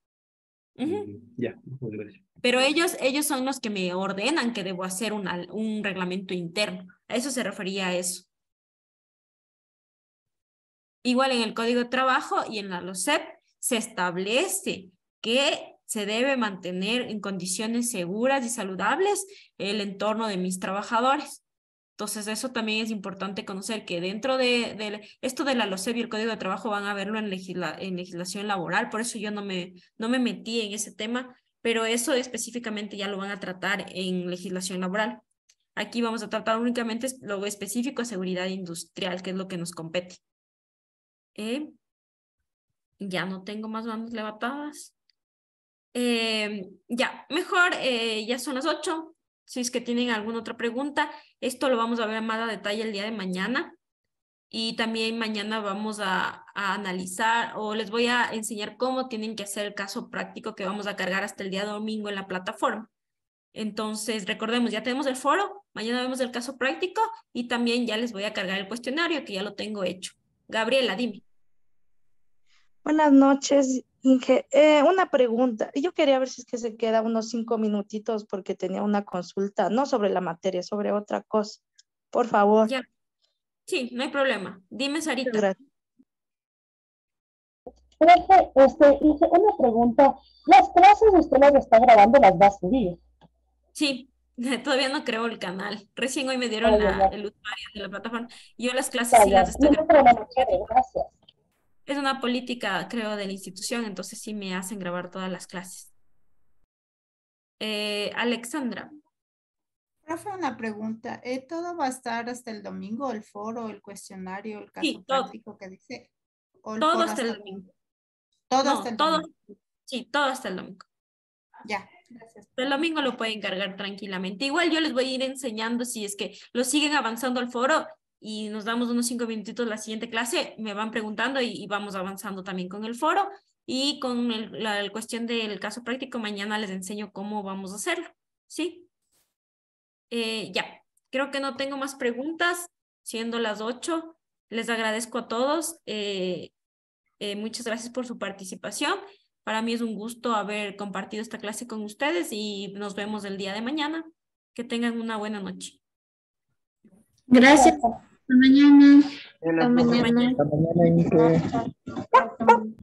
D: Ya, muchas gracias.
A: Pero ellos son los que me ordenan que debo hacer un reglamento interno. A eso se refería a eso. Igual en el Código de Trabajo y en la LOCEP se establece que se debe mantener en condiciones seguras y saludables el entorno de mis trabajadores. Entonces, eso también es importante conocer, que dentro de esto de la LOCEP y el Código de Trabajo van a verlo en legislación laboral, por eso yo no me metí en ese tema, pero eso específicamente ya lo van a tratar en legislación laboral. Aquí vamos a tratar únicamente lo específico de seguridad industrial, que es lo que nos compete. Ya no tengo más manos levantadas. Ya, mejor, ya son las 8. Si es que tienen alguna otra pregunta, esto lo vamos a ver más a detalle el día de mañana. Y también mañana vamos a analizar, o les voy a enseñar cómo tienen que hacer el caso práctico que vamos a cargar hasta el día domingo en la plataforma. Entonces, recordemos, ya tenemos el foro, mañana vemos el caso práctico y también ya les voy a cargar el cuestionario que ya lo tengo hecho. Gabriela, dime.
P: Buenas noches, Inge. Una pregunta. Yo quería ver si es que se queda unos 5 minutitos porque tenía una consulta, no sobre la materia, sobre otra cosa. Por favor.
A: Ya. Sí, no hay problema. Dime, Sarita.
P: Gracias.
L: Inge, una pregunta. ¿Las clases usted las está grabando, las va a subir?
A: Sí, todavía no creo el canal. Recién hoy me dieron el usuario de la plataforma. Yo las clases sí las estoy grabando.
L: Gracias.
A: Es una política, creo, de la institución, entonces sí me hacen grabar todas las clases. Alexandra.
G: Profe, una pregunta. ¿Todo va a estar hasta el domingo, el foro, el cuestionario, el caso
A: Sí,
G: práctico que dice?
A: Todo hasta el domingo.
G: Todo hasta el domingo.
A: Sí, todo hasta el domingo.
G: Ya, gracias.
A: El domingo lo pueden cargar tranquilamente. Igual yo les voy a ir enseñando, si es que lo siguen avanzando al foro y nos damos unos 5 minutitos la siguiente clase, me van preguntando y vamos avanzando también con el foro. Y con la cuestión del caso práctico, mañana les enseño cómo vamos a hacerlo. ¿Sí? Ya, creo que no tengo más preguntas, siendo las 8. Les agradezco a todos. Muchas gracias por su participación. Para mí es un gusto haber compartido esta clase con ustedes y nos vemos el día de mañana. Que tengan una buena noche.
O: Gracias. Hasta mañana.
K: Hasta mañana.
O: Hasta mañana.